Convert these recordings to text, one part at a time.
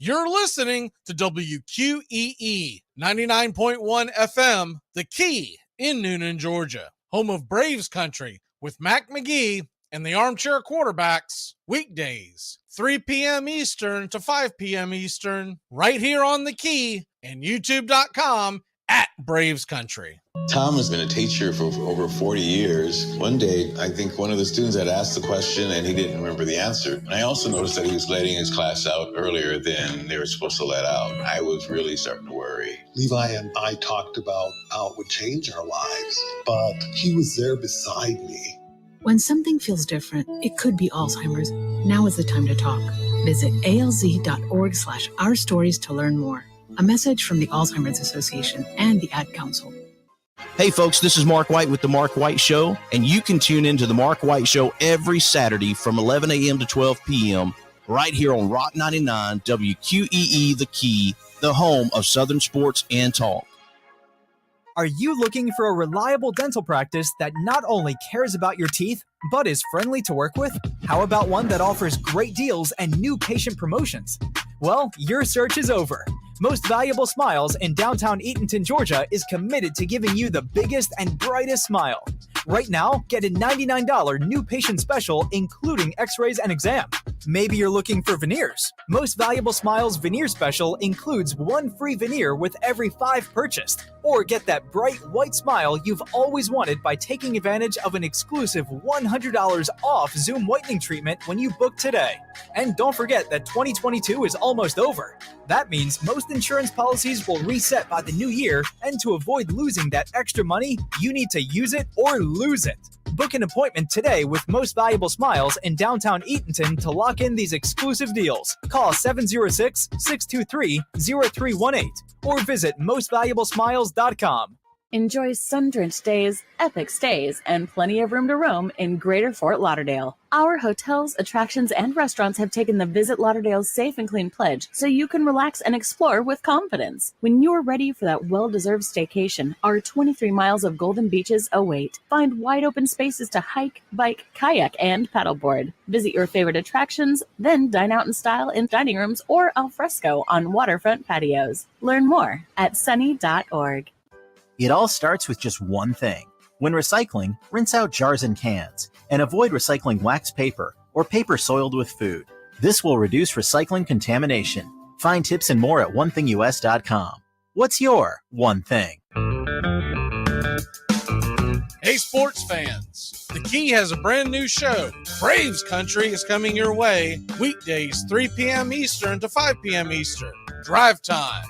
You're listening to WQEE 99.1 FM, The Key in Noonan, Georgia, home of Braves Country with Mac McGee and the Armchair Quarterbacks, weekdays, 3 p.m. Eastern to 5 p.m. Eastern, right here on The Key and YouTube.com at Braves Country. Tom has been a teacher for over 40 years. One day, I think one of the students had asked the question and he didn't remember the answer. And I also noticed that he was letting his class out earlier than they were supposed to let out. I was really starting to worry. Levi and I talked about how it would change our lives, but he was there beside me. When something feels different, it could be Alzheimer's. Now is the time to talk. Visit alz.org/ourstories to learn more. A message from the Alzheimer's Association and the Ad Council. Hey folks, this is Mark White with The Mark White Show, and you can tune into The Mark White Show every Saturday from 11 a.m. to 12 p.m. right here on Rock 99 WQEE The Key, the home of Southern sports and talk. Are you looking for a reliable dental practice that not only cares about your teeth, but is friendly to work with? How about one that offers great deals and new patient promotions? Well, your search is over. Most Valuable Smiles in downtown Eatonton, Georgia is committed to giving you the biggest and brightest smile. Right now, get a $99 new patient special, including x-rays and exam. Maybe you're looking for veneers. Most Valuable Smiles veneer special includes one free veneer with every 5 purchased. Or get that bright white smile you've always wanted by taking advantage of an exclusive $100 off Zoom whitening treatment when you book today. And don't forget that 2022 is almost over. That means most insurance policies will reset by the new year, and to avoid losing that extra money, you need to use it or lose it. Book an appointment today with Most Valuable Smiles in downtown Eatonton to lock in these exclusive deals. Call 706-623-0318 or visit mostvaluablesmiles.com. Enjoy sun-drenched days, epic stays, and plenty of room to roam in Greater Fort Lauderdale. Our hotels, attractions, and restaurants have taken the Visit Lauderdale's Safe and Clean pledge so you can relax and explore with confidence. When you're ready for that well-deserved staycation, our 23 miles of golden beaches await. Find wide-open spaces to hike, bike, kayak, and paddleboard. Visit your favorite attractions, then dine out in style in dining rooms or al fresco on waterfront patios. Learn more at sunny.org. It all starts with just one thing. When recycling, rinse out jars and cans, and avoid recycling waxed paper or paper soiled with food. This will reduce recycling contamination. Find tips and more at onethingus.com. What's your one thing? Hey sports fans, The Key has a brand new show. Braves Country is coming your way weekdays 3 p.m. Eastern to 5 p.m. Eastern. Drive time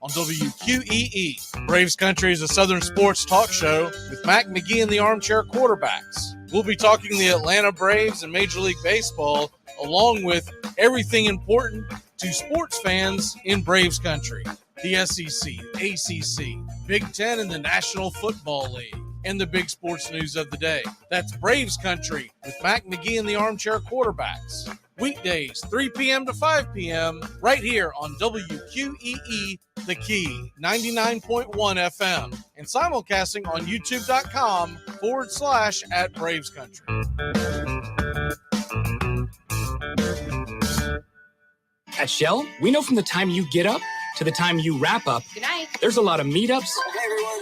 on WQEE. Braves Country is a Southern sports talk show with Mac McGee and the Armchair Quarterbacks. We'll be talking the Atlanta Braves and Major League Baseball, along with everything important to sports fans in Braves Country. The SEC, ACC, Big Ten, and the National Football League, and the big sports news of the day. That's Braves Country with Mac McGee and the Armchair Quarterbacks. Weekdays, 3 p.m. to 5 p.m. right here on WQEE The Key, 99.1 FM, and simulcasting on youtube.com/@Braves Country. At Shell, we know from the time you get up to the time you wrap up, good night, there's a lot of meetups,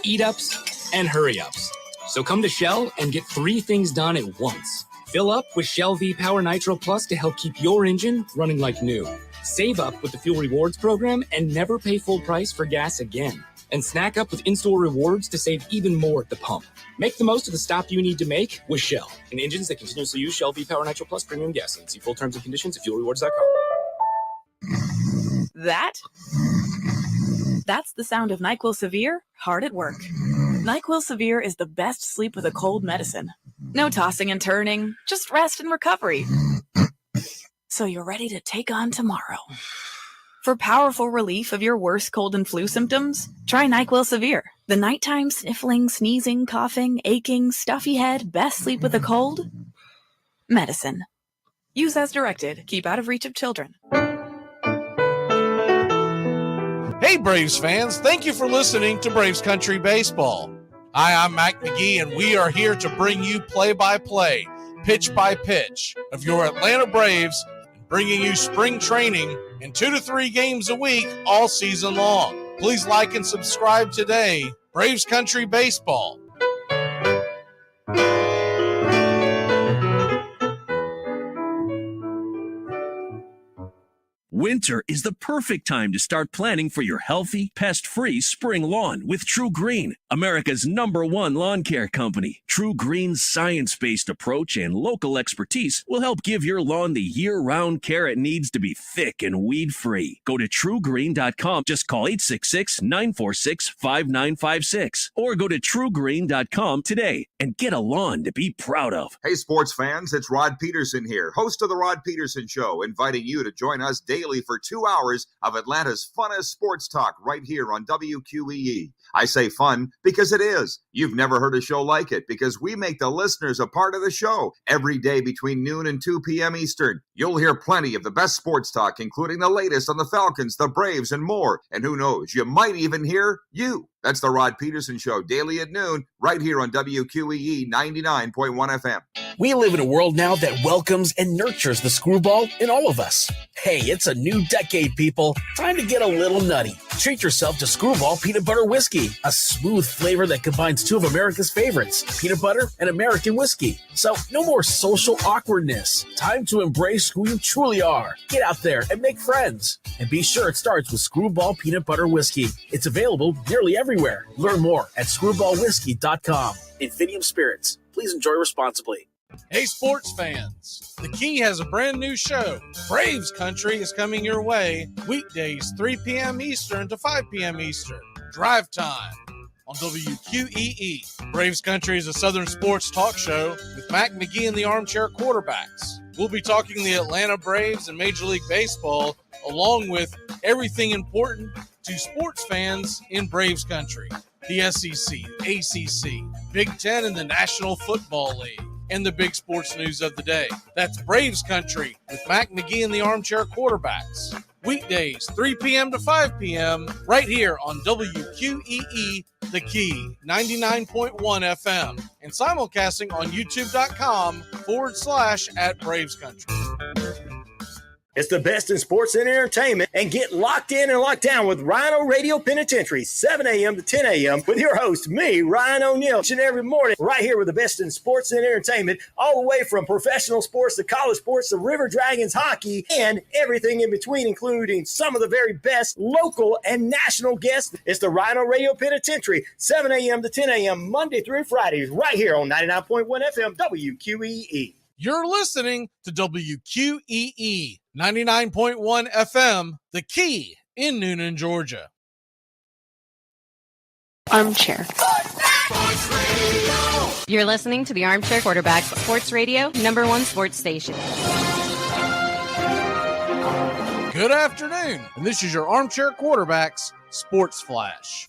eat-ups, and hurry-ups. So come to Shell and get 3 things done at once. Fill up with Shell V-Power Nitro Plus to help keep your engine running like new. Save up with the Fuel Rewards program and never pay full price for gas again. And snack up with in-store rewards to save even more at the pump. Make the most of the stop you need to make with Shell and engines that continuously use Shell V-Power Nitro Plus premium gasoline. See full terms and conditions at fuelrewards.com. That's the sound of NyQuil Severe hard at work. NyQuil Severe is the best sleep with a cold medicine. No tossing and turning, just rest and recovery. So you're ready to take on tomorrow. For powerful relief of your worst cold and flu symptoms, try NyQuil Severe. The nighttime sniffling, sneezing, coughing, aching, stuffy head, best sleep with a cold medicine. Use as directed. Keep out of reach of children. Hey Braves fans, thank you for listening to Braves Country Baseball. Hi, I'm Mac McGee, and we are here to bring you play-by-play, pitch-by-pitch of your Atlanta Braves, bringing you spring training and 2 to 3 games a week all season long. Please like and subscribe today. Braves Country Baseball. Winter is the perfect time to start planning for your healthy, pest-free spring lawn with True Green, America's #1 lawn care company. True Green's science-based approach and local expertise will help give your lawn the year-round care it needs to be thick and weed-free. Go to truegreen.com. Just call 866-946-5956 or go to truegreen.com today and get a lawn to be proud of. Hey, sports fans, it's Rod Peterson here, host of The Rod Peterson Show, inviting you to join us daily for 2 hours of Atlanta's funnest sports talk right here on WQEE. I say fun because it is. You've never heard a show like it because we make the listeners a part of the show every day between noon and 2 p.m. Eastern. You'll hear plenty of the best sports talk, including the latest on the Falcons, the Braves, and more. And who knows, you might even hear you. That's the Rod Peterson Show, daily at noon, right here on WQEE 99.1 FM. We live in a world now that welcomes and nurtures the screwball in all of us. Hey, it's a new decade, people. Time to get a little nutty. Treat yourself to Screwball Peanut Butter Whiskey, a smooth flavor that combines two of America's favorites, peanut butter and American whiskey. So no more social awkwardness. Time to embrace who you truly are. Get out there and make friends. And be sure it starts with Screwball Peanut Butter Whiskey. It's available nearly everywhere. Learn more at screwballwhiskey.com. Infinium Spirits. Please enjoy responsibly. Hey, sports fans, the Key has a brand new show. Braves Country is coming your way weekdays 3 p.m. Eastern to 5 p.m. Eastern. Drive time on WQEE. Braves Country is a Southern sports talk show with Mac McGee and the Armchair Quarterbacks. We'll be talking the Atlanta Braves and Major League Baseball, along with everything important to sports fans in Braves Country. The SEC, ACC, Big Ten, and the National Football League. And the big sports news of the day. That's Braves Country with Mac McGee and the Armchair Quarterbacks. Weekdays, 3 p.m. to 5 p.m. right here on WQEE, The Key, 99.1 FM. And simulcasting on youtube.com/@Braves Country. It's the best in sports and entertainment, and get locked in and locked down with Rhino Radio Penitentiary, 7 a.m. to 10 a.m. with your host, me, Ryan O'Neill, each and every morning, right here with the best in sports and entertainment, all the way from professional sports to college sports to River Dragons hockey and everything in between, including some of the very best local and national guests. It's the Rhino Radio Penitentiary, 7 a.m. to 10 a.m. Monday through Fridays, right here on 99.1 FM WQEE. You're listening to WQEE 99.1 FM, The Key in Noonan, Georgia. Armchair. You're listening to the Armchair Quarterback Sports Radio, #1 sports station. Good afternoon, and this is your Armchair Quarterbacks Sports Flash.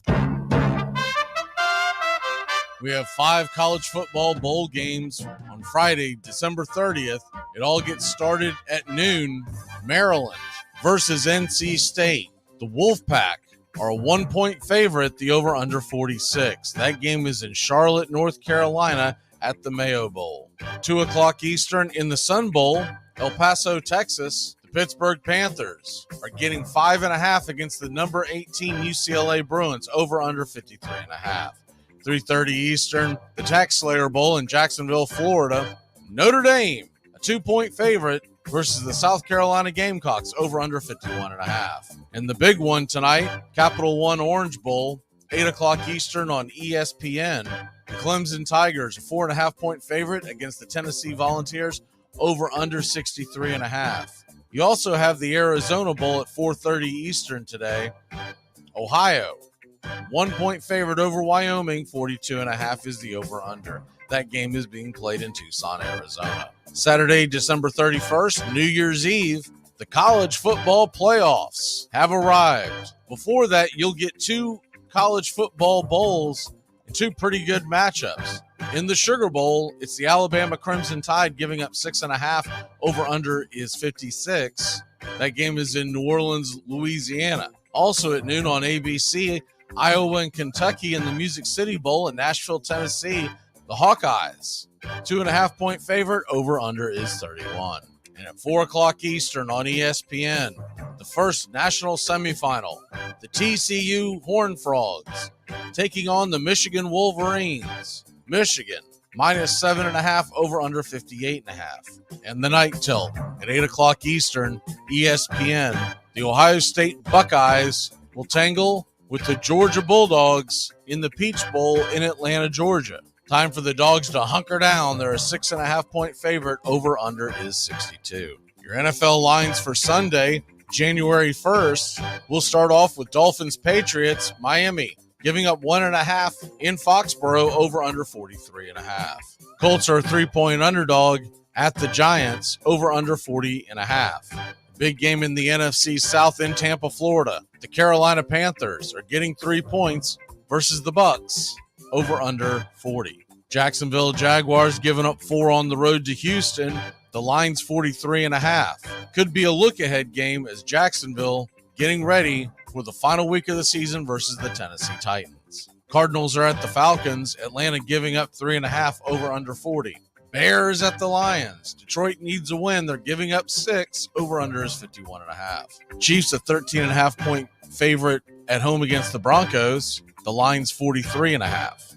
We have 5 college football bowl games on Friday, December 30th. It all gets started at noon. Maryland versus NC State. The Wolfpack are a 1-point favorite, the over-under 46. That game is in Charlotte, North Carolina at the Mayo Bowl. 2 o'clock Eastern in the Sun Bowl, El Paso, Texas. The Pittsburgh Panthers are getting 5.5 against the number 18 UCLA Bruins, over-under 53.5. 3:30 Eastern, the Tax Slayer Bowl in Jacksonville, Florida. Notre Dame, a 2-point favorite versus the South Carolina Gamecocks, over under 51.5. And the big one tonight, Capital One Orange Bowl, 8 o'clock Eastern on ESPN. The Clemson Tigers, a 4.5-point favorite against the Tennessee Volunteers, over under 63.5. You also have the Arizona Bowl at 4:30 Eastern today. Ohio, 1-point favorite over Wyoming, 42.5 is the over-under. That game is being played in Tucson, Arizona. Saturday, December 31st, New Year's Eve, the college football playoffs have arrived. Before that, you'll get 2 college football bowls and 2 pretty good matchups. In the Sugar Bowl, it's the Alabama Crimson Tide giving up 6.5. Over-under is 56. That game is in New Orleans, Louisiana. Also at noon on ABC, Iowa and Kentucky in the Music City Bowl in Nashville, Tennessee. The Hawkeyes, 2.5-point favorite, over-under is 31. And at 4 o'clock Eastern on ESPN, the first national semifinal. The TCU Horned Frogs taking on the Michigan Wolverines. Michigan minus 7.5 over under 58.5. And the night tilt at 8 o'clock Eastern, ESPN. The Ohio State Buckeyes will tangle with the Georgia Bulldogs in the Peach Bowl in Atlanta, Georgia. Time for the Dogs to hunker down. They're a 6.5 point favorite. Over under is 62. Your NFL lines for Sunday, January 1st, we'll start off with Dolphins Patriots, Miami, giving up 1.5 in Foxborough, over under 43.5. Colts are a 3-point underdog at the Giants, over under 40.5. Big game in the NFC South in Tampa, Florida. The Carolina Panthers are getting 3 points versus the Bucks, over under 40. Jacksonville Jaguars giving up 4 on the road to Houston. The line's 43.5. Could be a look-ahead game as Jacksonville getting ready for the final week of the season versus the Tennessee Titans. Cardinals are at the Falcons. Atlanta giving up 3.5, over under 40. Bears at the Lions. Detroit needs a win. They're giving up 6. Over under is 51.5. Chiefs a 13.5 point favorite at home against the Broncos. The line's 43.5.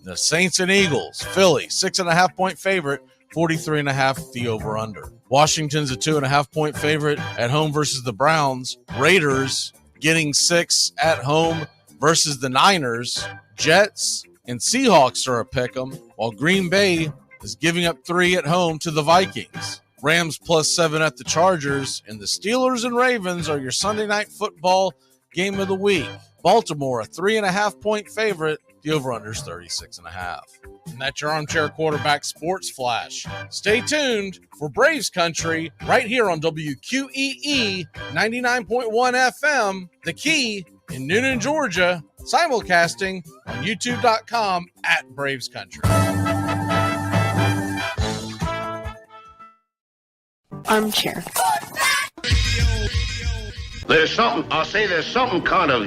The Saints and Eagles. Philly 6.5 point favorite. 43.5 the over under. Washington's a 2.5 point favorite at home versus the Browns. Raiders getting 6 at home versus the Niners. Jets and Seahawks are a pick'em, while Green Bay is giving up 3 at home to the Vikings. Rams +7 at the Chargers, and the Steelers and Ravens are your Sunday night football game of the week. Baltimore, a 3.5 point favorite. The over-under is 36.5. And that's your Armchair Quarterback Sports Flash. Stay tuned for Braves Country right here on WQEE 99.1 FM, The Key in Noonan, Georgia, simulcasting on youtube.com at Braves Country. Armchair. There's something kind of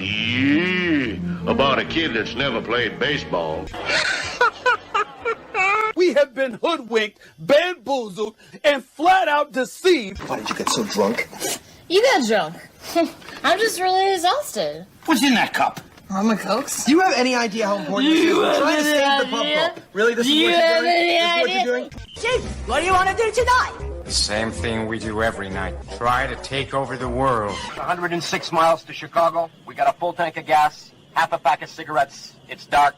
about a kid that's never played baseball. We have been hoodwinked, bamboozled, and flat out deceived. Why did you get so drunk? You got drunk. I'm just really exhausted. What's in that cup? Armor Cokes. Do you have any idea how important this is? We're trying to save the pub cup. Really? This is what you're doing? This is what you're doing? Chief, what do you want to do tonight? The same thing we do every night. Try to take over the world. 106 miles to Chicago. We got a full tank of gas, half a pack of cigarettes. It's dark,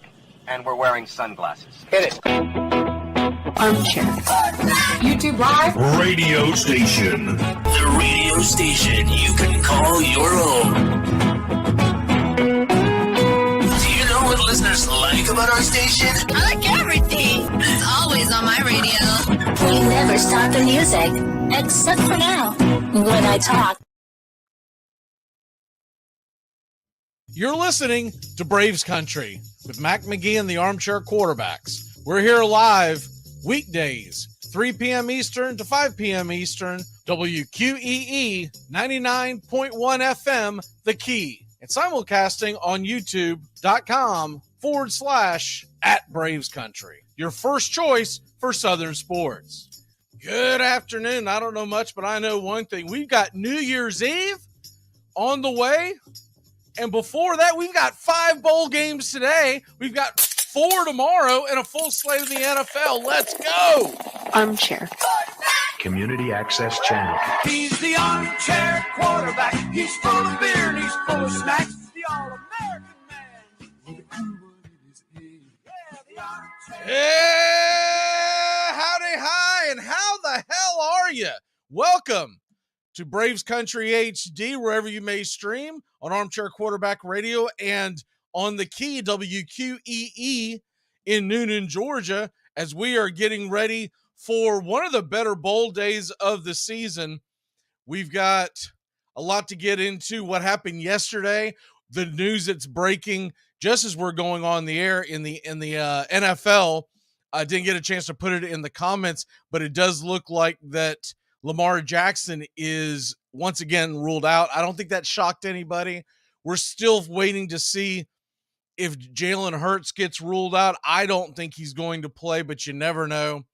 and we're wearing sunglasses. Hit it. Armchair. YouTube Live. Radio station. The radio station you can call your own. What listeners like about our station? I like everything. It's always on my radio. We never stop the music, except for now, when I talk. You're listening to Braves Country with Mac McGee and the Armchair Quarterbacks. We're here live weekdays, 3 p.m. Eastern to 5 p.m. Eastern, WQEE 99.1 FM, The Key. And simulcasting on youtube.com/at Braves Country. Your first choice for Southern sports. Good afternoon. I don't know much, but I know one thing. We've got New Year's Eve on the way. And before that, we've got 5 bowl games today. We've got 4 tomorrow and a full slate of the NFL. Let's go. Armchair. Community Access Channel. He's the armchair quarterback. He's full of beer and he's full of snacks. He's the all-American man. Yeah, howdy, hi, and how the hell are you? Welcome to Braves Country HD, wherever you may stream on Armchair Quarterback Radio and on the Key, WQEE in Noonan, Georgia, as we are getting ready for one of the better bowl days of the season. We've got a lot to get into. What happened yesterday, the news that's breaking just as we're going on the air in the NFL. I didn't get a chance to put it in the comments, but it does look like that Lamar Jackson is once again ruled out. I don't think that shocked anybody. We're still waiting to see if Jalen Hurts gets ruled out. I don't think he's going to play, but you never know.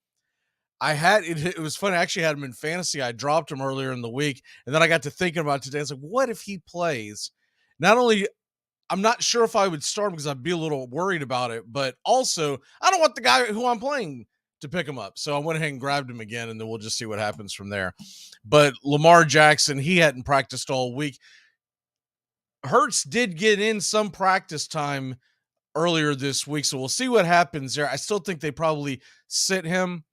it was funny. I actually had him in fantasy. I dropped him earlier in the week, and then I got to thinking about it today. I was like, what if he plays? Not only, I'm not sure if I would start him because I'd be a little worried about it, but also I don't want the guy who I'm playing to pick him up. So I went ahead and grabbed him again, and then we'll just see what happens from there. But Lamar Jackson, he hadn't practiced all week. Hurts did get in some practice time earlier this week, so we'll see what happens there. I still think they probably sit him.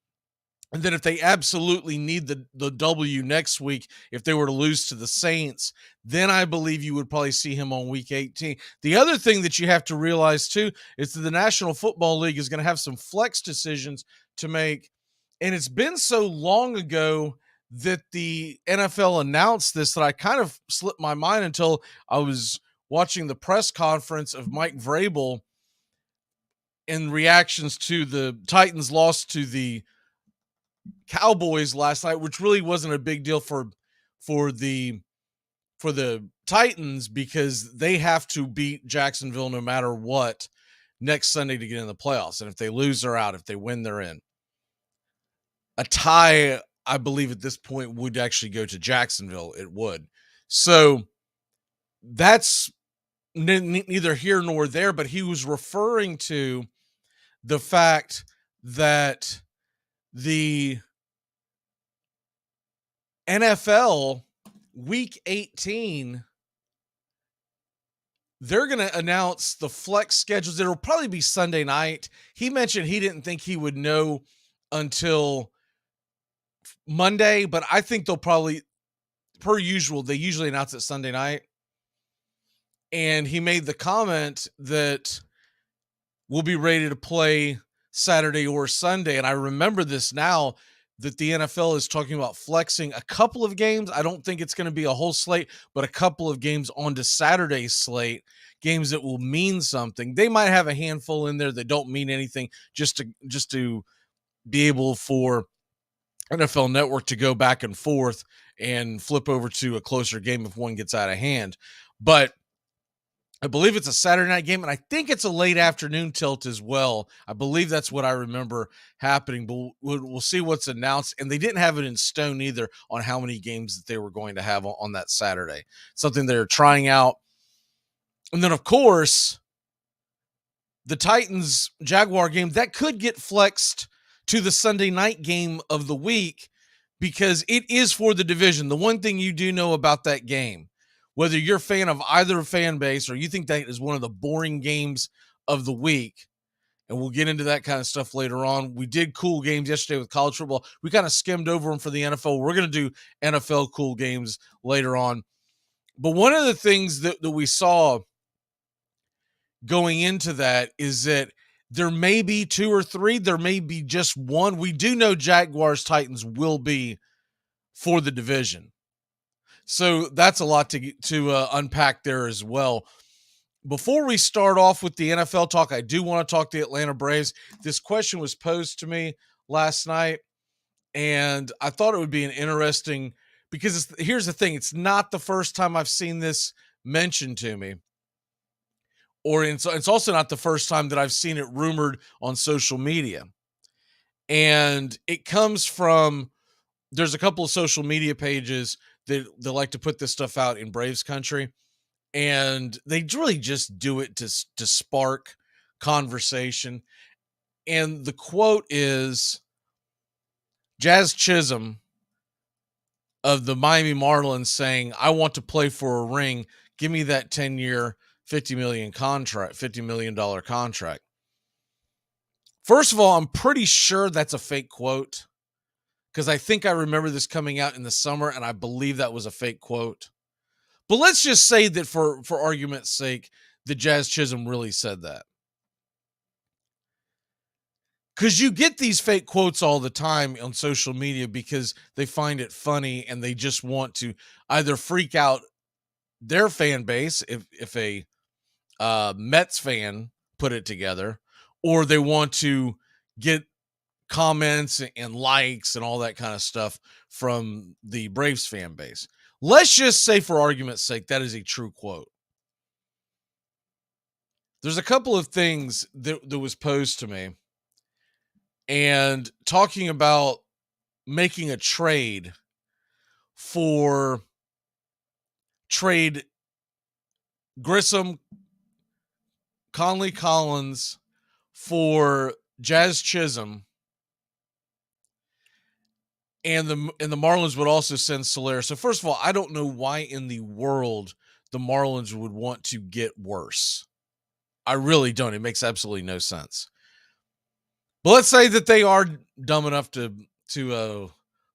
And then if they absolutely need the W next week, if they were to lose to the Saints, then I believe you would probably see him on week 18. The other thing that you have to realize too is that the National Football League is going to have some flex decisions to make. And it's been so long ago that the NFL announced this that I kind of slipped my mind until I was watching the press conference of Mike Vrabel in reactions to the Titans' loss to the Cowboys last night, which really wasn't a big deal for the Titans because they have to beat Jacksonville no matter what next Sunday to get in the playoffs. And if they lose, they're out. If they win, they're in. A tie, I believe at this point, would actually go to Jacksonville. It would. So that's neither here nor there, but he was referring to the fact that the NFL week 18, they're going to announce the flex schedules. It'll probably be Sunday night. He mentioned he didn't think he would know until Monday, but I think they'll probably, per usual, they usually announce it Sunday night. And he made the comment that we'll be ready to play Saturday or Sunday. And I remember this now that the NFL is talking about flexing a couple of games. I don't think it's going to be a whole slate, but a couple of games onto Saturday's slate, games that will mean something. They might have a handful in there that don't mean anything just to be able for NFL Network to go back and forth and flip over to a closer game if one gets out of hand. But I believe it's a Saturday night game, and I think it's a late afternoon tilt as well. I believe that's what I remember happening, but we'll see what's announced. And they didn't have it in stone either on how many games that they were going to have on that Saturday. Something they're trying out. And then, of course, the Titans-Jaguar game, that could get flexed to the Sunday night game of the week because it is for the division. The one thing you do know about that game, whether you're a fan of either fan base or you think that is one of the boring games of the week, and we'll get into that kind of stuff later on. We did cool games yesterday with college football. We kind of skimmed over them for the NFL. We're going to do NFL cool games later on. But one of the things that we saw going into that is that there may be two or three. There may be just one. We do know Jaguars-Titans will be for the division. So that's a lot to unpack there as well. Before we start off with the NFL talk, I do want to talk the Atlanta Braves. This question was posed to me last night, and I thought it would be an interesting because here's the thing. It's not the first time I've seen this mentioned to me, or it's also not the first time that I've seen it rumored on social media. And it comes from, there's a couple of social media pages that like to put this stuff out in Braves country, and they really just do it to spark conversation. And the quote is Jazz Chisholm of the Miami Marlins saying, "I want to play for a ring. Give me that 10-year, $50 million contract." First of all, I'm pretty sure that's a fake quote, because I think I remember this coming out in the summer, and I believe that was a fake quote. But let's just say that for argument's sake, the Jazz Chisholm really said that. Because you get these fake quotes all the time on social media because they find it funny and they just want to either freak out their fan base if a Mets fan put it together, or they want to get comments and likes and all that kind of stuff from the Braves fan base. Let's just say, for argument's sake, that is a true quote. There's a couple of things that was posed to me, and talking about making a trade Grissom, Conley Collins for Jazz Chisholm, and the Marlins would also send Soler. So first of all, I don't know why in the world the Marlins would want to get worse. I really don't. It makes absolutely no sense. But let's say that they are dumb enough to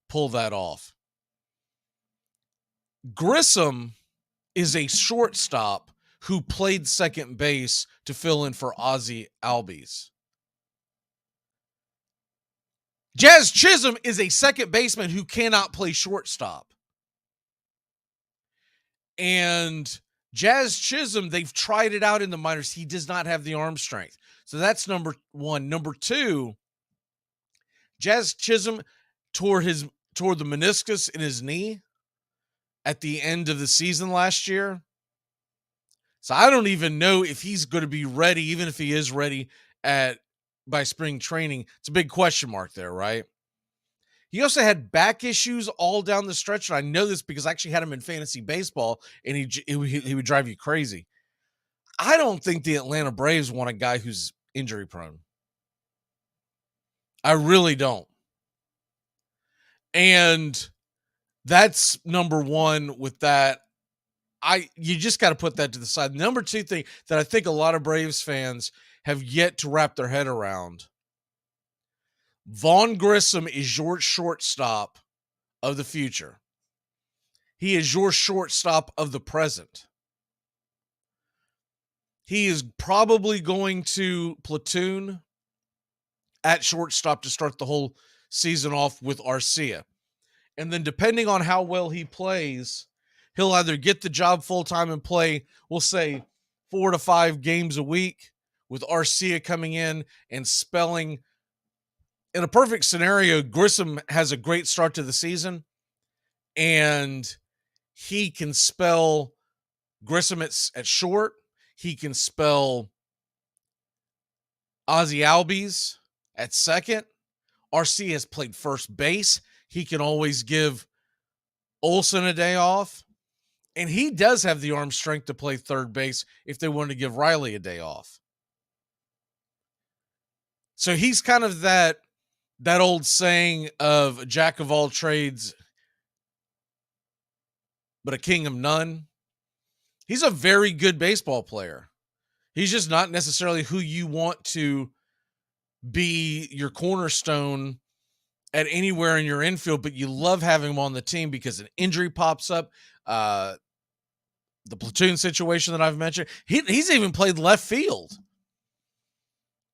pull that off. Grissom is a shortstop who played second base to fill in for Ozzie Albies. Jazz Chisholm is a second baseman who cannot play shortstop. And Jazz Chisholm, they've tried it out in the minors. He does not have the arm strength. So that's number one. Number two, Jazz Chisholm tore the meniscus in his knee at the end of the season last year. So I don't even know if he's going to be ready, even if he is ready by spring training. It's a big question mark there, right? He also had back issues all down the stretch, and I know this because I actually had him in fantasy baseball, and he would drive you crazy. I don't think the Atlanta Braves want a guy who's injury prone. I really don't. And that's number one with that. You just got to put that to the side. Number two thing that I think a lot of Braves fans have yet to wrap their head around. Vaughn Grissom is your shortstop of the future. He is your shortstop of the present. He is probably going to platoon at shortstop to start the whole season off with Arcia. And then depending on how well he plays, he'll either get the job full-time and play, we'll say, 4 to 5 games a week with Arcia coming in and spelling. In a perfect scenario, Grissom has a great start to the season, and he can spell Grissom at short. He can spell Ozzie Albies at second. Arcia has played first base. He can always give Olsen a day off. And he does have the arm strength to play third base if they wanted to give Riley a day off. So he's kind of that old saying of a jack of all trades, but a king of none. He's a very good baseball player. He's just not necessarily who you want to be your cornerstone at anywhere in your infield, but you love having him on the team because an injury pops up. The platoon situation that I've mentioned, he's even played left field.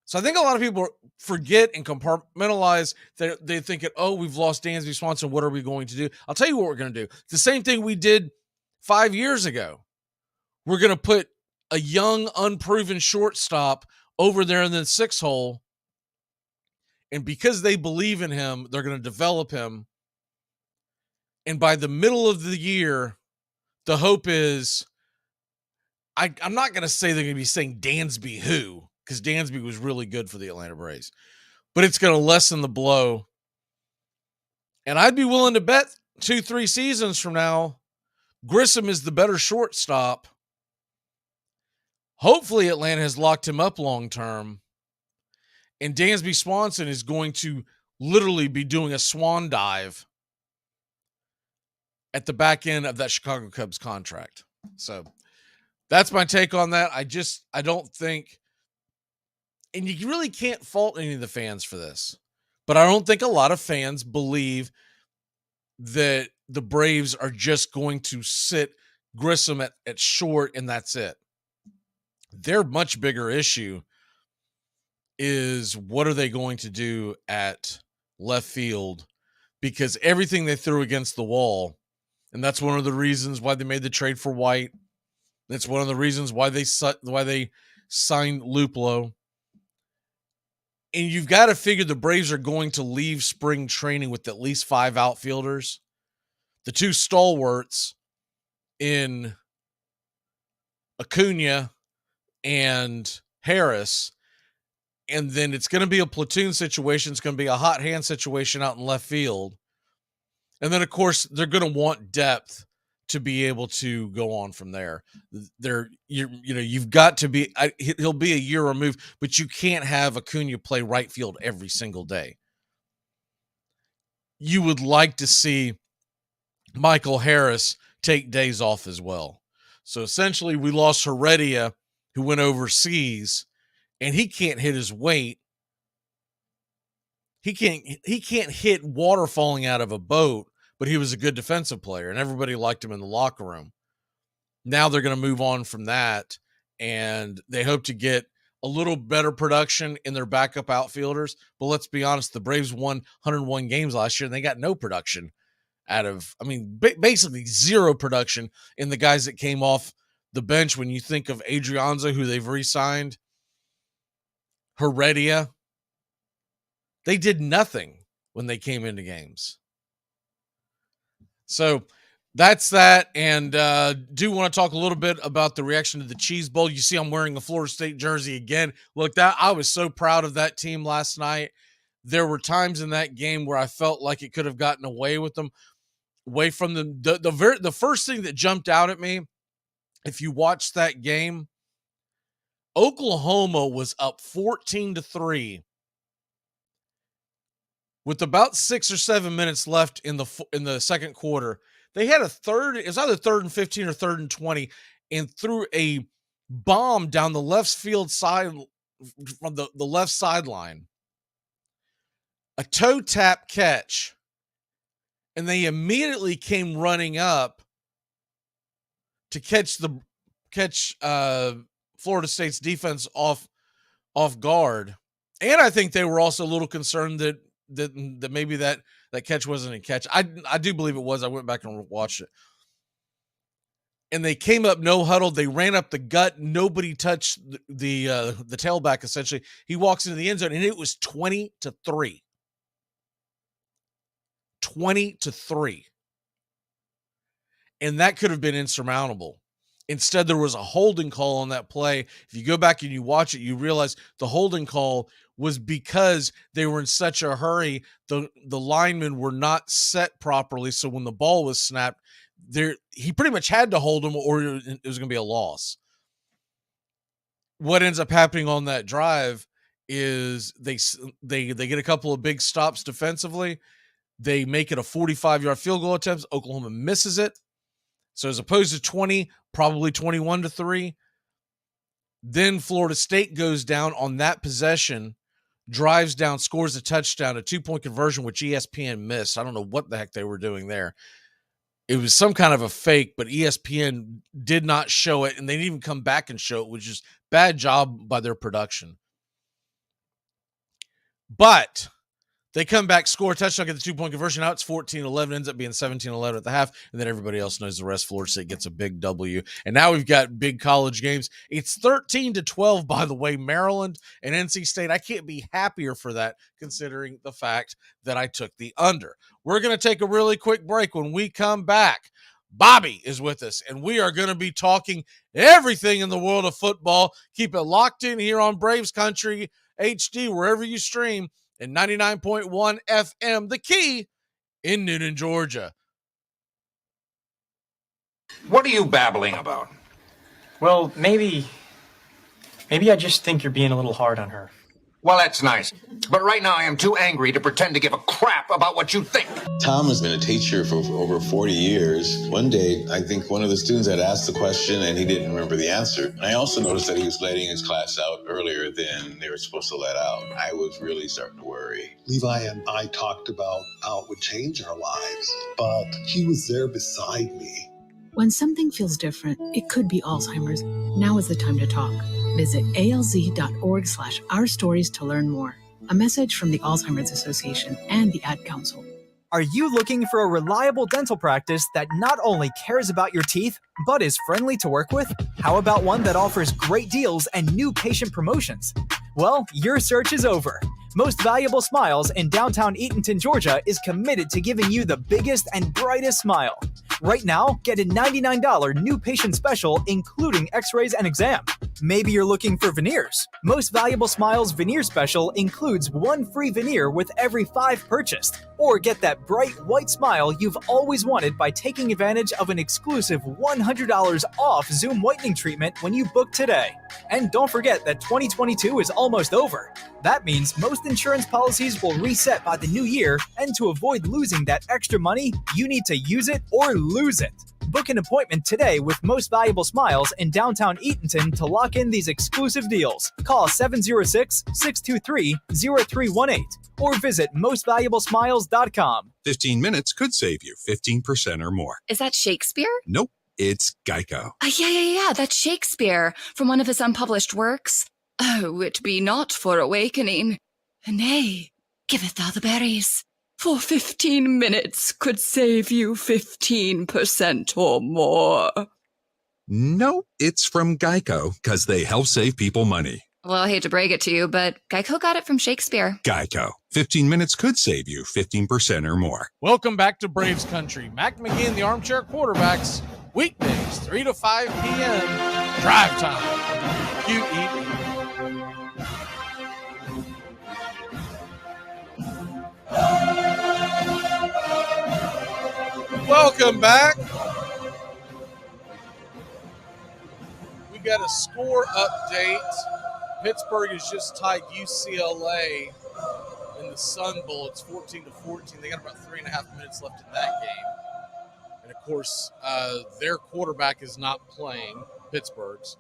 So I think a lot of people forget and compartmentalize that they think, we've lost Dansby Swanson. What are we going to do? I'll tell you what we're going to do. The same thing we did 5 years ago. We're going to put a young, unproven shortstop over there in the 6 hole. And because they believe in him, they're going to develop him. And by the middle of the year, the hope is, I'm not going to say they're going to be saying Dansby who, because Dansby was really good for the Atlanta Braves. But it's going to lessen the blow. And I'd be willing to bet 2-3 seasons from now, Grissom is the better shortstop. Hopefully Atlanta has locked him up long term. And Dansby Swanson is going to literally be doing a swan dive at the back end of that Chicago Cubs contract. So that's my take on that. I don't think, and you really can't fault any of the fans for this, but I don't think a lot of fans believe that the Braves are just going to sit Grissom at short and that's it. Their much bigger issue is what are they going to do at left field, because everything they threw against the wall, and that's one of the reasons why they made the trade for White. That's one of the reasons why they signed Luplow. And you've got to figure the Braves are going to leave spring training with at least 5 outfielders. The 2 stalwarts in Acuna and Harris. And then it's going to be a platoon situation. It's going to be a hot hand situation out in left field. And then, of course, they're going to want depth to be able to go on from there. You've got to be. He'll be a year removed, but you can't have Acuna play right field every single day. You would like to see Michael Harris take days off as well. So essentially, we lost Heredia, who went overseas, and he can't hit his weight. He can't hit water falling out of a boat, but he was a good defensive player, and everybody liked him in the locker room. Now they're going to move on from that, and they hope to get a little better production in their backup outfielders. But let's be honest, the Braves won 101 games last year, and they got no production out of, basically zero production in the guys that came off the bench. When you think of Adrianza, who they've re-signed, Heredia, they did nothing when they came into games. So that's that. And do want to talk a little bit about the reaction to the Cheese Bowl. You see I'm wearing a Florida State jersey again. Look, I was so proud of that team last night. There were times in that game where I felt like it could have gotten away from them. The first thing that jumped out at me, if you watch that game, Oklahoma was up 14-3 with about 6 or 7 minutes left in the second quarter. They had it was either 3rd and 15 or 3rd and 20, and threw a bomb down the left field side from the left sideline. A toe tap catch. And they immediately came running up to catch Florida State's defense off guard. And I think they were also a little concerned that maybe that catch wasn't a catch. I do believe it was. I went back and watched it. And they came up no huddle. They ran up the gut. Nobody touched the tailback, essentially. He walks into the end zone, and it was 20-3. 20-3. And that could have been insurmountable. Instead, there was a holding call on that play. If you go back and you watch it, you realize the holding call was because they were in such a hurry. The linemen were not set properly. So when the ball was snapped, he pretty much had to hold him, or it was going to be a loss. What ends up happening on that drive is they get a couple of big stops defensively. They make it a 45-yard field goal attempt. Oklahoma misses it. So as opposed to 20, probably 21-3. Then Florida State goes down on that possession, drives down, scores a touchdown, a 2-point conversion, which ESPN missed. I don't know what the heck they were doing there. It was some kind of a fake, but ESPN did not show it, and they didn't even come back and show it, which is bad job by their production. But they come back, score a touchdown, get the 2-point conversion. Now it's 14-11, ends up being 17-11 at the half, and then everybody else knows the rest. Florida State gets a big W. And now we've got big college games. It's 13-12, by the way, Maryland and NC State. I can't be happier for that, considering the fact that I took the under. We're going to take a really quick break. When we come back, Bobby is with us, and we are going to be talking everything in the world of football. Keep it locked in here on Braves Country HD, wherever you stream, and 99.1 FM, The Key in Newnan, Georgia. What are you babbling about? Well, maybe I just think you're being a little hard on her. Well, that's nice. But right now I am too angry to pretend to give a crap about what you think. Tom has been a teacher for over 40 years. One day, I think one of the students had asked the question and he didn't remember the answer. And I also noticed that he was letting his class out earlier than they were supposed to let out. I was really starting to worry. Levi and I talked about how it would change our lives, but he was there beside me. When something feels different, it could be Alzheimer's. Now is the time to talk. Visit alz.org/ourstories to learn more. A message from the Alzheimer's Association and the Ad Council. Are you looking for a reliable dental practice that not only cares about your teeth, but is friendly to work with? How about one that offers great deals and new patient promotions? Well, your search is over. Most Valuable Smiles in downtown Eatonton, Georgia is committed to giving you the biggest and brightest smile. Right now, get a $99 new patient special, including x-rays and exam. Maybe you're looking for veneers. Most Valuable Smiles Veneer Special includes 1 free veneer with every 5 purchased. Or get that bright white smile you've always wanted by taking advantage of an exclusive $100 off Zoom whitening treatment when you book today. And don't forget that 2022 is almost over. That means most insurance policies will reset by the new year, and to avoid losing that extra money, you need to use it or lose it. Book an appointment today with Most Valuable Smiles in downtown Eatonton to lock in these exclusive deals. Call 706-623-0318 or visit mostvaluablesmiles.com. 15 minutes could save you 15% or more. Is that Shakespeare? Nope, it's Geico. Yeah, that's Shakespeare from one of his unpublished works. Oh, it be not for awakening. Nay, giveth thou the berries. For 15 minutes could save you 15% or more. Nope, it's from Geico, because they help save people money. Well, I hate to break it to you, but Geico got it from Shakespeare. Geico. 15 minutes could save you 15% or more. Welcome back to Braves Country. Mac McGee and the Armchair Quarterbacks. Weekdays, 3 to 5 p.m. Drive time. QEE. Welcome back. We got a score update. Pittsburgh has just tied UCLA in the Sun Bowl. It's 14-14. They got about 3.5 minutes left in that game. And, of course, their quarterback is not playing, Pittsburgh's.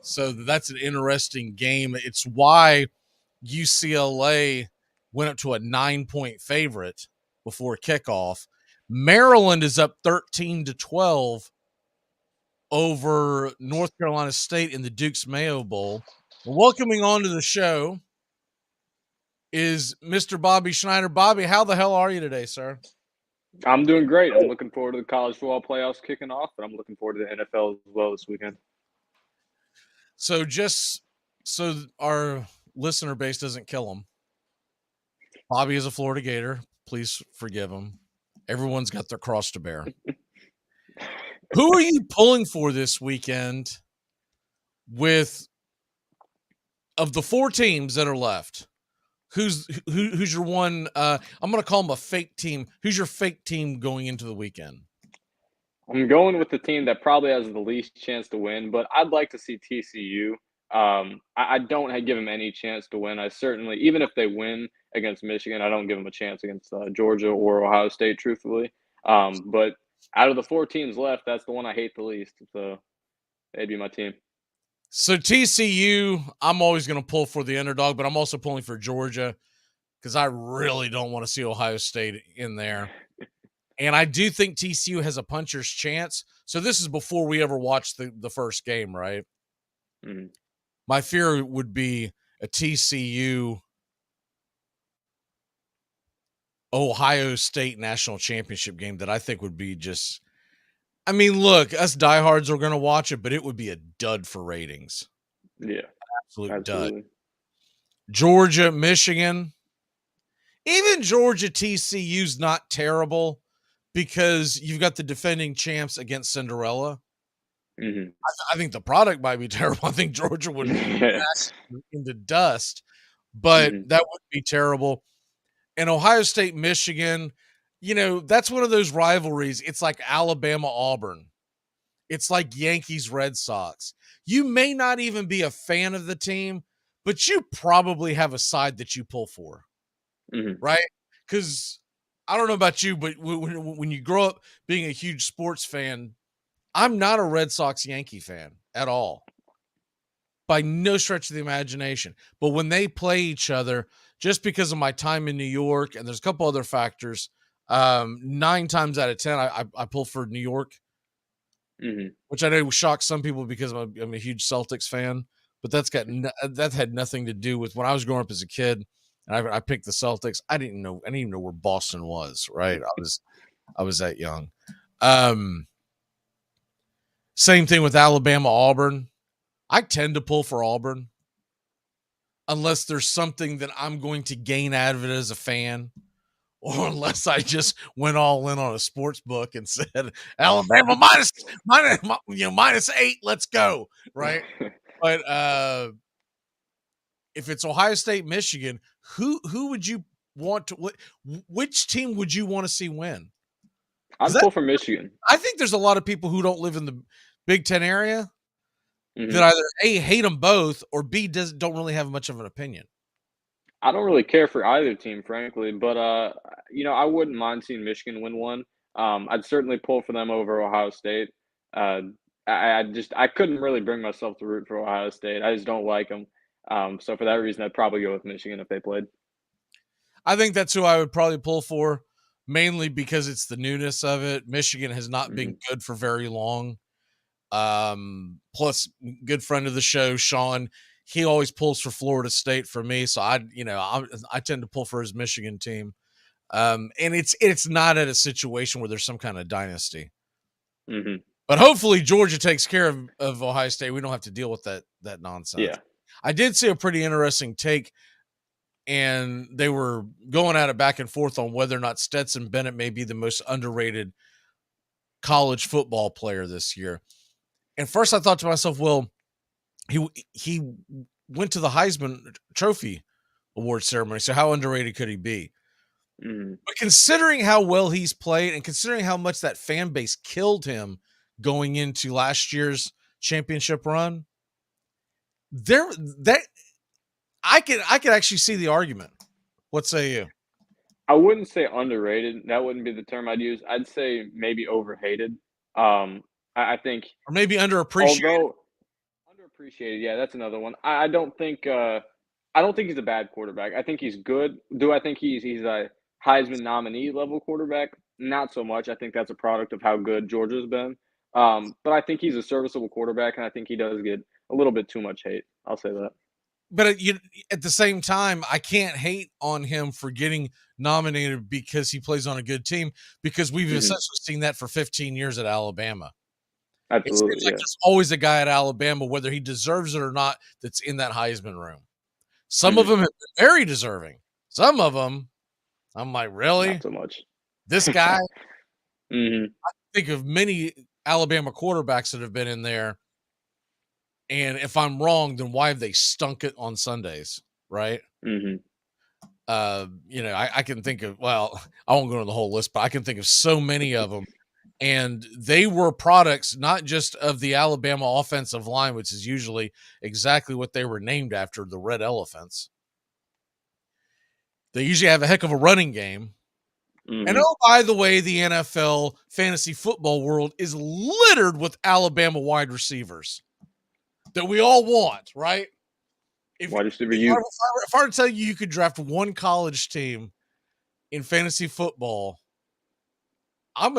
So that's an interesting game. It's why UCLA went up to a 9-point favorite before kickoff. Maryland is up 13-12 over North Carolina State in the Duke's Mayo Bowl. Welcoming onto the show is Mr. Bobby Schneider. Bobby, how the hell are you today, sir? I'm doing great. I'm looking forward to the college football playoffs kicking off, but I'm looking forward to the NFL as well this weekend. So just so our listener base doesn't kill him, Bobby is a Florida Gator. Please forgive him. Everyone's got their cross to bear. Who are you pulling for this weekend of the 4 teams that are left? Who's your one? I'm going to call them a fake team. Who's your fake team going into the weekend? I'm going with the team that probably has the least chance to win, but I'd like to see TCU. I don't give them any chance to win. I certainly, even if they win against Michigan, I don't give them a chance against Georgia or Ohio State, truthfully. But out of the 4 teams left, that's the one I hate the least. So they'd be my team. So TCU, I'm always going to pull for the underdog, but I'm also pulling for Georgia because I really don't want to see Ohio State in there. And I do think TCU has a puncher's chance. So this is before we ever watch the first game, right? Mm-hmm. My fear would be a TCU Ohio State national championship game that I think would be just, I mean, look, us diehards are going to watch it, but it would be a dud for ratings. Yeah. Absolute dud. Georgia, Michigan. Even Georgia TCU's not terrible because you've got the defending champs against Cinderella. Mm-hmm. I think the product might be terrible. I think Georgia would be into dust, but that would be terrible. And Ohio State, Michigan, that's one of those rivalries. It's like Alabama, Auburn. It's like Yankees, Red Sox. You may not even be a fan of the team, but you probably have a side that you pull for, right? Because I don't know about you, but when you grow up being a huge sports fan, I'm not a Red Sox Yankee fan at all, by no stretch of the imagination. But when they play each other, just because of my time in New York, and there's a couple other factors, 9 times out of 10, I pull for New York, which I know shocks some people because I'm a huge Celtics fan. But that had nothing to do with when I was growing up as a kid, and I picked the Celtics. I didn't even know where Boston was. Right, I was that young. Same thing with Alabama, Auburn. I tend to pull for Auburn unless there's something that I'm going to gain out of it as a fan, or unless I just went all in on a sports book and said Alabama minus 8, let's go, right? But if it's Ohio State, Michigan, who would you want to? Which team would you want to see win? I'd pull for Michigan. I think there's a lot of people who don't live in the Big Ten area that either A, hate them both, or B, don't really have much of an opinion. I don't really care for either team, frankly, but I wouldn't mind seeing Michigan win one. I'd certainly pull for them over Ohio State. I couldn't really bring myself to root for Ohio State. I just don't like them. So for that reason, I'd probably go with Michigan if they played. I think that's who I would probably pull for, mainly because it's the newness of it. Michigan has not been good for very long. Plus, good friend of the show, Sean, he always pulls for Florida State for me. So I tend to pull for his Michigan team. And it's not at a situation where there's some kind of dynasty. But hopefully Georgia takes care of Ohio State. We don't have to deal with that nonsense. Yeah. I did see a pretty interesting take, and they were going at it back and forth on whether or not Stetson Bennett may be the most underrated college football player this year. And first I thought to myself, well, he went to the Heisman Trophy award ceremony, so how underrated could he be? But considering how well he's played and considering how much that fan base killed him going into last year's championship run, I could actually see the argument. What say you? I wouldn't say underrated. That wouldn't be the term I'd use. I'd say maybe overhated. I think, or maybe underappreciated. Although underappreciated, yeah, that's another one. I don't think he's a bad quarterback. I think he's good. Do I think he's a Heisman nominee level quarterback? Not so much. I think that's a product of how good Georgia's been. But I think he's a serviceable quarterback, and I think he does get a little bit too much hate. I'll say that. But at the same time, I can't hate on him for getting nominated because he plays on a good team, because we've essentially seen that for 15 years at Alabama. Absolutely. It's like there's always a guy at Alabama, whether he deserves it or not, that's in that Heisman room. Some of them have been very deserving. Some of them, I'm like, really? Not so much. This guy? I think of many Alabama quarterbacks that have been in there. And if I'm wrong, then why have they stunk it on Sundays, right? I can think of, well, I won't go into the whole list, but I can think of so many of them. And they were products not just of the Alabama offensive line, which is usually exactly what they were named after, the Red Elephants. They usually have a heck of a running game. And oh, by the way, the NFL fantasy football world is littered with Alabama wide receivers that we all want, right? If I were to tell you could draft one college team in fantasy football, I'm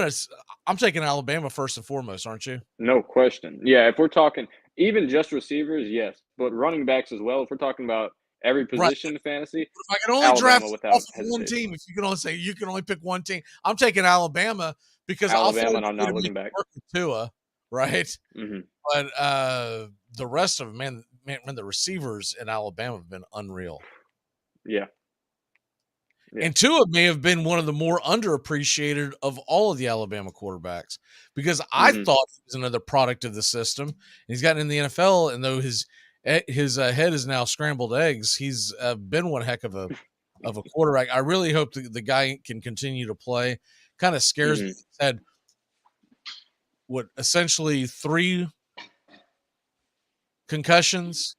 taking Alabama first and foremost, aren't you? No question. Yeah, if we're talking even just receivers, yes, but running backs as well. If we're talking about every position in fantasy, if I can only draft off one team, if you can only say you can only pick one team, I'm taking Alabama because Alabama, and I'm not looking back. Tua, right? But the rest of them, man, the receivers in Alabama have been unreal. Yeah. And Tua may have been one of the more underappreciated of all of the Alabama quarterbacks, because I thought he was another product of the system. He's gotten in the NFL, and though his head is now scrambled eggs, he's been one heck of a quarterback. I really hope the guy can continue to play. Kind of scares me. He's had essentially 3 concussions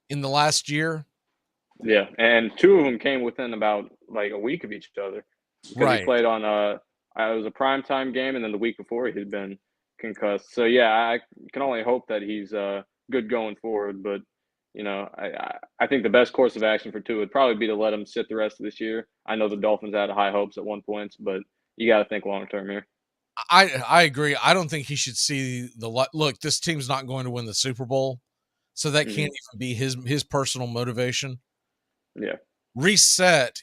in the last year. Yeah, and 2 of them came within about like a week of each other. Right. He played on it was a primetime game, and then the week before he'd been concussed. So yeah, I can only hope that he's good going forward. But I think the best course of action for Tua would probably be to let him sit the rest of this year. I know the Dolphins had high hopes at one point, but you got to think long term here. I agree. I don't think he should see look. This team's not going to win the Super Bowl, so that can't even be his personal motivation. Yeah. Reset.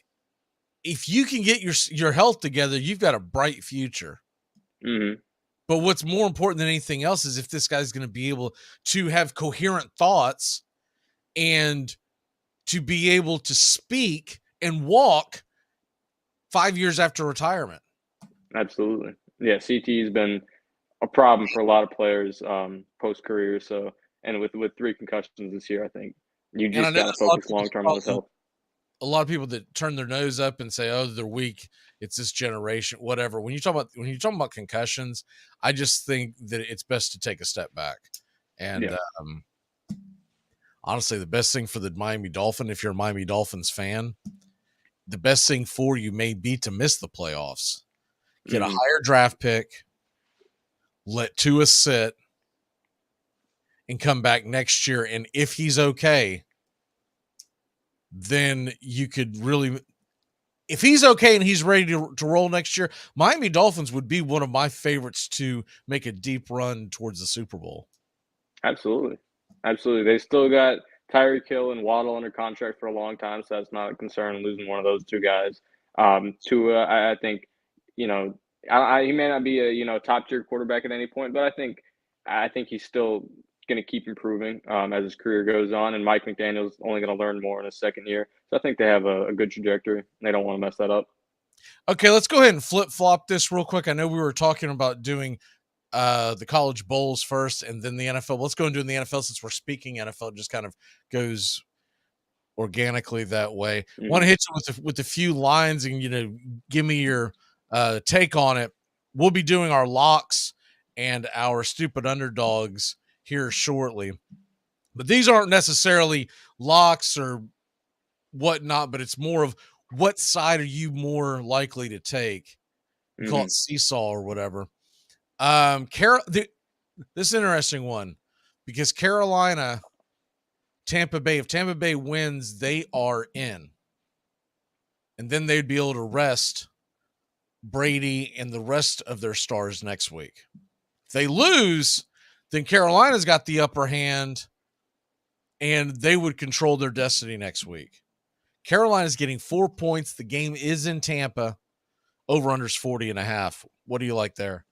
If you can get your health together, you've got a bright future. But what's more important than anything else is if this guy's going to be able to have coherent thoughts and to be able to speak and walk 5 years after retirement. Absolutely. Yeah, CTE's been a problem for a lot of players post-career. So, and with 3 concussions this year, I think you And I just know got to there's a lot of focus people long-term on his health. a lot of people that turn their nose up and say, "Oh, they're weak. It's this generation." Whatever. When you're talking about concussions, I just think that it's best to take a step back. And honestly, the best thing for the Miami Dolphins, if you're a Miami Dolphins fan, the best thing for you may be to miss the playoffs. Get a higher draft pick, let Tua sit, and come back next year. And if he's okay, then you could really, if he's okay and he's ready to roll next year, Miami Dolphins would be one of my favorites to make a deep run towards the Super Bowl. Absolutely. Absolutely. They still got Tyreek Hill and Waddle under contract for a long time, so that's not a concern losing one of those 2 guys. Tua, I think, you know, he may not be a top-tier quarterback at any point, but I think he's still going to keep improving as his career goes on, and Mike McDaniel's only going to learn more in his second year. So I think they have a good trajectory. They don't want to mess that up. Okay, let's go ahead and flip-flop this real quick. I know we were talking about doing the college bowls first and then the NFL. Let's go and do the NFL since we're speaking NFL. It just kind of goes organically that way. Want to hit you with a few lines and, give me your take on it. We'll be doing our locks and our stupid underdogs here shortly. But these aren't necessarily locks or whatnot, but it's more of what side are you more likely to take? We call it seesaw or whatever. This is an interesting one because Carolina, Tampa Bay, if Tampa Bay wins, they are in. And then they'd be able to rest Brady and the rest of their stars next week. If they lose, then Carolina's got the upper hand and they would control their destiny next week. Carolina's getting 4 points. The game is in Tampa. Over-under's 40.5. What do you like there?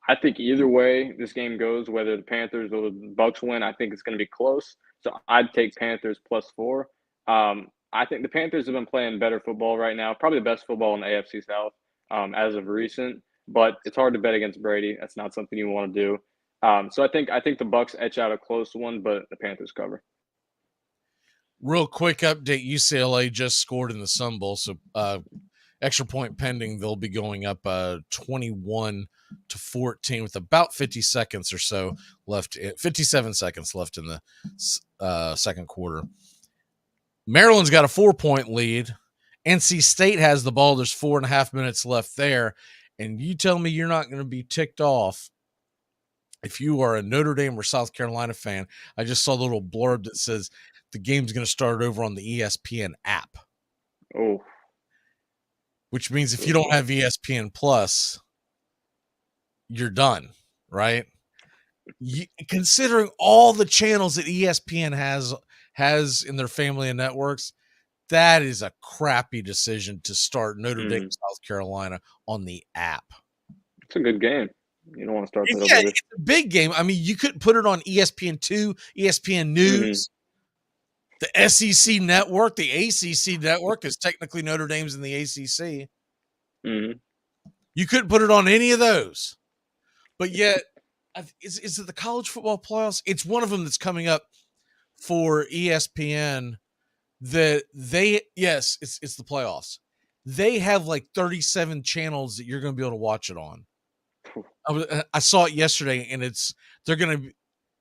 I think either way this game goes, whether the Panthers or the Bucks win, I think it's going to be close. So I'd take Panthers +4. I think the Panthers have been playing better football right now, probably the best football in the AFC South as of recent. But it's hard to bet against Brady. That's not something you want to do. So I think the Bucks etch out a close one, but the Panthers cover. Real quick update: UCLA just scored in the Sun Bowl, so extra point pending. They'll be going up 21-14 with about 50 seconds or so left. 57 seconds left in the second quarter. Maryland's got a 4-point lead. NC State has the ball. There's 4.5 minutes left there. And you tell me you're not going to be ticked off if you are a Notre Dame or South Carolina fan. I just saw a little blurb that says the game's going to start over on the ESPN app. Oh. Which means if you don't have ESPN Plus, you're done, right? Considering all the channels that ESPN has in their family of networks, that is a crappy decision to start Notre Dame, South Carolina on the app. It's a good game. You don't want to start that Yeah, over. it's a big game. I mean, you could put it on ESPN2, ESPN News, the SEC network, the ACC network, because technically Notre Dame's in the ACC. You couldn't put it on any of those. But yet, is it the college football playoffs? It's one of them that's coming up for ESPN that it's the playoffs. They have like 37 channels that you're going to be able to watch it on. I saw it yesterday, and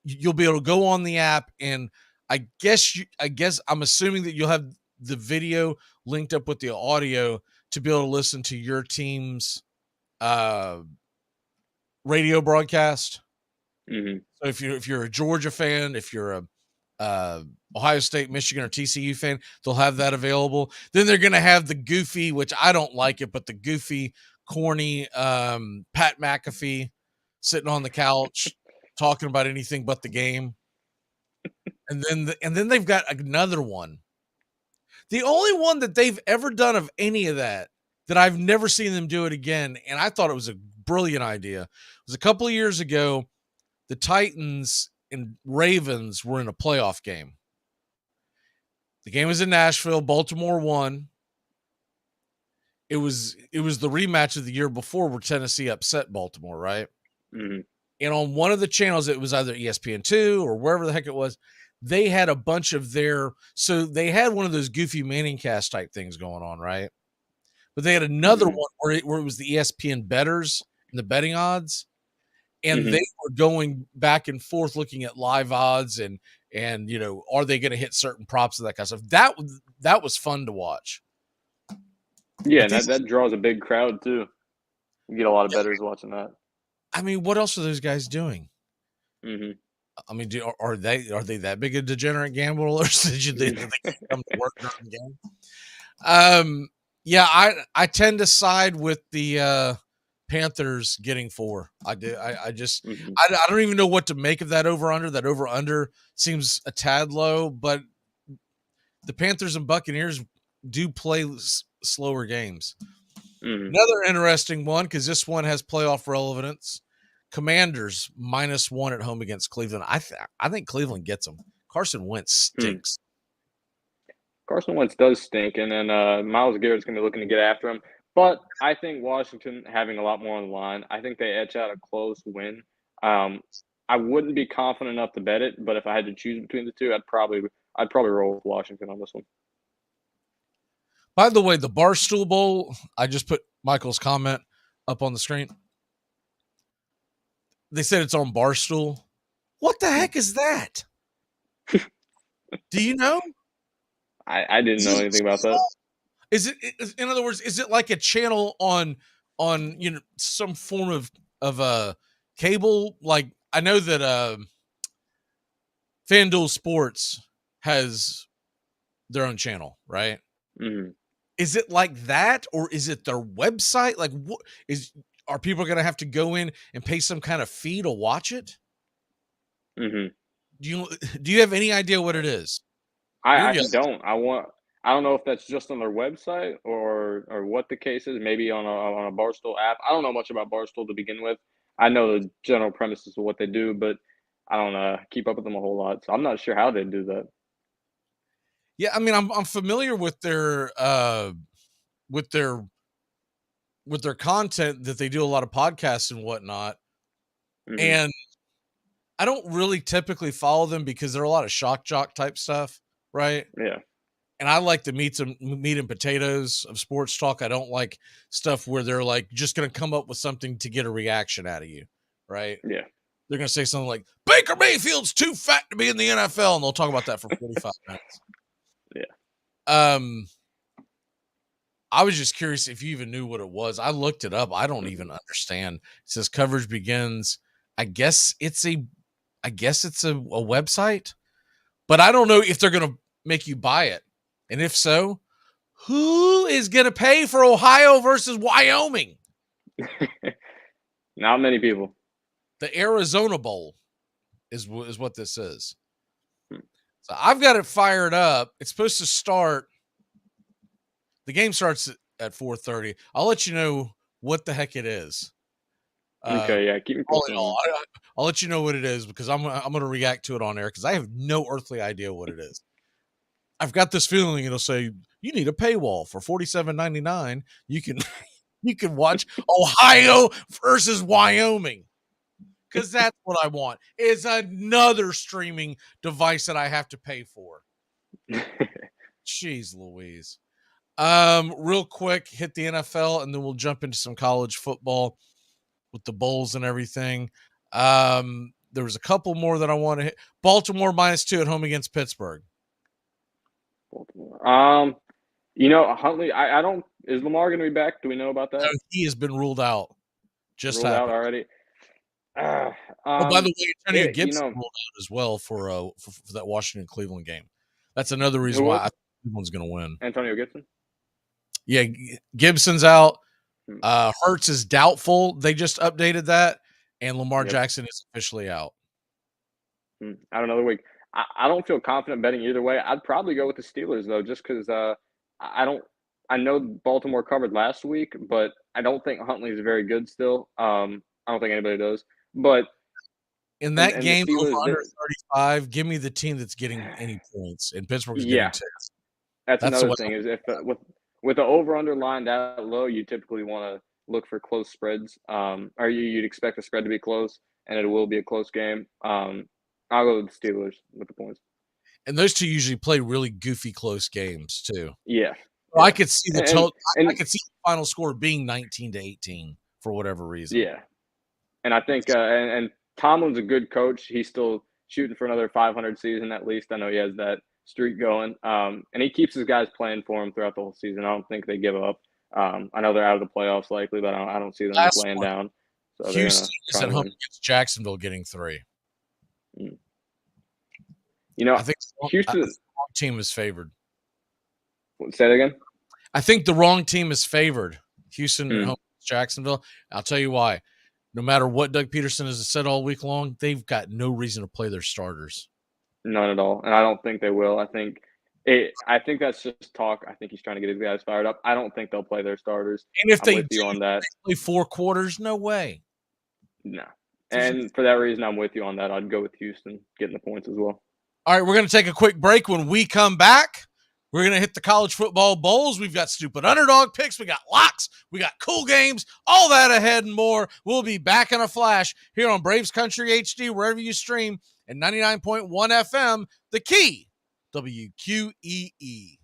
you'll be able to go on the app, and I guess I'm assuming that you'll have the video linked up with the audio to be able to listen to your team's radio broadcast. So if you're a Georgia fan, if you're a Ohio State, Michigan, or TCU fan, they'll have that available. Then they're going to have the goofy, which I don't like it, but the goofy, corny Pat McAfee sitting on the couch talking about anything but the game. And then they've got another one. The only one that they've ever done of any of that I've never seen them do it again, and I thought it was a brilliant idea. It was a couple of years ago. The Titans and Ravens were in a playoff game. The game was in Nashville. Baltimore won. it was the rematch of the year before where Tennessee upset Baltimore, right? Mm-hmm. And on one of the channels, it was either ESPN2 or wherever the heck it was, they had a bunch of so they had one of those goofy Manning cast type things going on, right? But they had another one where it was the ESPN bettors and the betting odds, and they were going back and forth looking at live odds and are they going to hit certain props and that kind of stuff. That was fun to watch. Yeah, and that draws a big crowd too. You get a lot of bettors watching that. I mean, what else are those guys doing? Mm-hmm. I mean, are they that big a degenerate gamblers? Did they come to work during the game? Yeah, I tend to side with the Panthers getting 4. I do. I just I don't even know what to make of that over under. That over under seems a tad low, but the Panthers and Buccaneers do play slower games. Another interesting one, because this one has playoff relevance. Commanders -1 at home against Cleveland. I think Cleveland gets them. Carson Wentz stinks. Carson Wentz does stink, and then Myles Garrett's going to be looking to get after him. But I think Washington having a lot more on the line. I think they etch out a close win. I wouldn't be confident enough to bet it, but if I had to choose between the two, I'd probably roll with Washington on this one. By the way, the Barstool Bowl, I just put Michael's comment up on the screen. They said it's on Barstool. What the heck is that? Do you know? I didn't know anything about that. Is it, in other words, is it like a channel on some form of cable? Like, I know that FanDuel Sports has their own channel, right? Mm-hmm. Is it like that, or is it their website? Like, what are people going to have to go in and pay some kind of fee to watch it? Mm-hmm. Do you have any idea what it is? I don't. I don't know if that's just on their website or what the case is. Maybe on a Barstool app. I don't know much about Barstool to begin with. I know the general premises of what they do, but I don't keep up with them a whole lot. So I'm not sure how they do that. Yeah, I mean, I'm familiar with their content, that they do a lot of podcasts and whatnot. Mm-hmm. And I don't really typically follow them because they're a lot of shock jock type stuff, right? Yeah. And I like the meat and potatoes of sports talk. I don't like stuff where they're like just going to come up with something to get a reaction out of you, right? Yeah. They're going to say something like, Baker Mayfield's too fat to be in the NFL, and they'll talk about that for 45 minutes. Yeah. I was just curious if you even knew what it was. I looked it up. I don't even understand. It says coverage begins. I guess it's a website, but I don't know if they're going to make you buy it. And if so, who is going to pay for Ohio versus Wyoming? Not many people. The Arizona Bowl is what this is. So I've got it fired up. It's supposed to start. The game starts at 4:30. I'll let you know what the heck it is. Okay, yeah, keep me posted. I'll let you know what it is, because I'm going to react to it on air, because I have no earthly idea what it is. I've got this feeling it'll say you need a paywall for $47.99. You can watch Ohio versus Wyoming, because that's what I want. Is another streaming device that I have to pay for. Jeez Louise. Real quick, hit the NFL, and then we'll jump into some college football with the bowls and everything. There was a couple more that I want to hit. Baltimore -2 at home against Pittsburgh. Baltimore. Huntley, I don't. Is Lamar going to be back? Do we know about that? No, he has been ruled out. Ruled out already. By the way, Antonio Gibson ruled out as well for that Washington Cleveland game. That's another reason why I think Cleveland's going to win. Antonio Gibson. Yeah, Gibson's out. Hurts is doubtful. They just updated that, and Lamar Jackson is officially out. Out another week. I don't feel confident betting either way. I'd probably go with the Steelers though, just because I know Baltimore covered last week, but I don't think Huntley is very good still. I don't think anybody does. But in that game, over under 35, give me the team that's getting any points, and Pittsburgh's getting 2. That's another thing is if with the over-under line that low, you typically want to look for close spreads. Or you'd expect the spread to be close, and it will be a close game. I'll go with the Steelers with the points. And those two usually play really goofy close games too. Yeah. Well, I could see the total. And I could see the final score being 19-18 for whatever reason. Yeah. And I think and Tomlin's a good coach. He's still shooting for another 500 season at least. I know he has that streak going. And he keeps his guys playing for him throughout the whole season. I don't think they give up. I know they're out of the playoffs likely, but I don't see them laying down. So Houston is at home against Jacksonville getting 3. You know, I think Houston the wrong team is favored. Say it again. I think the wrong team is favored. Houston at home against Jacksonville. I'll tell you why. No matter what Doug Peterson has said all week long, they've got no reason to play their starters. None at all. And I don't think they will. I think that's just talk. I think he's trying to get his guys fired up. I don't think they'll play their starters. And if I'm with you on that, play 4 quarters, no way. No. And for that reason, I'm with you on that. I'd go with Houston getting the points as well. All right, we're going to take a quick break. When we come back, we're going to hit the college football bowls. We've got stupid underdog picks. We got locks. We got cool games. All that ahead and more. We'll be back in a flash here on Braves Country HD, wherever you stream, and 99.1 FM, The Key, WQEE.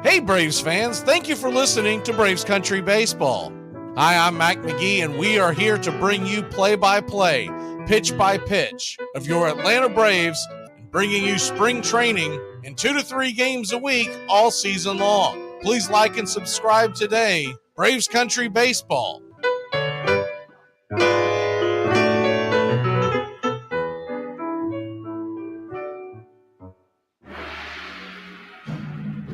Hey, Braves fans. Thank you for listening to Braves Country Baseball. Hi, I'm Mac McGee, and we are here to bring you play-by-play, pitch-by-pitch of your Atlanta Braves, and bringing you spring training in 2 to 3 games a week all season long. Please like and subscribe today. Braves Country Baseball.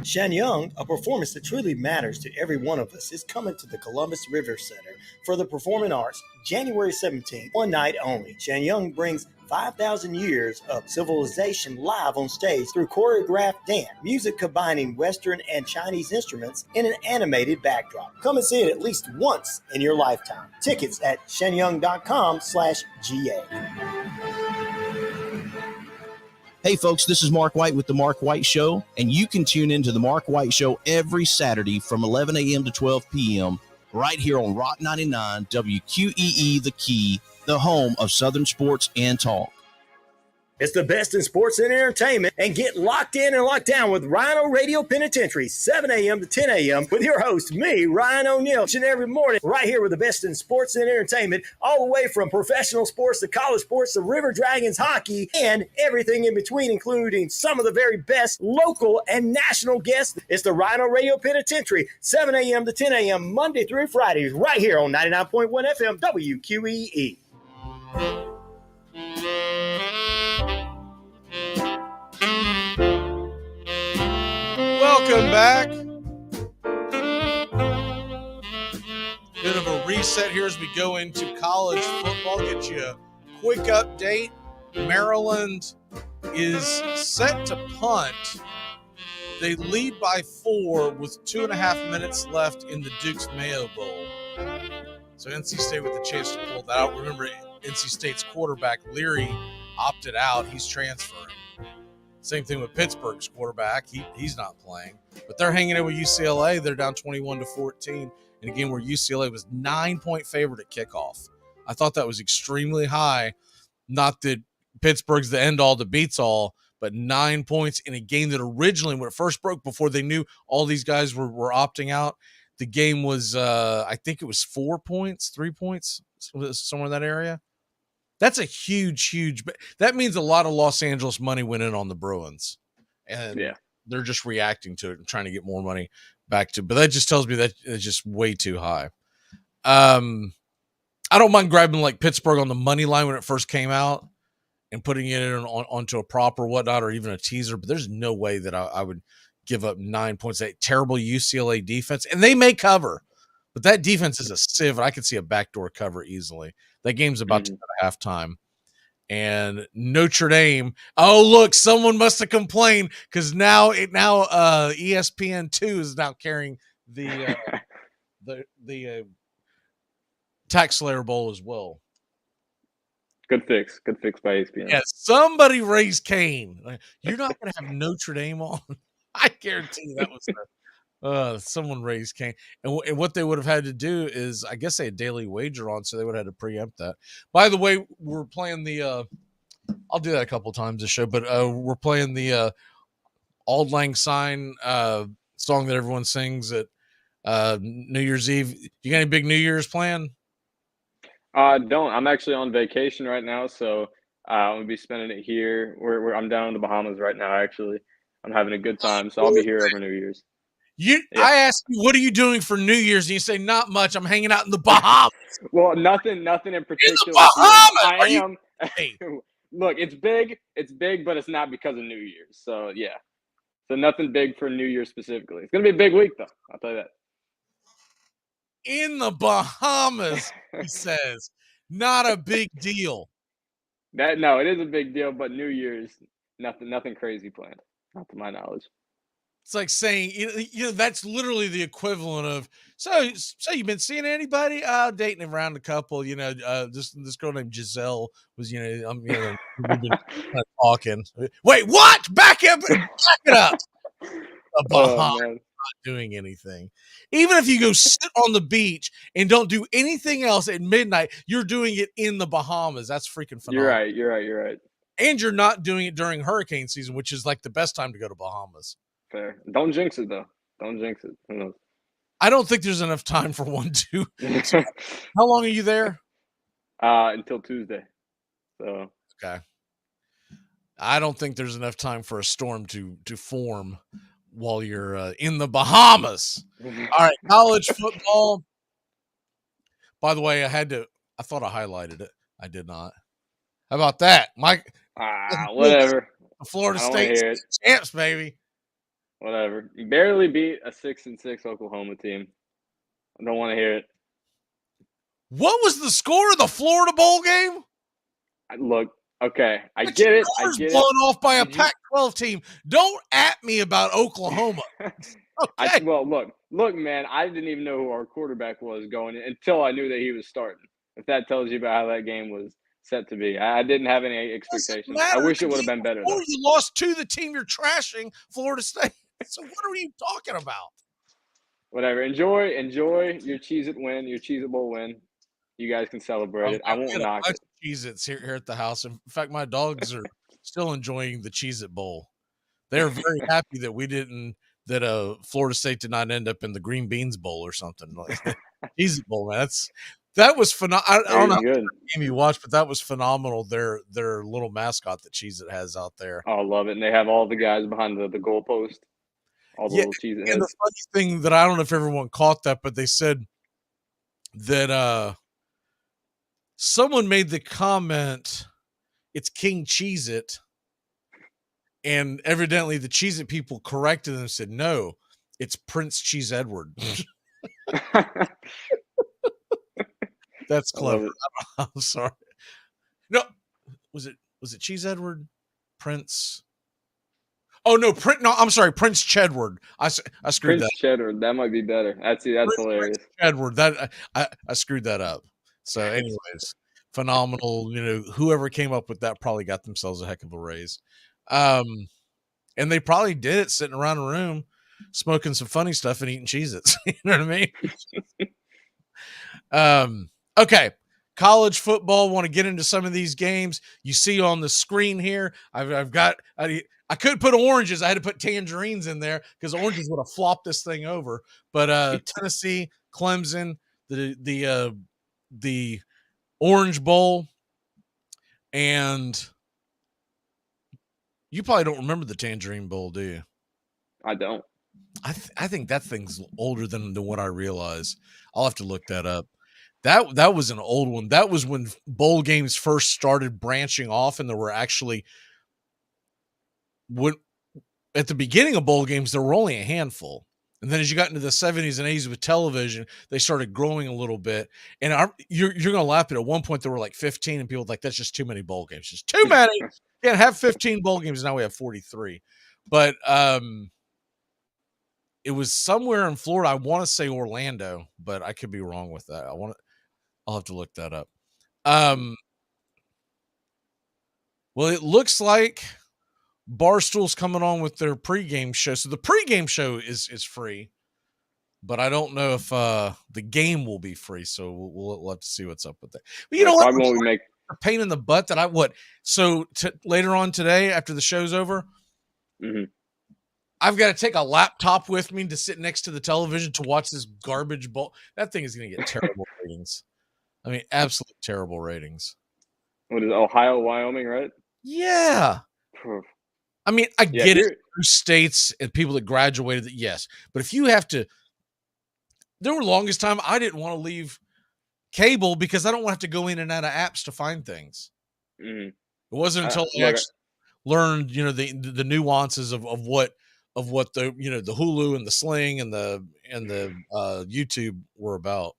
Shanyang, a performance that truly matters to every one of us, is coming to the Columbus River Center for the Performing Arts, January 17th, one night only. Shanyang brings 5,000 years of civilization live on stage through choreographed dance, music combining Western and Chinese instruments in an animated backdrop. Come and see it at least once in your lifetime. Tickets at shanyang.com/GA. Hey folks, this is Mark White with The Mark White Show, and you can tune into The Mark White Show every Saturday from 11 a.m. to 12 p.m. right here on Rock 99 WQEE The Key, the home of Southern sports and talk. It's the best in sports and entertainment, and get locked in and locked down with Rhino Radio Penitentiary, 7 a.m. to 10 a.m. with your host, me, Ryan O'Neill, each and every morning, right here with the best in sports and entertainment, all the way from professional sports to college sports to River Dragons hockey and everything in between, including some of the very best local and national guests. It's the Rhino Radio Penitentiary, 7 a.m. to 10 a.m. Monday through Friday, right here on 99.1 FM WQEE. Welcome back. Bit of a reset here as we go into college football. Get you a quick update. Maryland is set to punt. They lead by 4 with 2.5 minutes left in the Duke's Mayo Bowl. So NC State with a chance to pull that out. Remember, NC State's quarterback, Leary, opted out. He's transferring. Same thing with Pittsburgh's quarterback. He's not playing. But they're hanging in with UCLA. They're down 21-14 in a game where UCLA was 9-point favorite at kickoff. I thought that was extremely high. Not that Pittsburgh's the end-all, the beats-all, but 9 points in a game that originally, when it first broke, before they knew all these guys were opting out, the game was, I think it was 4 points, 3 points, somewhere in that area. That's a huge, that means a lot of Los Angeles money went in on the Bruins. And they're just reacting to it and trying to get more money back to, but that just tells me that it's just way too high. I don't mind grabbing like Pittsburgh on the money line when it first came out and putting it onto a prop or whatnot, or even a teaser, but there's no way that I would give up 9 points. That terrible UCLA defense, and they may cover, but that defense is a sieve. I could see a backdoor cover easily. That game's about to go to halftime. And Notre Dame, oh, look, someone must have complained because now ESPN2 is now carrying the Tax Slayer Bowl as well. Good fix by ESPN. Yeah, somebody raised Cain. You're not going to have Notre Dame on. I guarantee you that was someone raised Cain. And what they would have had to do is, I guess they had Daily Wager on, so they would have had to preempt that. By the way, we're playing the I'll do that a couple times this show, but we're playing the Auld Lang Syne song that everyone sings at New Year's Eve. You got any big New Year's plan? Don't. I'm actually on vacation right now, so I'm gonna be spending it here. I'm down in the Bahamas right now. Actually, I'm having a good time, so I'll be here over New Year's. I asked you, what are you doing for New Year's? And you say, not much. I'm hanging out in the Bahamas. Well, nothing in particular. In the Bahamas! I am. Look, it's big, but it's not because of New Year's. So yeah, so nothing big for New Year's specifically. It's gonna be a big week though. I'll tell you that. In the Bahamas, he says, not a big deal. No, it is a big deal, but New Year's, nothing crazy planned, not to my knowledge. It's like saying, that's literally the equivalent of, so you've been seeing anybody? Dating around a couple, this girl named Giselle was, we've been talking. Wait, what? Back it up. The Bahamas not doing anything. Even if you go sit on the beach and don't do anything else at midnight, you're doing it in the Bahamas. That's freaking phenomenal. You're right. And you're not doing it during hurricane season, which is like the best time to go to Bahamas. Fair. Don't jinx it though. Don't jinx it. Who knows? I don't think there's enough time for one to. How long are you there? Until Tuesday. So okay. I don't think there's enough time for a storm to form while you're in the Bahamas. All right, college football. By the way, I thought I highlighted it. I did not. How about that, Mike? Whatever. The Florida State champs, baby. Whatever. You barely beat a 6-6 Oklahoma team. I don't want to hear it. What was the score of the Florida Bowl game? Look, okay, I get it. Blown off by a Pac-12 team. Don't at me about Oklahoma. Okay. Look, man. I didn't even know who our quarterback was going in until I knew that he was starting. If that tells you about how that game was set to be, I didn't have any expectations. I wish it would have been better. Though. You lost to the team you're trashing, Florida State. So what are you talking about? Whatever. Enjoy your Cheez-It win, your Cheez-It Bowl win. You guys can celebrate it. I won't knock it. Cheez-Its here at the house. In fact, my dogs are still enjoying the Cheez-It Bowl. They're very happy that Florida State did not end up in the Green Beans Bowl or something like Cheez-It Bowl, man. That was phenomenal. I don't know what game you watched, but that was phenomenal. Their little mascot that Cheez-It has out there. Oh, I love it. And they have all the guys behind the goalpost. All the little Cheez-It heads. And the funny thing that I don't know if everyone caught that, but they said that someone made the comment, it's King Cheez-It. And evidently the Cheez-It people corrected them and said, no, it's Prince Cheese Edward. That's clever. I'm sorry. No, was it Cheese Edward? Prince? Oh no, I'm sorry, Prince Chedward. I screwed Prince Chedward. That might be better. That's hilarious. Prince Chedward. That I screwed that up. So, anyways, phenomenal. Whoever came up with that probably got themselves a heck of a raise. And they probably did it sitting around a room, smoking some funny stuff and eating Cheez-Its. You know what I mean? Okay. College football. Want to get into some of these games. You see on the screen here. I couldn't put oranges. I had to put tangerines in there because oranges would have flopped this thing over. But Tennessee, Clemson, the Orange Bowl, and you probably don't remember the Tangerine Bowl, do you? I don't. I think that thing's older than what I realize. I'll have to look that up. That was an old one. That was when bowl games first started branching off, and there were actually at the beginning of bowl games there were only a handful, and then as you got into the 70s and 80s with television, they started growing a little bit. And you're gonna laugh, but at one point there were like 15, and people were like, that's just too many bowl games. Just too many. Can't have 15 bowl games. Now we have 43. But it was somewhere in Florida. I want to say Orlando, but I could be wrong with that. I'll have to look that up. Well, it looks like Barstool's coming on with their pregame show. So the pregame show is free, but I don't know if the game will be free. So we'll have to see what's up with that. But you know what? Probably won't make a pain in the butt that So later on today, after the show's over, I've got to take a laptop with me to sit next to the television to watch this garbage bowl. That thing is going to get terrible ratings. I mean, absolute terrible ratings. What is it, Ohio, Wyoming, right? Yeah. I mean, I get it. States and people that graduated, yes. But if you have to, there were the longest time I didn't want to leave cable because I don't want to have to go in and out of apps to find things. It wasn't until I actually learned, the nuances of what the the Hulu and the Sling and the YouTube were about.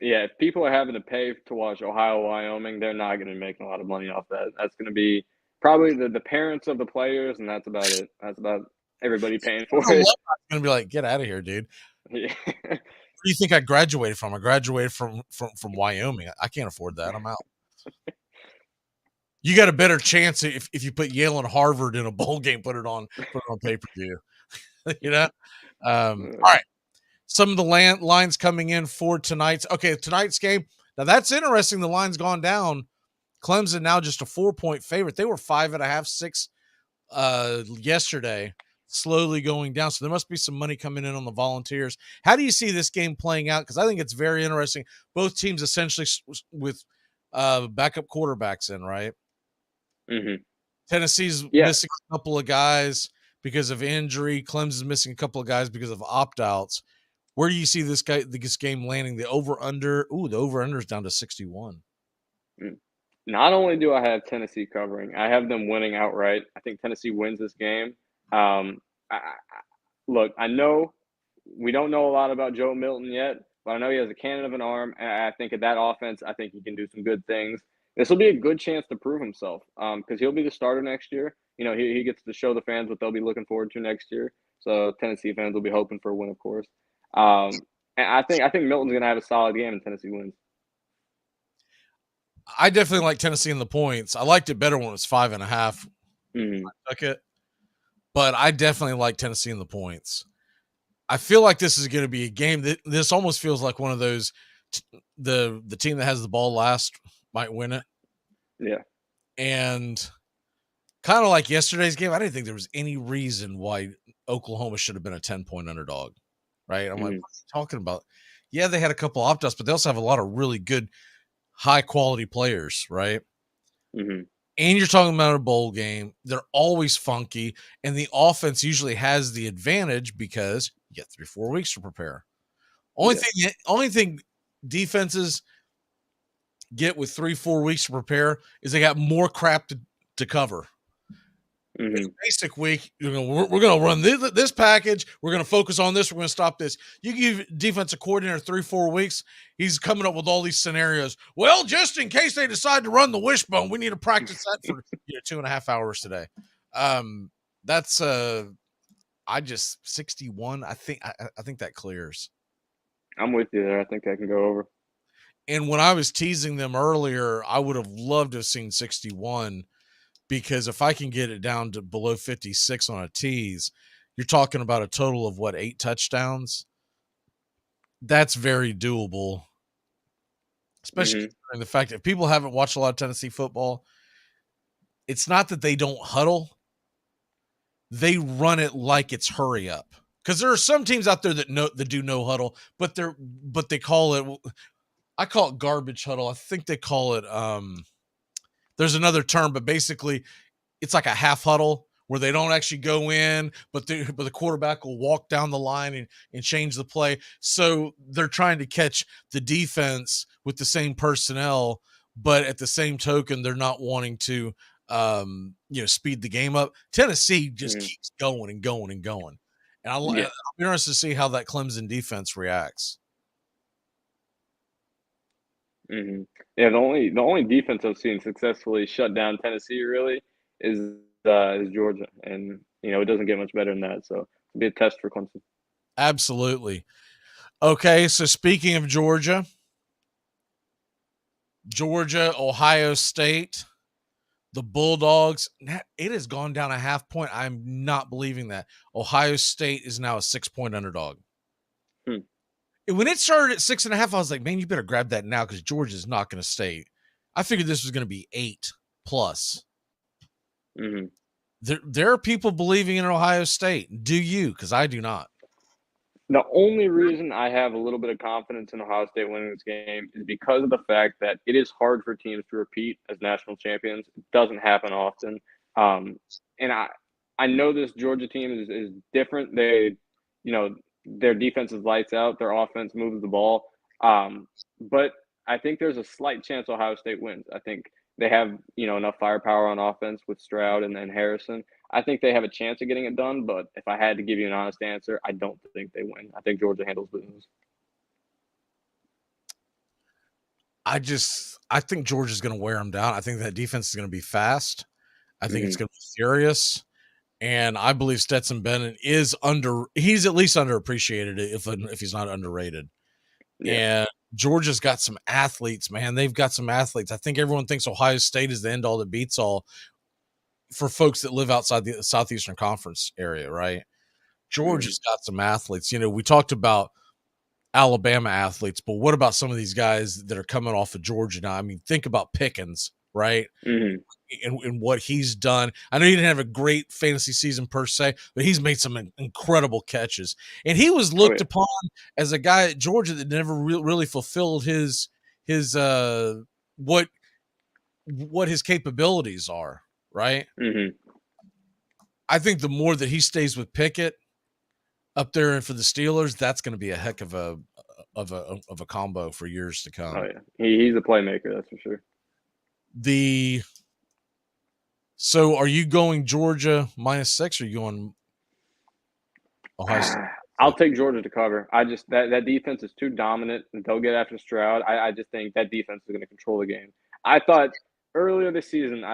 Yeah, if people are having to pay to watch Ohio, Wyoming, they're not going to make a lot of money off that. That's going to be probably the parents of the players, and that's about it. That's about everybody paying for it. Going to be like, get out of here, dude. Yeah. Where do you think I graduated from? I graduated from Wyoming. I can't afford that. I'm out. You got a better chance if you put Yale and Harvard in a bowl game, put it on pay-per-view. All right. Some of the lines coming in for tonight's game. Now that's interesting. The line's gone down. Clemson now just a 4-point favorite. They were 5.5, 6 yesterday, slowly going down. So there must be some money coming in on the Volunteers. How do you see this game playing out? Because I think it's very interesting. Both teams essentially with backup quarterbacks in, right? Tennessee's missing a couple of guys because of injury. Clemson's missing a couple of guys because of opt-outs. Where do you see this game landing? The over-under? Ooh, the over-under is down to 61. Not only do I have Tennessee covering, I have them winning outright. I think Tennessee wins this game. Look, I know we don't know a lot about Joe Milton yet, but I know he has a cannon of an arm, and I think at that offense, I think he can do some good things. This will be a good chance to prove himself because he'll be the starter next year. He gets to show the fans what they'll be looking forward to next year. So Tennessee fans will be hoping for a win, of course. And I think Milton's going to have a solid game and Tennessee wins. I definitely like Tennessee in the points. I liked it better when it was 5.5. I took it, but I definitely like Tennessee in the points. I feel like this is going to be a game that this almost feels like one of those. The team that has the ball last might win it. Yeah, and kind of like yesterday's game, I didn't think there was any reason why Oklahoma should have been a 10-point underdog. Right? I'm like, what are you talking about? Yeah, they had a couple opt-outs, but they also have a lot of really good, high-quality players, right? And you're talking about a bowl game. They're always funky, and the offense usually has the advantage because you get 3-4 weeks to prepare. Only thing defenses get with 3-4 weeks to prepare is they got more crap to cover. Basic week, we're going to run this package. We're going to focus on this. We're going to stop this. You give defensive coordinator 3-4 weeks, he's coming up with all these scenarios. Well, just in case they decide to run the wishbone, we need to practice that for 2.5 hours today. That's 61. I think that clears. I'm with you there. I think I can go over. And when I was teasing them earlier, I would have loved to have seen 61. Because if I can get it down to below 56 on a tease, you're talking about a total of 8 touchdowns. That's very doable. Especially considering the fact that if people haven't watched a lot of Tennessee football, it's not that they don't huddle. They run it like it's hurry up. Because there are some teams out there that do no huddle, but they call it, I call it garbage huddle. I think they call it there's another term, but basically it's like a half huddle where they don't actually go in, but the quarterback will walk down the line and change the play. So they're trying to catch the defense with the same personnel, but at the same token, they're not wanting to speed the game up. Tennessee just keeps going and going and going. And I'm interested to see how that Clemson defense reacts. Yeah, the only defense I've seen successfully shut down Tennessee really is Georgia, and it doesn't get much better than that. So it'll be a test for Clemson. Absolutely. Okay, so speaking of Georgia, Ohio State. the Bulldogs, it has gone down a half point. I'm not believing that. Ohio State is now a 6-point underdog. When it started at 6.5, I was like, man, you better grab that now because Georgia's not going to stay. I figured this was going to be 8+. There are people believing in Ohio State. Do you? Because I do not. The only reason I have a little bit of confidence in Ohio State winning this game is because of the fact that it is hard for teams to repeat as national champions. It doesn't happen often. And I know this Georgia team is different. They, their defense is lights out. Their offense moves the ball. But I think there's a slight chance Ohio State wins. I think they have, enough firepower on offense with Stroud and then Harrison. I think they have a chance of getting it done, but if I had to give you an honest answer, I don't think they win. I think Georgia handles business. I think Georgia's going to wear them down. I think that defense is going to be fast. I think it's going to be furious. And I believe Stetson Bennett he's at least underappreciated if he's not underrated. Yeah. And Georgia's got some athletes, man. They've got some athletes. I think everyone thinks Ohio State is the end all that beats all for folks that live outside the Southeastern Conference area, right? Georgia's got some athletes. We talked about Alabama athletes, but what about some of these guys that are coming off of Georgia now? I mean, think about Pickens, right? And what he's done. I know he didn't have a great fantasy season per se, but he's made some incredible catches. And he was looked upon as a guy at Georgia that never really fulfilled his what his capabilities are, right? I think the more that he stays with Pickett up there and for the Steelers, that's going to be a heck of a combo for years to come. Oh yeah, he's a playmaker, that's for sure. So are you going Georgia -6 or are you going Ohio State? I'll take Georgia to cover. That defense is too dominant and they'll get after Stroud. I just think that defense is going to control the game. I thought earlier this season,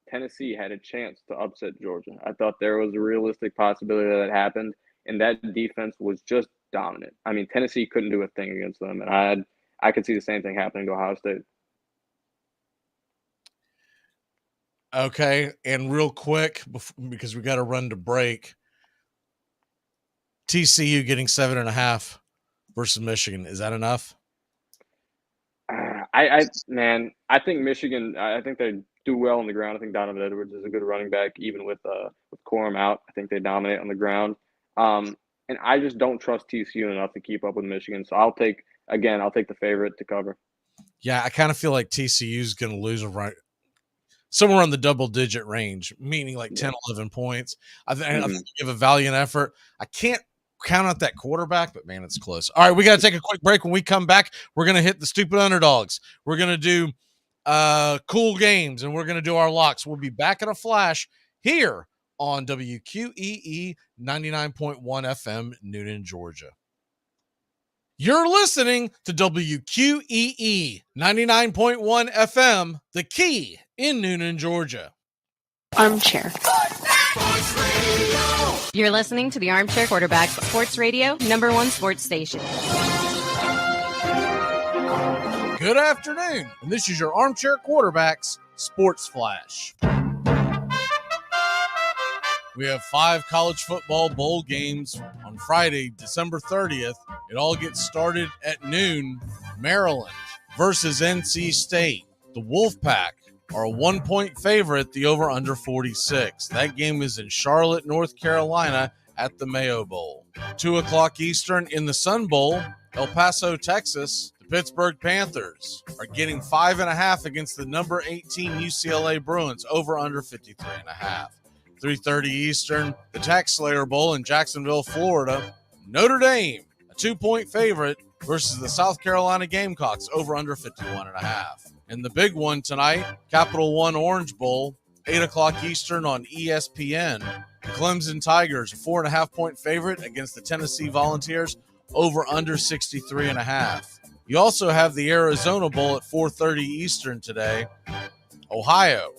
Tennessee had a chance to upset Georgia. I thought there was a realistic possibility that happened, and that defense was just dominant. I mean, Tennessee couldn't do a thing against them, and I could see the same thing happening to Ohio State. Okay, and real quick, because we got to run to break, TCU getting 7.5 versus Michigan. Is that enough? I think Michigan, I think they do well on the ground. I think Donovan Edwards is a good running back, even with Corum out. I think they dominate on the ground. And I just don't trust TCU enough to keep up with Michigan. So I'll take the favorite to cover. Yeah, I kind of feel like TCU is going to lose somewhere in the double-digit range, meaning like 10, 11 points. I think they give a valiant effort. I can't count out that quarterback, but, man, it's close. All right, we got to take a quick break. When we come back, we're going to hit the stupid underdogs. We're going to do cool games, and we're going to do our locks. We'll be back in a flash here on WQEE 99.1 FM, Newnan, Georgia. You're listening to WQEE 99.1 FM, The Key in Newnan, Georgia. Armchair. You're listening to the Armchair Quarterback Sports Radio, #1 sports station. Good afternoon, and this is your Armchair Quarterbacks Sports Flash. We have 5 college football bowl games on Friday, December 30th. It all gets started at noon. Maryland versus NC State. The Wolfpack are a 1-point favorite, the over-under 46. That game is in Charlotte, North Carolina at the Mayo Bowl. 2 o'clock Eastern in the Sun Bowl, El Paso, Texas. The Pittsburgh Panthers are getting 5.5 against the number 18 UCLA Bruins, over-under 53.5. 3:30 Eastern, the Tax Slayer Bowl in Jacksonville, Florida. Notre Dame, a 2-point favorite versus the South Carolina Gamecocks, over under 51.5. And the big one tonight, Capital One Orange Bowl, 8 o'clock Eastern on ESPN. The Clemson Tigers, a 4.5-point favorite against the Tennessee Volunteers, over under 63.5. You also have the Arizona Bowl at 4:30 Eastern today. Ohio,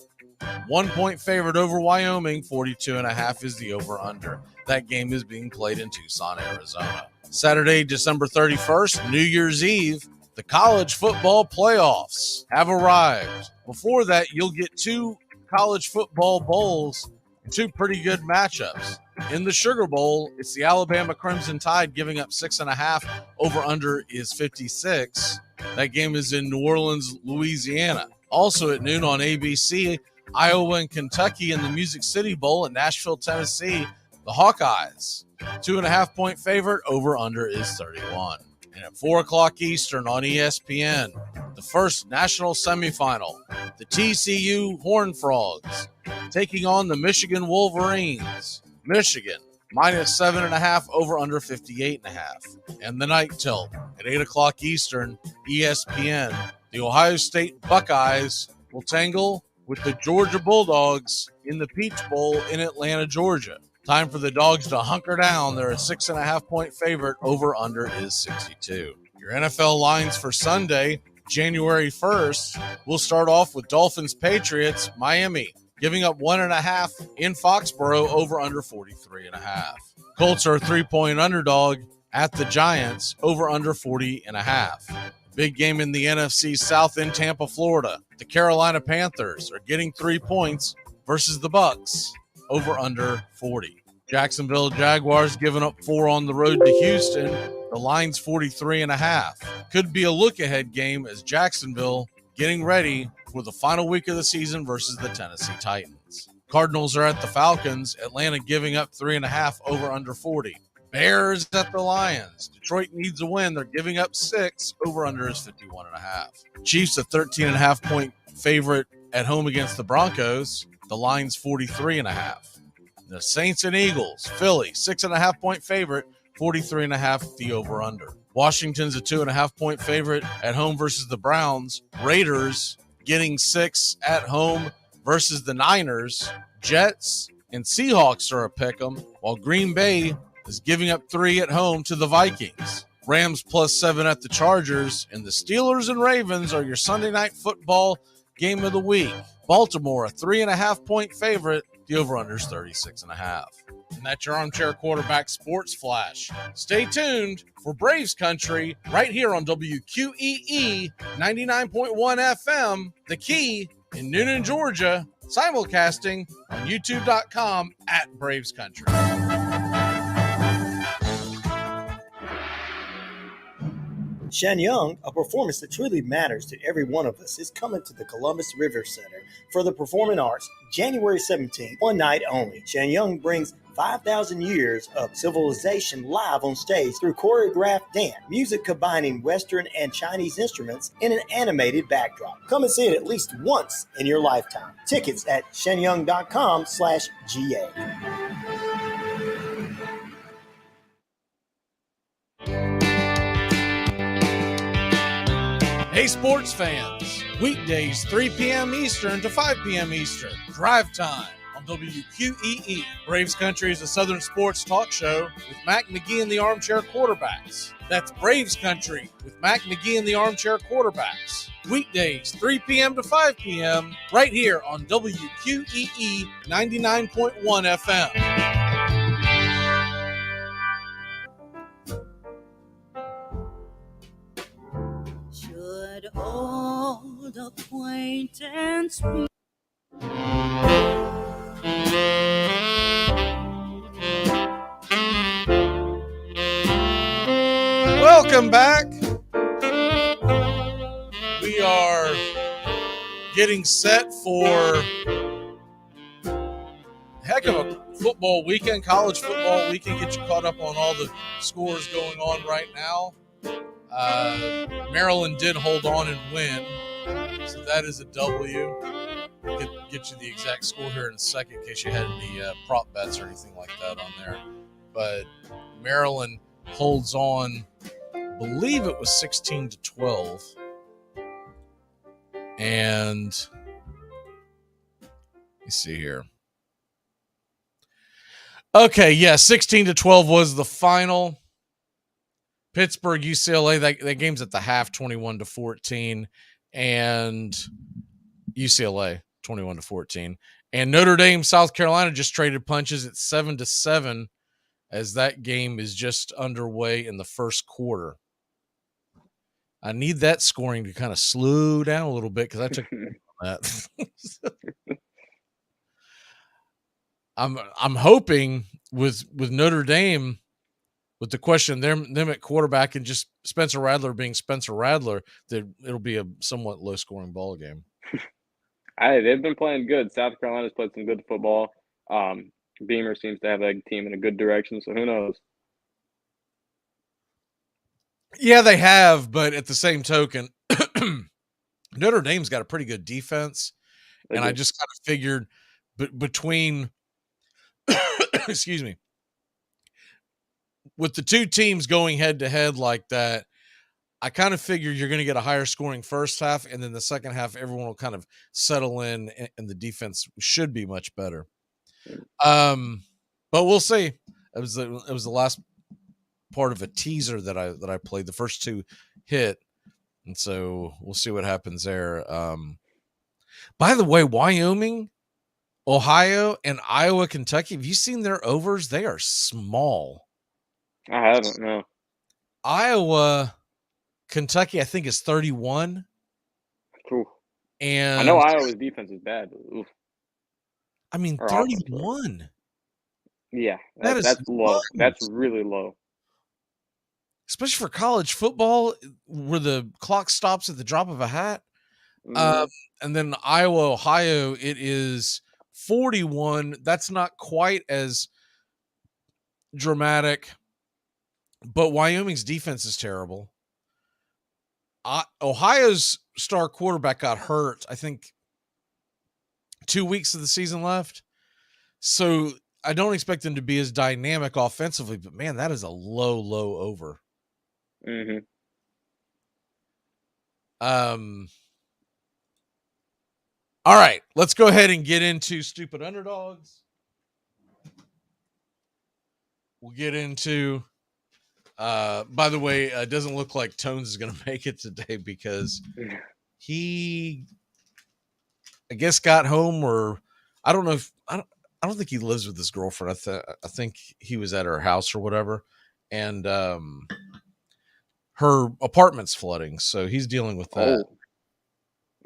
1-point favorite over Wyoming, 42.5 is the over-under. That game is being played in Tucson, Arizona. Saturday, December 31st, New Year's Eve, the college football playoffs have arrived. Before that, you'll get 2 college football bowls, and two pretty good matchups. In the Sugar Bowl, it's the Alabama Crimson Tide giving up 6.5. Over under is 56. That game is in New Orleans, Louisiana. Also at noon on ABC, Iowa and Kentucky in the Music City Bowl in Nashville, Tennessee. The Hawkeyes, 2.5-point favorite. Over under is 31. And at 4 o'clock Eastern on ESPN, the first national semifinal, the TCU Horned Frogs taking on the Michigan Wolverines. Michigan, minus 7.5, over under 58.5. And the night tilt at 8 o'clock Eastern, ESPN, the Ohio State Buckeyes will tangle with the Georgia Bulldogs in the Peach Bowl in Atlanta, Georgia. Time for the Dogs to hunker down. They're a 6.5-point favorite. Over under is 62. Your NFL lines for Sunday, January 1st, we'll start off with Dolphins Patriots, Miami, giving up 1.5 in Foxborough. Over under 43.5. Colts are a 3-point underdog at the Giants. Over under 40.5. Big game in the NFC South in Tampa, Florida. The Carolina Panthers are getting 3 points versus the Bucks. Over under 40. Jacksonville Jaguars giving up 4 on the road to Houston. The line's 43.5. Could be a look-ahead game as Jacksonville getting ready for the final week of the season versus the Tennessee Titans. Cardinals are at the Falcons. Atlanta giving up 3.5. Over under 40. Bears at the Lions. Detroit needs a win. They're giving up 6. Over under is 51.5. Chiefs a 13.5-point favorite at home against the Broncos. The line's 43.5. The Saints and Eagles, Philly, 6.5-point favorite, 43.5 the over-under. Washington's a 2.5-point favorite at home versus the Browns. Raiders getting 6 at home versus the Niners. Jets and Seahawks are a pick'em, while Green Bay is giving up 3 at home to the Vikings. Rams plus 7 at the Chargers, and the Steelers and Ravens are your Sunday night football game of the week. Baltimore, a 3.5-point favorite. The over-under is 36.5. And that's your Armchair Quarterback Sports Flash. Stay tuned for Braves Country right here on WQEE 99.1 FM, The Key in Noonan, Georgia, simulcasting on youtube.com at Braves Country. Shenyang, a performance that truly matters to every one of us, is coming to the Columbus River Center for the Performing Arts, January 17th, one night only. Shenyang brings 5,000 years of civilization live on stage through choreographed dance, music combining Western and Chinese instruments in an animated backdrop. Come and see it at least once in your lifetime. Tickets at shenyang.com/GA. Hey, sports fans. Weekdays, 3 p.m. Eastern to 5 p.m. Eastern. Drive time on WQEE. Braves Country is a Southern sports talk show with Mac McGee and the Armchair Quarterbacks. That's Braves Country with Mac McGee and the Armchair Quarterbacks. Weekdays, 3 p.m. to 5 p.m. right here on WQEE 99.1 FM. Old acquaintance be. Welcome back. We are getting set for heck of a football weekend, college football weekend. Get you caught up on all the scores going on right now. Maryland did hold on and win, so that is a W. Get you the exact score here in a second in case you had any prop bets or anything like that on there. But Maryland holds on, I believe it was 16-12. And let me see here. Okay, yeah, 16-12 was the final. Pittsburgh, UCLA, that game's at the half, 21-14, and UCLA, 21-14. And Notre Dame, South Carolina just traded punches at 7-7 as that game is just underway in the first quarter. I need that scoring to kind of slow down a little bit because I took that. I'm hoping with Notre Dame, with the question them at quarterback and just Spencer Rattler being Spencer Rattler, that it'll be a somewhat low scoring ball game. They've been playing good. South Carolina's played some good football. Beamer seems to have that team in a good direction, so who knows? Yeah, they have, but at the same token, Notre Dame's got a pretty good defense, and I just kind of figured between excuse me, with the two teams going head to head like that, I kind of figure you're going to get a higher scoring first half, and then the second half, everyone will kind of settle in, and the defense should be much better. But we'll see. It was the last part of a teaser that I played. The first two hit, and so we'll see what happens there. By the way, Wyoming, Ohio, and Iowa, Kentucky, have you seen their overs? They are small. I haven't, no. Iowa, Kentucky, I think, is 31. Cool. And I know Iowa's defense is bad. But, I mean, 31. Yeah, that's low. nuts. That's really low. Especially for college football, where the clock stops at the drop of a hat. And then Iowa, Ohio, it is 41. That's not quite as dramatic, but Wyoming's defense is terrible. Ohio's star quarterback got hurt, I think, 2 weeks of the season left. So I don't expect them to be as dynamic offensively, but man, that is a low over. Mm-hmm. All right, let's go ahead and get into stupid underdogs. We'll get into, by the way, it doesn't look like Tones is going to make it today because he, I guess, got home, or I don't know if, I don't think he lives with his girlfriend. I think he was at her house or whatever. And her apartment's flooding, so he's dealing with that.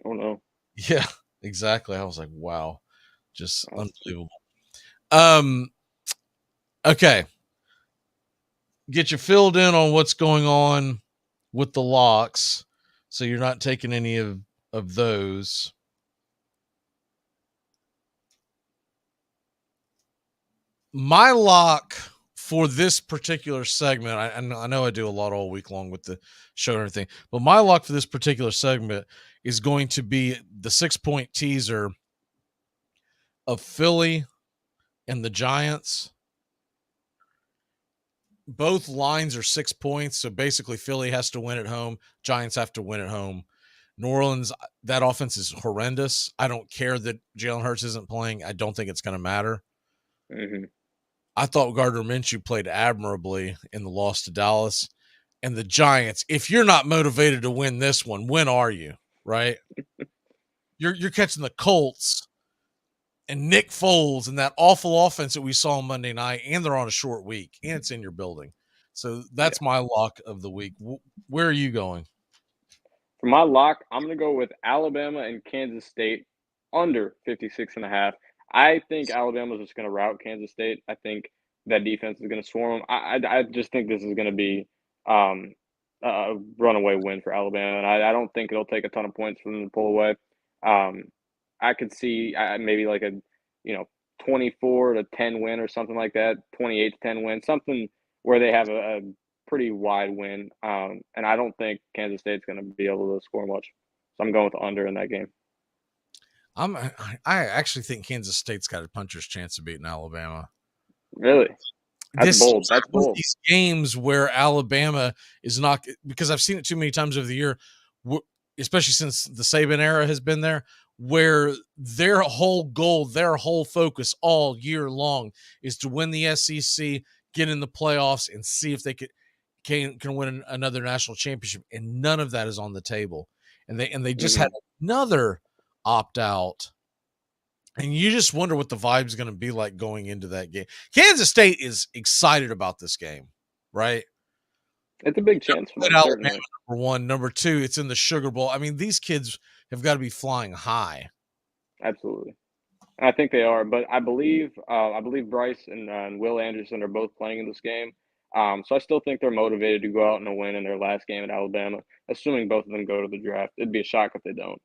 Oh no. Yeah, exactly. I was like, wow, just unbelievable. Okay. Get you filled in on what's going on with the locks, so you're not taking any of those. My lock for this particular segment, I know I do a lot all week long with the show and everything, but my lock for this particular segment is going to be the 6-point teaser of Philly and the Giants. Both lines are 6 points, so basically Philly has to win at home. Giants have to win at home. New Orleans, that offense is horrendous. I don't care that Jalen Hurts isn't playing. I don't think it's going to matter. Mm-hmm. I thought Gardner Minshew played admirably in the loss to Dallas. And the Giants, if you're not motivated to win this one, when are you? Right? You're catching the Colts and Nick Foles and that awful offense that we saw on Monday night, and they're on a short week, and it's in your building. So that's my lock of the week. Where are you going? For my lock, I'm going to go with Alabama and Kansas State under 56.5. I think Alabama's just going to rout Kansas State. I think that defense is going to swarm them. I just think this is going to be a runaway win for Alabama, and I don't think it'll take a ton of points for them to pull away. I could see maybe like a 24-10 win or something like that, 28-10 win, something where they have a pretty wide win. And I don't think Kansas State's going to be able to score much. So I'm going with the under in that game. I actually think Kansas State's got a puncher's chance of beating Alabama. Really? That's bold. That's bold. These games where Alabama is not, because I've seen it too many times over the year, especially since the Saban era has been there, where their whole goal, their whole focus all year long is to win the SEC, get in the playoffs, and see if they can win another national championship. And none of that is on the table. And they just had another opt-out. And you just wonder what the vibe is going to be like going into that game. Kansas State is excited about this game, right? It's a big chance for them, Alabama, number one. Number two, it's in the Sugar Bowl. I mean, these kids have got to be flying high. Absolutely. I think they are, but I believe Bryce and Will Anderson are both playing in this game. So I still think they're motivated to go out and a win in their last game at Alabama, assuming both of them go to the draft. It'd be a shock if they don't.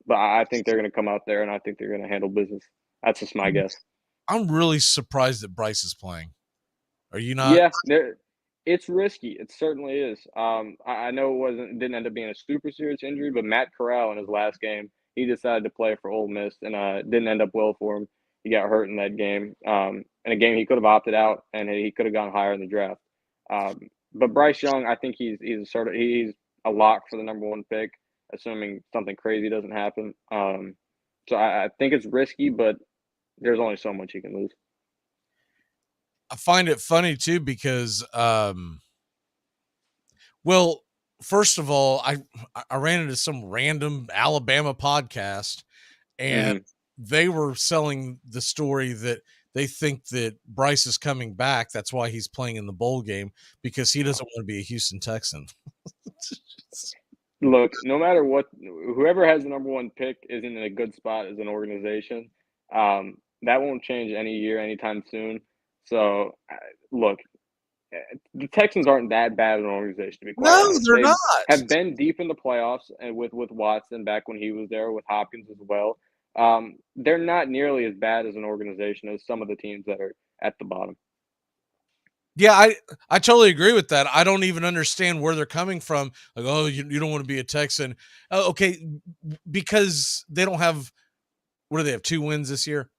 But I think they're going to come out there, and I think they're going to handle business. That's just my guess. I'm really surprised that Bryce is playing. Are you not? Yeah, it's risky. It certainly is. I know it didn't end up being a super serious injury, but Matt Corral in his last game, he decided to play for Ole Miss, and it didn't end up well for him. He got hurt in that game. In a game he could have opted out, and he could have gone higher in the draft. But Bryce Young, I think he's a lock for the number 1 pick, assuming something crazy doesn't happen. So I think it's risky, but there's only so much he can lose. I find it funny too because, well, first of all, I ran into some random Alabama podcast, and they were selling the story that they think that Bryce is coming back. That's why he's playing in the bowl game, because he doesn't want to be a Houston Texan. Look, no matter what, whoever has the number 1 pick isn't in a good spot as an organization. That won't change any year, anytime soon. So, look, the Texans aren't that bad of an organization, to be quite honest. They're not. Have been deep in the playoffs, and with Watson back when he was there, with Hopkins as well. They're not nearly as bad as an organization as some of the teams that are at the bottom. Yeah, I totally agree with that. I don't even understand where they're coming from. Like, oh, you don't want to be a Texan. Okay, because they don't have, what do they have, 2 wins this year?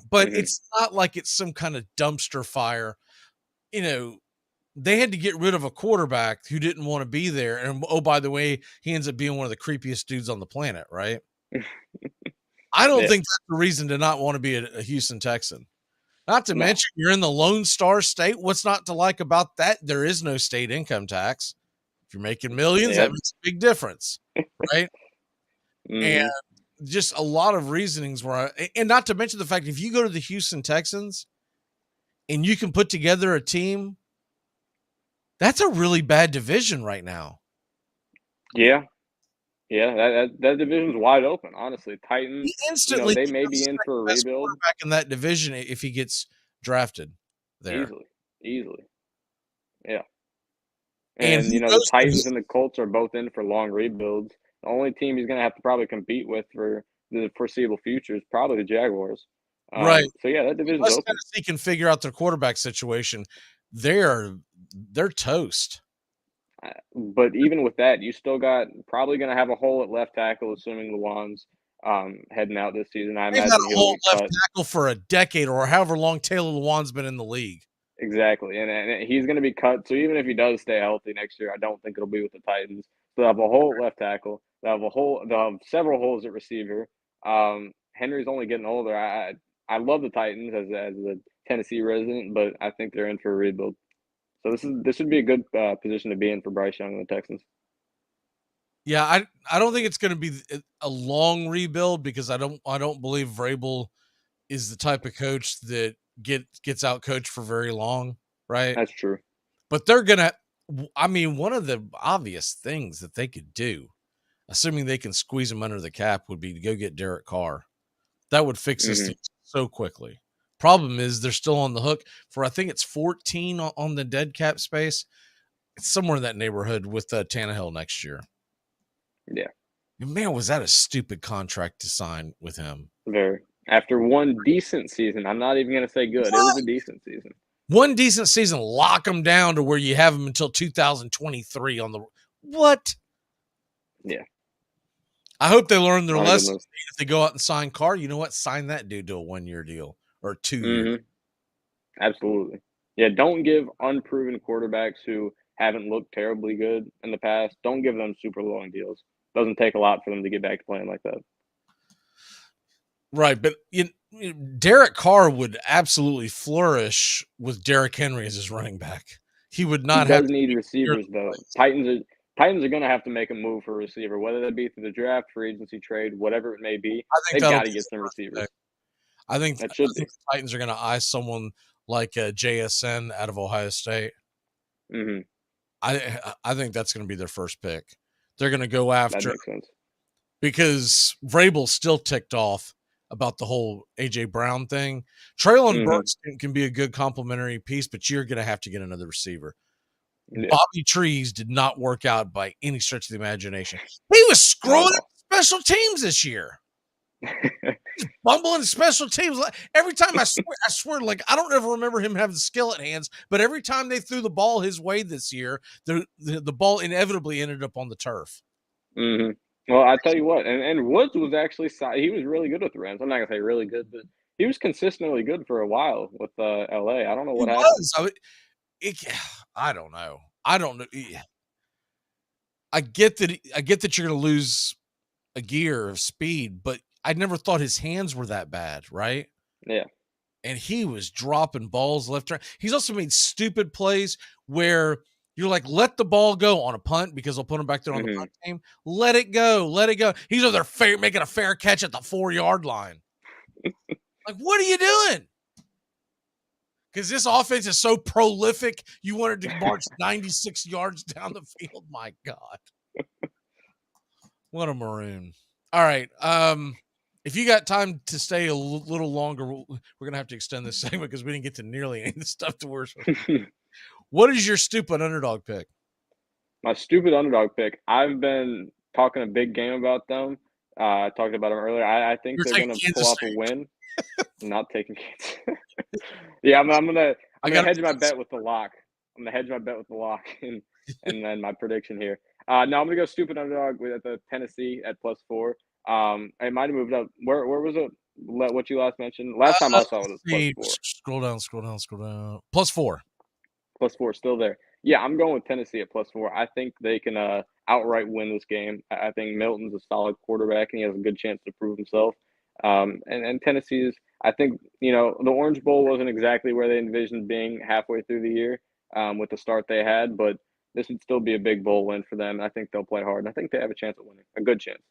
But it's not like it's some kind of dumpster fire. You know, they had to get rid of a quarterback who didn't want to be there. And, oh, by the way, he ends up being one of the creepiest dudes on the planet, right? I don't think that's the reason to not want to be a Houston Texan. Not to mention, you're in the Lone Star State. What's not to like about that? There is no state income tax. If you're making millions, that makes a big difference, right? And just a lot of reasonings and not to mention the fact, if you go to the Houston Texans and you can put together a team, that's a really bad division right now. Yeah. Yeah, that division's wide open, honestly. Titans, he instantly, they may be in for a rebuild. Back in that division if he gets drafted there. Easily. Yeah. And the Titans and the Colts are both in for long rebuilds. The only team he's going to have to probably compete with for the foreseeable future is probably the Jaguars. Right. So, yeah, that division's Unless open. Tennessee can figure out their quarterback situation, they're toast. But even with that, you still got probably going to have a hole at left tackle, assuming Lewan's heading out this season. I imagine he'll hole left tackle for a decade or however long Taylor Lewan's been in the league. Exactly, and he's going to be cut. So even if he does stay healthy next year, I don't think it'll be with the Titans. They'll have a hole at left tackle. They'll have several holes at receiver. Henry's only getting older. I love the Titans as a Tennessee resident, but I think they're in for a rebuild. So this would be a good position to be in for Bryce Young and the Texans. Yeah, I don't think it's going to be a long rebuild because I don't believe Vrabel is the type of coach that gets out coached for very long, right? That's true. But they're gonna. I mean, one of the obvious things that they could do, assuming they can squeeze him under the cap, would be to go get Derek Carr. That would fix this thing so quickly. Problem is they're still on the hook for, I think it's 14 on the dead cap space. It's somewhere in that neighborhood with Tannehill next year. Yeah. Man, was that a stupid contract to sign with him? Very. After one decent season, I'm not even going to say good. It was a decent season. One decent season, lock them down to where you have them until 2023 on the what? Yeah. I hope they learn their lesson. If they go out and sign Carr, you know what? Sign that dude to a 1-year deal or 2 years. Absolutely. Yeah, don't give unproven quarterbacks who haven't looked terribly good in the past, don't give them super long deals. Doesn't take a lot for them to get back to playing like that. Right, but Derek Carr would absolutely flourish with Derrick Henry as his running back. He would not have need receivers though. Titans are going to have to make a move for a receiver, whether that be through the draft, free agency trade, whatever it may be. They've got to get some receivers. I think the Titans are going to eye someone like JSN out of Ohio State. I think that's going to be their first pick. They're going to go after, that makes sense, because Vrabel's still ticked off about the whole A.J. Brown thing. Traylon Mhm. Burks can be a good complementary piece, but you're going to have to get another receiver. Yeah. Bobby Trees did not work out by any stretch of the imagination. He was screwing up special teams this year. He's bumbling special teams. Every time I swear, like I don't ever remember him having skillet hands, but every time they threw the ball his way this year, the ball inevitably ended up on the turf. Mhm. Well, I tell you what, and Woods was actually he was really good with the Rams. I'm not gonna say really good, but he was consistently good for a while with LA. I don't know He what happened. was. I don't know. I don't know. I get that you're going to lose a gear of speed, but I never thought his hands were that bad, right? Yeah. And he was dropping balls left, right. He's also made stupid plays where you're like, let the ball go on a punt because they'll put him back there on the punt team. Let it go. Let it go. He's over there making a fair catch at the 4-yard line. Like, what are you doing? Because this offense is so prolific, you wanted to march 96 yards down the field. My God. What a maroon. All right. If you got time to stay a little longer, we're going to have to extend this segment because we didn't get to nearly any of the stuff to work with. What is your stupid underdog pick? My stupid underdog pick. I've been talking a big game about them. I talked about them earlier. I think You're they're going taking to pull Kansas off State. a win. I'm not taking Kansas. Yeah, I'm gonna hedge my bet with the lock. I'm gonna hedge my bet with the lock and then my prediction here. No, I'm gonna go stupid underdog with the Tennessee at +4. I might have moved up. Where was it? What you last mentioned? Last time I saw it was +4. Scroll down. +4. +4, still there. Yeah, I'm going with Tennessee at +4. I think they can outright win this game. I think Milton's a solid quarterback and he has a good chance to prove himself. And Tennessee's, I think, the Orange Bowl wasn't exactly where they envisioned being halfway through the year with the start they had, but this would still be a big bowl win for them. I think they'll play hard, and I think they have a chance at winning, a good chance.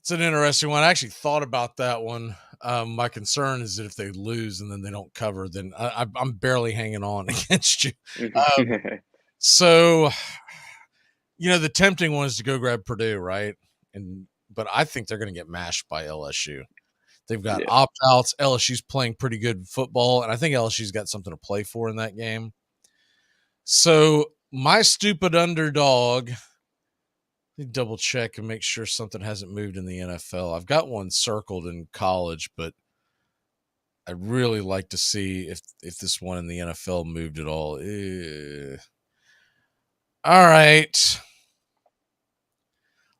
It's an interesting one. I actually thought about that one. My concern is that if they lose and then they don't cover, then I'm barely hanging on against you. So, the tempting one is to go grab Purdue, right? But I think they're going to get mashed by LSU. They've got opt-outs. LSU's playing pretty good football, and I think LSU's got something to play for in that game. So my stupid underdog, let me double check and make sure something hasn't moved in the NFL. I've got one circled in college, but I'd really like to see if this one in the NFL moved at all. All right.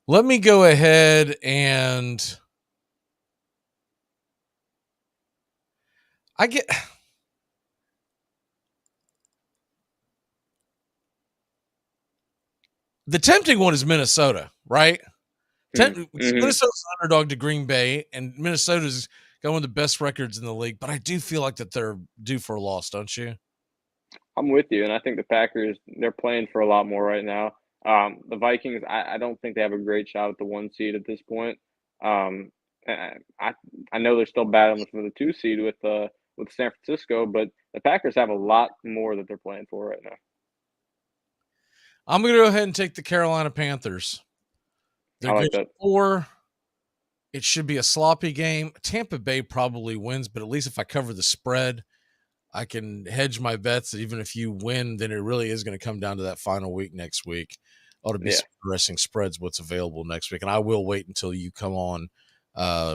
Let me go ahead and the tempting one is Minnesota, right? Minnesota's an underdog to Green Bay, and Minnesota's got one of the best records in the league, but I do feel like that they're due for a loss, don't you? I'm with you, and I think the Packers, they're playing for a lot more right now. The Vikings, I don't think they have a great shot at the 1 seed at this point. I know they're still battling for the 2 seed with San Francisco, but the Packers have a lot more that they're playing for right now. I'm going to go ahead and take the Carolina Panthers. They're I like good that. 4. It should be a sloppy game. Tampa Bay probably wins, but at least if I cover the spread, I can hedge my bets that even if you win, then it really is going to come down to that final week next week. Ought to be some interesting spreads what's available next week. And I will wait until you come on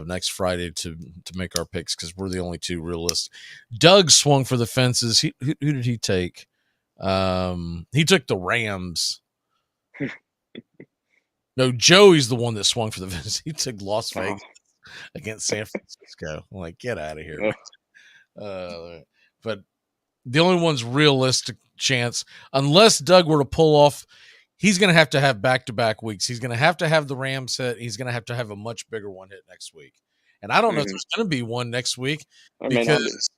next Friday to make our picks because we're the only two realists. Doug swung for the fences. Who did he take? He took the Rams. No, Joey's the one that swung for the fences. He took Las Vegas against San Francisco. I'm like, get out of here. But the only one's realistic chance, unless Doug were to pull off, he's going to have back-to-back weeks. He's going to have the Rams hit. He's going to have a much bigger one hit next week. And I don't know if there's going to be one next week because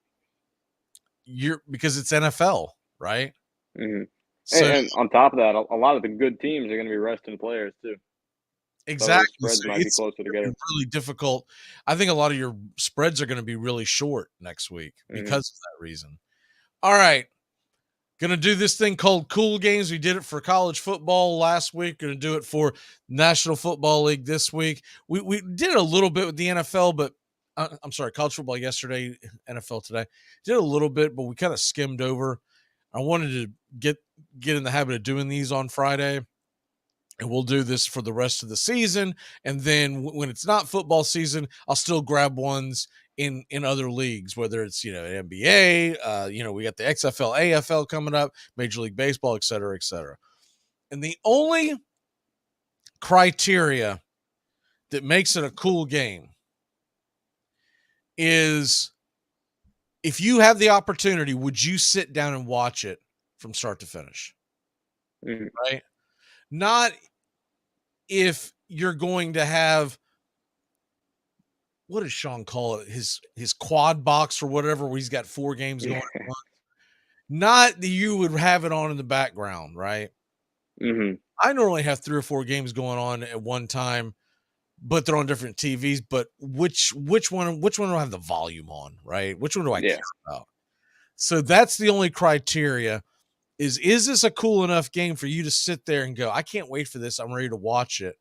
it's NFL, right? Mm-hmm. So, and on top of that, a lot of the good teams are going to be resting players too. Exactly. So spreads might be closer together. Really difficult. I think a lot of your spreads are going to be really short next week because of that reason. All right. Going to do this thing called Cool Games. We did it for college football last week. Going to do it for National Football League this week. We did a little bit with the NFL, but I'm sorry, college football yesterday, NFL today. Did a little bit, but we kind of skimmed over. I wanted to get in the habit of doing these on Friday, and we'll do this for the rest of the season. And then when it's not football season, I'll still grab ones in other leagues, whether it's, NBA, we got the XFL, AFL coming up, Major League Baseball, et cetera, et cetera. And the only criteria that makes it a cool game is if you have the opportunity, would you sit down and watch it from start to finish? Mm-hmm. Right? Not if you're going to have, what does Sean call it? His quad box or whatever, where he's got 4 games going on. Not that you would have it on in the background, right? Mm-hmm. I normally have 3 or 4 games going on at one time, but they're on different TVs. But which one do I have the volume on, right? Which one do I care about? So that's the only criteria. Is this a cool enough game for you to sit there and go, I can't wait for this, I'm ready to watch it?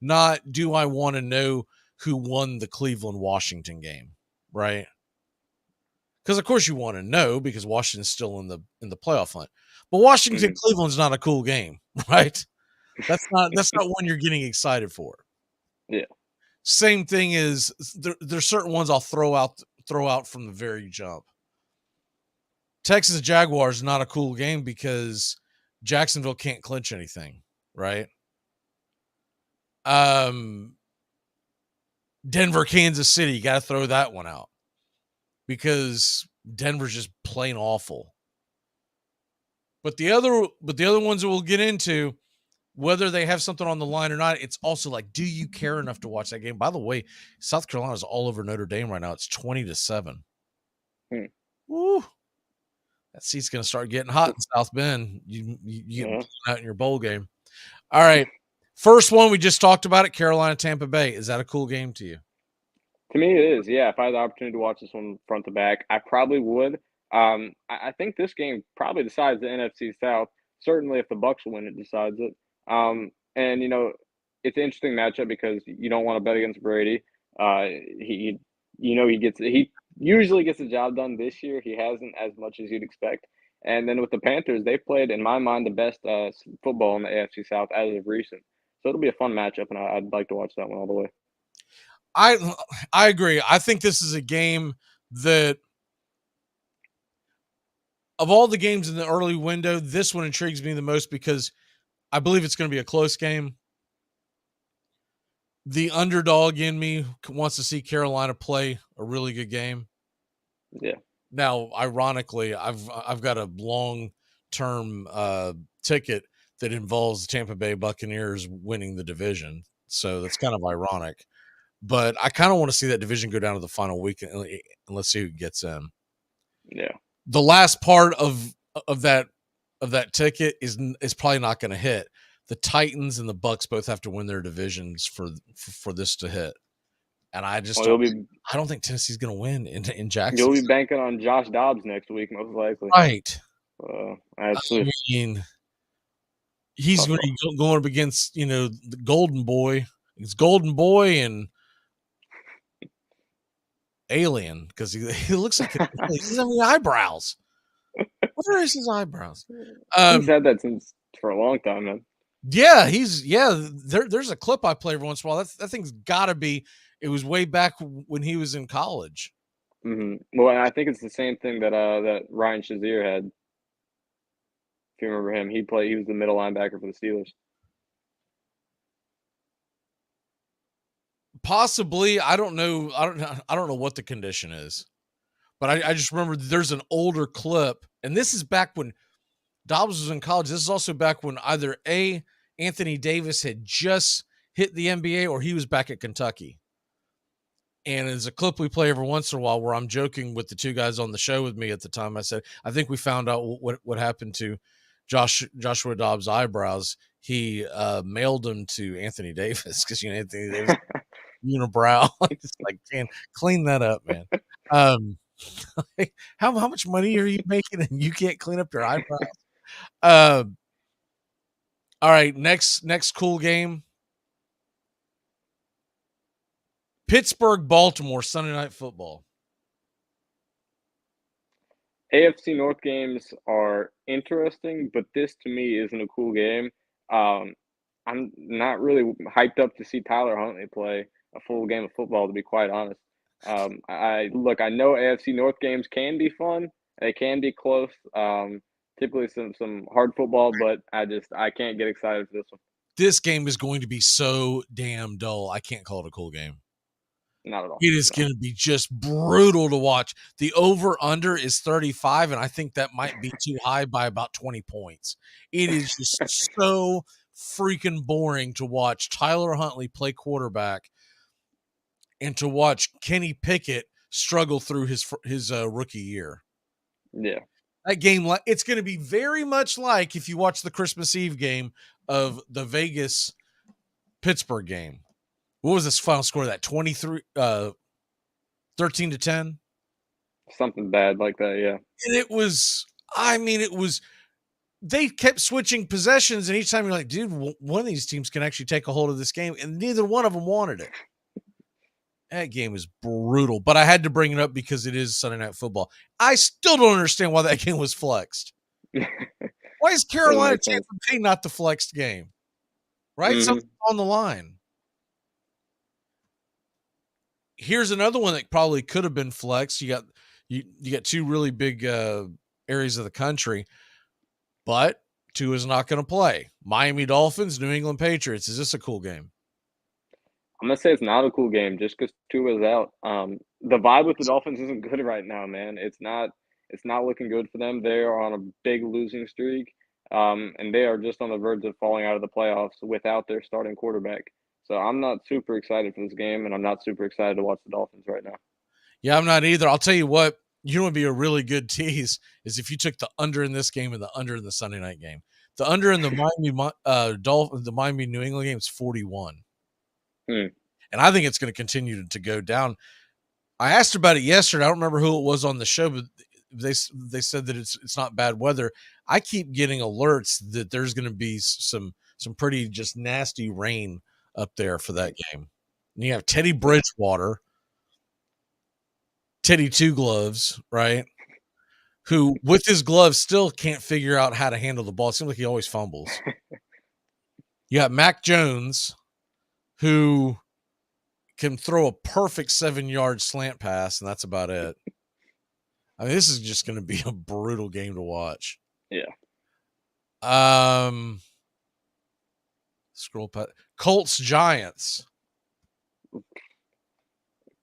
Not, do I want to know who won the Cleveland-Washington game, right? Because of course you want to know, because Washington's still in the playoff hunt. But Washington-Cleveland's not a cool game, right? That's not one you're getting excited for. Yeah. Same thing is there's certain ones I'll throw out from the very jump. Texas Jaguars is not a cool game because Jacksonville can't clinch anything, right? Denver, Kansas City, you got to throw that one out because Denver's just plain awful. But the other ones that we'll get into, whether they have something on the line or not, it's also like, do you care enough to watch that game? By the way, South Carolina's all over Notre Dame right now. It's 20-7. Woo. That seat's going to start getting hot in South Bend. You get out in your bowl game. All right. First one, we just talked about it, Carolina, Tampa Bay. Is that a cool game to you? To me, it is. Yeah, if I had the opportunity to watch this one front to back, I probably would. I think this game probably decides the NFC South. Certainly, if the Bucs win, it decides it. And it's an interesting matchup because you don't want to bet against Brady. He usually gets the job done. This year, he hasn't as much as you'd expect. And then with the Panthers, they played, in my mind, the best football in the AFC South as of recent. So it'll be a fun matchup, and I'd like to watch that one all the way. I agree. I think this is a game that, of all the games in the early window, this one intrigues me the most because I believe it's going to be a close game. The underdog in me wants to see Carolina play a really good game. Yeah. Now, ironically, I've got a long-term ticket that involves the Tampa Bay Buccaneers winning the division, so that's kind of ironic. But I kind of want to see that division go down to the final week, and let's see who gets in. Yeah. The last part of that ticket is probably not going to hit. The Titans and the Bucs both have to win their divisions for this to hit, and I don't think Tennessee's going to win in Jacksonville. You'll be banking on Josh Dobbs next week, most likely. Right. He's going up against the Golden Boy. It's Golden Boy and Alien because he looks like he doesn't have any eyebrows. Where is his eyebrows? He's had that since for a long time, man. Yeah, there's a clip I play every once in a while. That thing's got to be. It was way back when he was in college. Mm-hmm. Well, and I think it's the same thing that Ryan Shazier had. If you remember him, he was the middle linebacker for the Steelers. Possibly, I don't know. I don't know what the condition is, but I just remember there's an older clip, and this is back when Dobbs was in college. This is also back when either Anthony Davis had just hit the NBA or he was back at Kentucky. And it's a clip we play every once in a while where I'm joking with the two guys on the show with me at the time. I said, I think we found out what happened to Joshua Dobbs' eyebrows. He mailed them to Anthony Davis because Anthony Davis unibrow. It's like, man, clean that up, man. How much money are you making and you can't clean up your eyebrows? All right, next cool game. Pittsburgh, Baltimore, Sunday Night Football. AFC North games are interesting, but this to me isn't a cool game. I'm not really hyped up to see Tyler Huntley play a full game of football, to be quite honest. I know AFC North games can be fun. They can be close. Typically some hard football, but I can't get excited for this one. This game is going to be so damn dull. I can't call it a cool game. Not at all. It is going to be just brutal to watch. The over-under is 35, and I think that might be too high by about 20 points. It is just so freaking boring to watch Tyler Huntley play quarterback and to watch Kenny Pickett struggle through his rookie year. Yeah. That game, it's going to be very much like if you watch the Christmas Eve game of the Vegas-Pittsburgh game. What was this final score of that? 13-10? Something bad like that, yeah. And it was, they kept switching possessions, and each time you're like, dude, one of these teams can actually take a hold of this game, and neither one of them wanted it. That game is brutal, but I had to bring it up because it is Sunday Night Football. I still don't understand why that game was flexed. Why is Carolina Tampa Bay not the flexed game? Right? Mm-hmm. Something's on the line. Here's another one that probably could have been flexed. You got two really big areas of the country, but two is not going to play. Miami Dolphins, New England Patriots. Is this a cool game? I'm going to say it's not a cool game just because Tua is out. The vibe with the Dolphins isn't good right now, man. It's not looking good for them. They are on a big losing streak, and they are just on the verge of falling out of the playoffs without their starting quarterback. So I'm not super excited for this game, and I'm not super excited to watch the Dolphins right now. Yeah, I'm not either. I'll tell you what, you know what would be a really good tease is if you took the under in this game and the under in the Sunday night game. The under in the Miami New England game is 41. And I think it's going to continue to go down. I asked about it yesterday. I don't remember who it was on the show, but they said that it's not bad weather. I keep getting alerts that there's going to be some pretty just nasty rain up there for that game. And you have Teddy Bridgewater, Teddy Two Gloves, right? Who with his gloves still can't figure out how to handle the ball. It seems like he always fumbles. You got Mac Jones, who can throw a perfect 7-yard slant pass, and that's about it. I mean, this is just going to be a brutal game to watch. Yeah. Scroll past Colts Giants.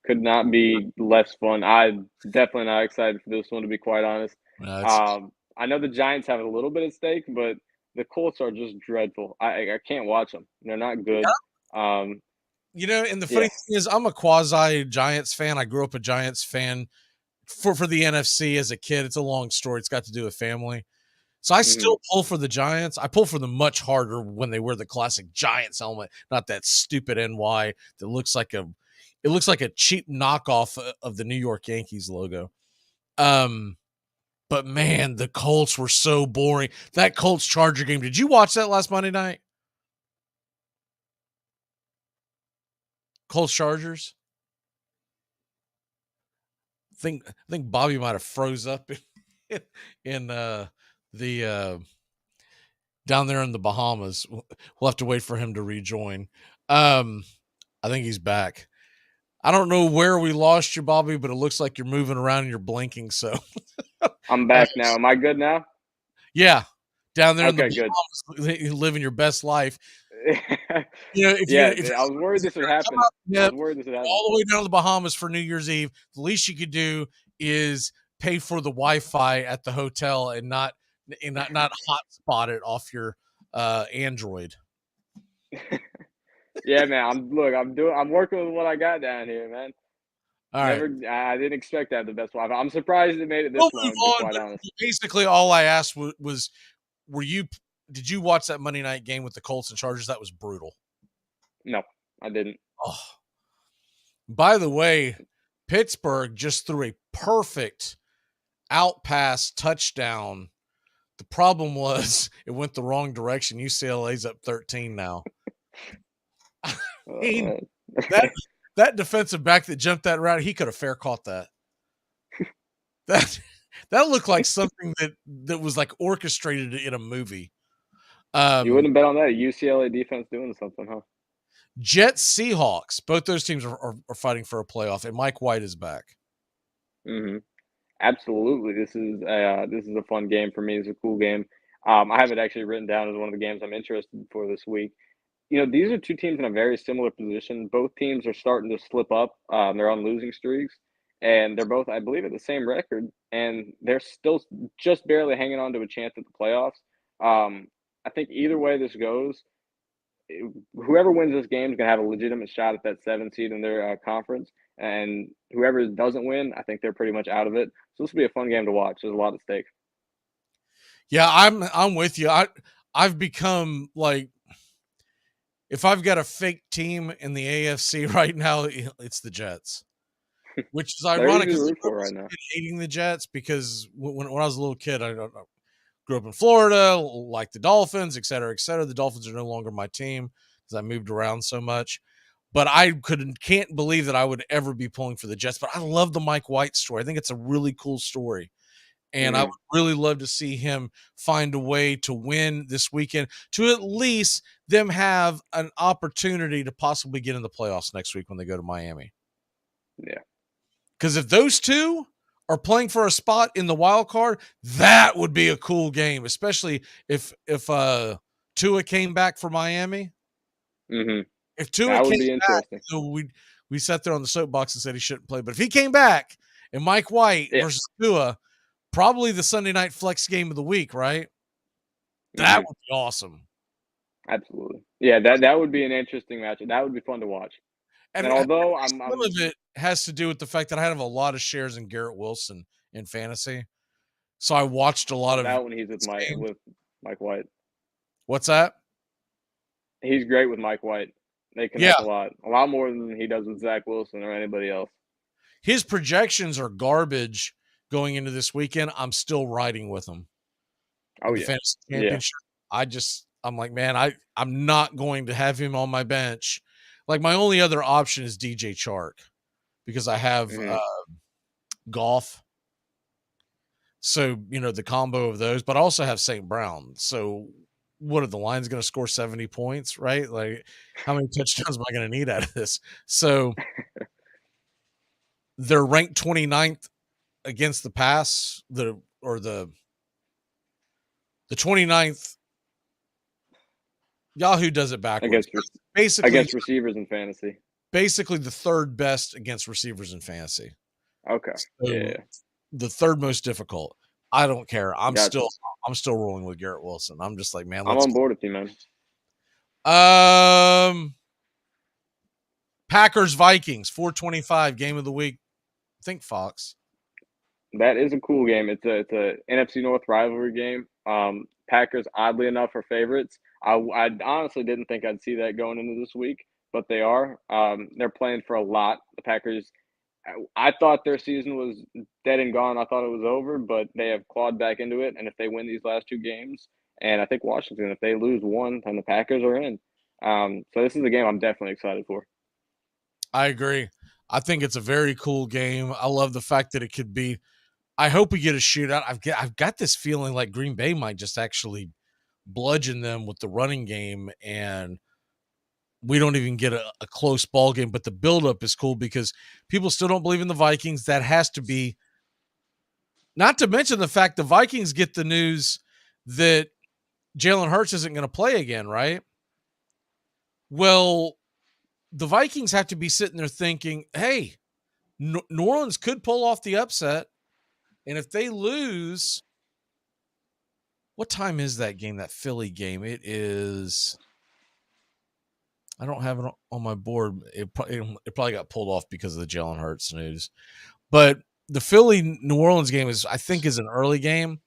Could not be less fun. I'm definitely not excited for this one, to be quite honest. I know the Giants have a little bit at stake, but the Colts are just dreadful. I can't watch them. They're not good. Yeah. And the funny thing is, I'm a quasi Giants fan. I grew up a Giants fan for the NFC as a kid. It's a long story. It's got to do with family. So I still pull for the Giants. I pull for them much harder when they wear the classic Giants helmet, not that stupid NY that looks like a cheap knockoff of the New York Yankees logo. But man, the Colts were so boring. That Colts Charger game. Did you watch that last Monday night? Colts Chargers. I think Bobby might have froze up in the down there in the Bahamas. We'll have to wait for him to rejoin. I think he's back. I don't know where we lost you, Bobby, but it looks like you're moving around and you're blinking. So I'm back now. Am I good now? Yeah, down there in the Bahamas, you living your best life. I was worried this would happen. All the way down to the Bahamas for New Year's Eve. The least you could do is pay for the Wi-Fi at the hotel and not hotspot it off your Android. Yeah, man. I'm working with what I got down here, man. All right. I didn't expect to have the best Wi-Fi. I'm surprised it made it this long. To be quite honest. Basically, all I asked was, did you watch that Monday night game with the Colts and Chargers? That was brutal. No, I didn't. Oh. By the way, Pittsburgh just threw a perfect out pass touchdown The problem was it went the wrong direction. UCLA's up 13 now. I mean, that defensive back that jumped that route, he could have fair caught that. That looked like something that was like orchestrated in a movie. You wouldn't bet on that. UCLA defense doing something, huh? Jets, Seahawks. Both those teams are fighting for a playoff, and Mike White is back. Mm-hmm. Absolutely. This is a fun game for me. It's a cool game. I have it actually written down as one of the games I'm interested for this week. You know, these are two teams in a very similar position. Both teams are starting to slip up. They're on losing streaks, and they're both, I believe, at the same record, and they're still just barely hanging on to a chance at the playoffs. I think either way this goes, whoever wins this game is going to have a legitimate shot at that 7 seed in their conference, and whoever doesn't win, I think they're pretty much out of it. So this will be a fun game to watch. There's a lot at stake. Yeah, I'm with you. I've become like, if I've got a fake team in the AFC right now, it's the Jets, which is ironic because right now. hating the Jets because when I was a little kid, I grew up in Florida, like the Dolphins, et cetera, et cetera. The Dolphins are no longer my team because I moved around so much. But I can't believe that I would ever be pulling for the Jets. But I love the Mike White story. I think it's a really cool story. And I would really love to see him find a way to win this weekend, to at least them have an opportunity to possibly get in the playoffs next week when they go to Miami. Yeah. Because if those two are playing for a spot in the wild card, that would be a cool game, especially if Tua came back for Miami. Mm-hmm. If Tua came back, we sat there on the soapbox and said he shouldn't play. But if he came back and Mike White versus Tua, probably the Sunday night flex game of the week, right? That would be awesome. Absolutely. Yeah, that would be an interesting matchup. That would be fun to watch. And although some of it has to do with the fact that I have a lot of shares in Garrett Wilson in fantasy. So I watched a lot of that when he's with Mike White. What's that? He's great with Mike White. They connect a lot more than he does with Zach Wilson or anybody else. His projections are garbage going into this weekend. I'm still riding with him. Oh, yeah. Fantasy championship. I'm like, man, I'm not going to have him on my bench. Like, my only other option is DJ Chark because I have Goff. So, the combo of those, but I also have St. Brown. So, what are the Lions going to score 70 points, right? Like, how many touchdowns am I going to need out of this? So, they're ranked 29th against the pass, the 29th. Yahoo does it backwards. Against receivers in fantasy. Basically, the third best against receivers in fantasy. Okay. So the third most difficult. I don't care. I'm still rolling with Garrett Wilson. I'm just like, man, I'm on board with you, man. Packers Vikings 4:25 game of the week. Think Fox. That is a cool game. It's a NFC North rivalry game. Packers, oddly enough, are favorites. I honestly didn't think I'd see that going into this week, but they are. They're playing for a lot. The Packers, I thought their season was dead and gone. I thought it was over, but they have clawed back into it. And if they win these last two games, and I think Washington, if they lose one, then the Packers are in. So this is a game I'm definitely excited for. I agree. I think it's a very cool game. I love the fact that it could be. I hope we get a shootout. I've got this feeling like Green Bay might just actually bludgeon them with the running game, and we don't even get a close ball game. But the buildup is cool because people still don't believe in the Vikings. That has to be. Not to mention the fact the Vikings get the news that Jalen Hurts isn't going to play again, right? Well, the Vikings have to be sitting there thinking, hey, New Orleans could pull off the upset. And if they lose, what time is that game, that Philly game? It is, I don't have it on my board. It probably got pulled off because of the Jalen Hurts news. But the Philly-New Orleans game I think is an early game.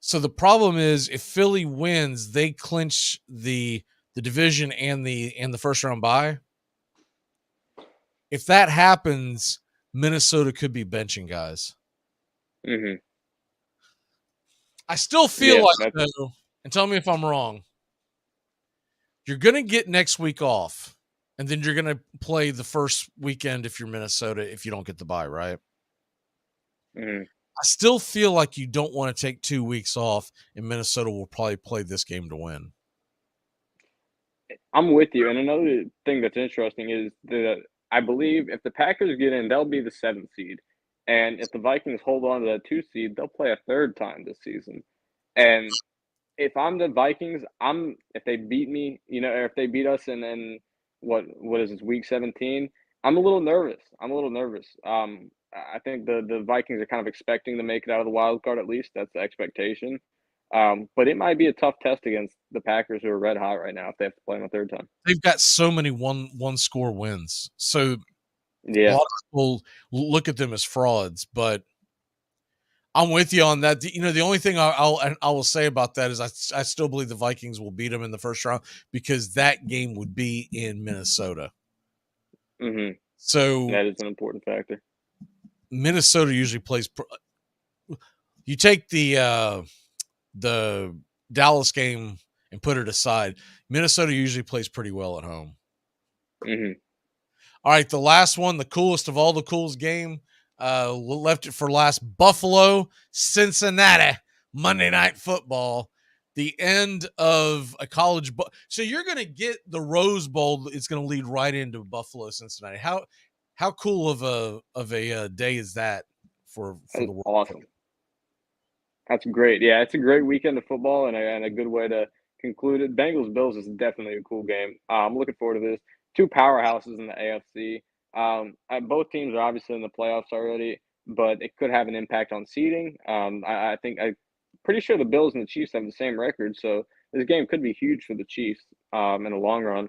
So the problem is if Philly wins, they clinch the division and the first round bye. If that happens, Minnesota could be benching guys. Mm-hmm. I still feel like, though, and tell me if I'm wrong, you're going to get next week off, and then you're going to play the first weekend if you're Minnesota if you don't get the bye, right? Mm-hmm. I still feel like you don't want to take 2 weeks off, and Minnesota will probably play this game to win. I'm with you. And another thing that's interesting is that I believe if the Packers get in, they'll be the 7th seed. And if the Vikings hold on to that 2 seed, they'll play a third time this season. And if I'm the Vikings, if they beat me, or if they beat us and then what is this, week 17, I'm a little nervous. I think the Vikings are kind of expecting to make it out of the wild card, at least. That's the expectation. But it might be a tough test against the Packers, who are red hot right now if they have to play them a third time. They've got so many one score wins. So yeah, a lot of people look at them as frauds, but I'm with you on that. The only thing I will say about that is I still believe the Vikings will beat them in the first round because that game would be in Minnesota. Mm-hmm. So that is an important factor. Minnesota usually plays. You take the Dallas game and put it aside. Minnesota usually plays pretty well at home. Mm-hmm. All right, the last one, the coolest of all the coolest game. Left it for last. Buffalo, Cincinnati, Monday Night Football. The end of a college. So you're going to get the Rose Bowl. It's going to lead right into Buffalo, Cincinnati. How cool of a day is that for the world? Awesome. That's great. Yeah, it's a great weekend of football and a good way to conclude it. Bengals-Bills is definitely a cool game. I'm looking forward to this. 2 powerhouses in the AFC. Both teams are obviously in the playoffs already, but it could have an impact on seeding. I'm pretty sure the Bills and the Chiefs have the same record, so this game could be huge for the Chiefs in the long run.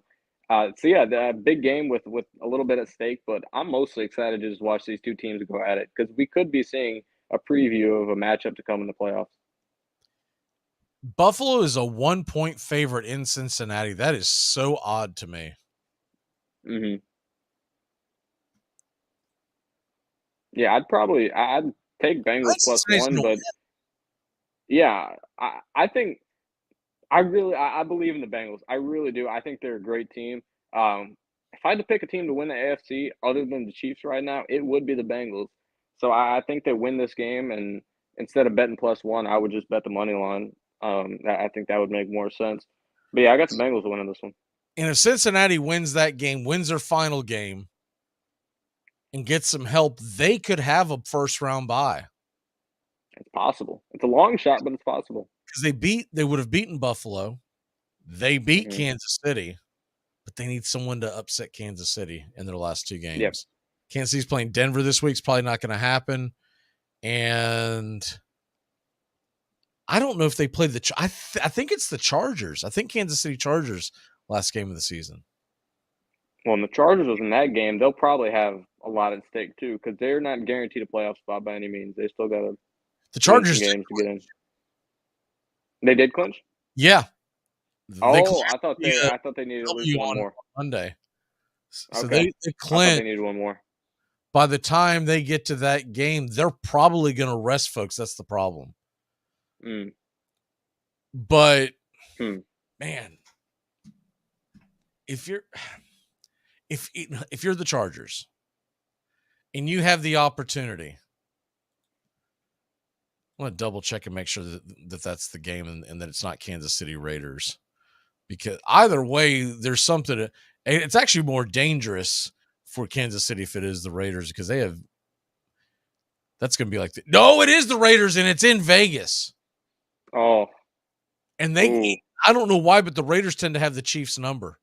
The big game with a little bit at stake, but I'm mostly excited to just watch these two teams go at it because we could be seeing a preview of a matchup to come in the playoffs. Buffalo is a 1-point favorite in Cincinnati. That is so odd to me. Mm-hmm. Yeah, I'd take Bengals +1, but yeah, I think I believe in the Bengals. I really do. I think they're a great team. If I had to pick a team to win the AFC other than the Chiefs right now, it would be the Bengals. So I think they win this game, and instead of betting +1, I would just bet the money line. I think that would make more sense. But yeah, I got the Bengals winning this one. And if Cincinnati wins that game, wins their final game, and gets some help, they could have a first-round bye. It's possible. It's a long shot, but it's possible. Because they would have beaten Buffalo. They beat Kansas City, but they need someone to upset Kansas City in their last 2 games. Yep. Kansas City's playing Denver this week. It's probably not going to happen. And I don't know if they played I think it's the Chargers. I think Kansas City Chargers last game of the season. Well, and the Chargers was in that game. They'll probably have a lot at stake too because they're not guaranteed a playoff spot by any means. They still got the Chargers games to get in. They did clinch? Yeah. I thought they needed at least one more. Monday. So Okay. they clinched. They needed one more. By the time they get to that game, they're probably going to rest folks. That's the problem. Mm. But man, if you're the Chargers and you have the opportunity, I want to double check and make sure that that's the game and that it's not Kansas City Raiders, because either way, there's something. It's actually more dangerous for Kansas City if it is the Raiders because that's going to be like no, it is the Raiders and it's in Vegas. Oh, and I don't know why, but the Raiders tend to have the Chiefs number.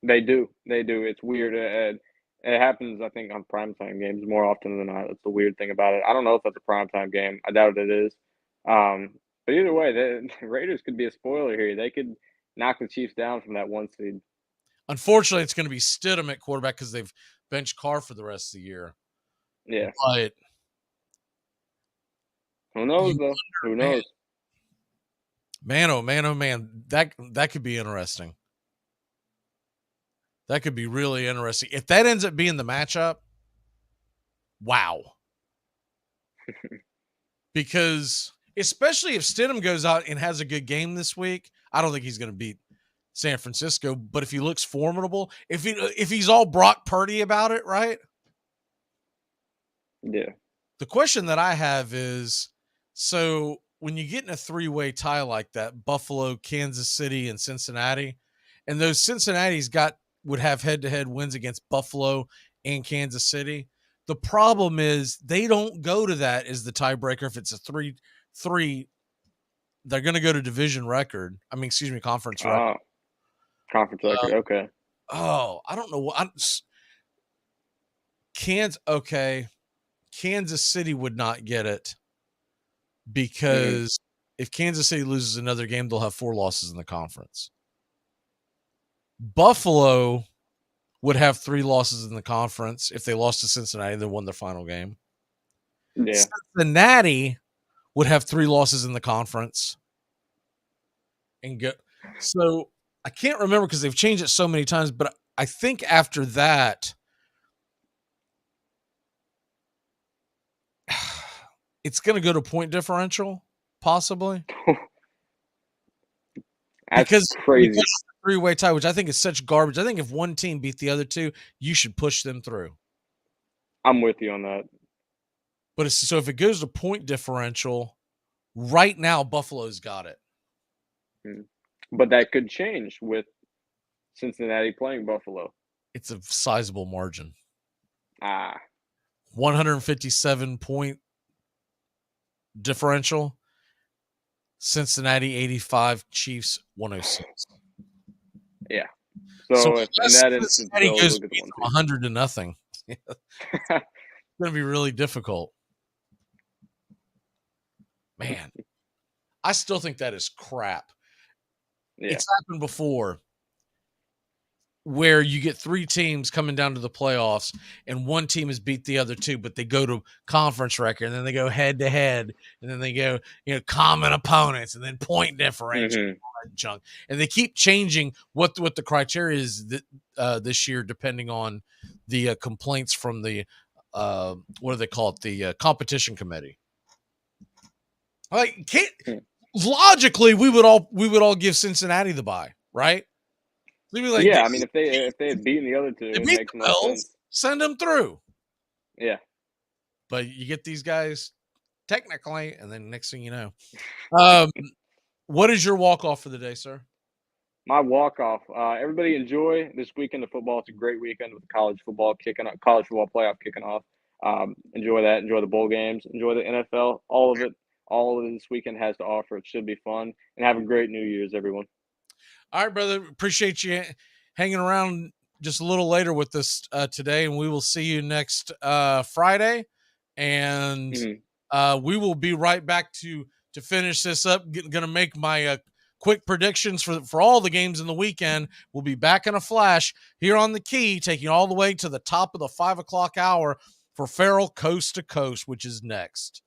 They do. It's weird. It happens, I think, on primetime games more often than not. That's the weird thing about it. I don't know if that's a primetime game. I doubt it is. But either way, the Raiders could be a spoiler here. They could knock the Chiefs down from that 1 seed. Unfortunately, it's going to be Stidham at quarterback because they've benched Carr for the rest of the year. Yeah. But who knows, though? Who knows? Man, oh man. That could be interesting. That could be really interesting. If that ends up being the matchup, wow. Because especially if Stidham goes out and has a good game this week. I don't think he's going to beat San Francisco, but if he looks formidable, if he's all Brock Purdy about it, right? Yeah. The question that I have is, so when you get in a three-way tie like that, Buffalo, Kansas City, and Cincinnati, and those Cincinnati's would have head-to-head wins against Buffalo and Kansas City. The problem is they don't go to that as the tiebreaker. If it's a 3-3, they're going to go to division record. Conference record. Conference record, okay. Oh, I don't know what. Kansas City would not get it because if Kansas City loses another game, they'll have 4 losses in the conference. Buffalo would have 3 losses in the conference. If they lost to Cincinnati, they won their final game. Yeah. Cincinnati would have 3 losses in the conference. So I can't remember because they've changed it so many times, but I think after that, it's going to go to point differential, possibly. That's crazy. Because three-way tie, which I think is such garbage. I think if one team beat the other two, you should push them through. I'm with you on that. But so if it goes to point differential, right now Buffalo's got it. But that could change with Cincinnati playing Buffalo. It's a sizable margin. 157 point differential. Cincinnati 85, Chiefs 106. Yeah. So if in that instance, Cincinnati goes 100-0. It's going to be really difficult. Man, I still think that is crap. Yeah. It's happened before where you get 3 teams coming down to the playoffs and one team has beat the other 2, but they go to conference record and then they go head to head and then they go, common opponents and then point differential and all that junk. And they keep changing what the criteria is this year, depending on the complaints from the, what do they call it? The competition committee. Logically, we would all give Cincinnati the bye, right? Yeah, I mean, if they had beaten the other 2, it makes no sense. Send them through. Yeah, but you get these guys technically, and then next thing you know, what is your walk off for the day, sir? My walk off. Everybody enjoy this weekend of football. It's a great weekend with college football playoff kicking off. Enjoy that. Enjoy the bowl games. Enjoy the NFL. All of it. All of this weekend has to offer. It should be fun. And have a great New Year's, everyone. All right, brother. Appreciate you hanging around just a little later with us today, and we will see you next Friday. And we will be right back to finish this up. Going to make my quick predictions for all the games in the weekend. We'll be back in a flash here on The Key, taking all the way to the top of the 5 o'clock hour for Farrell Coast to Coast, which is next.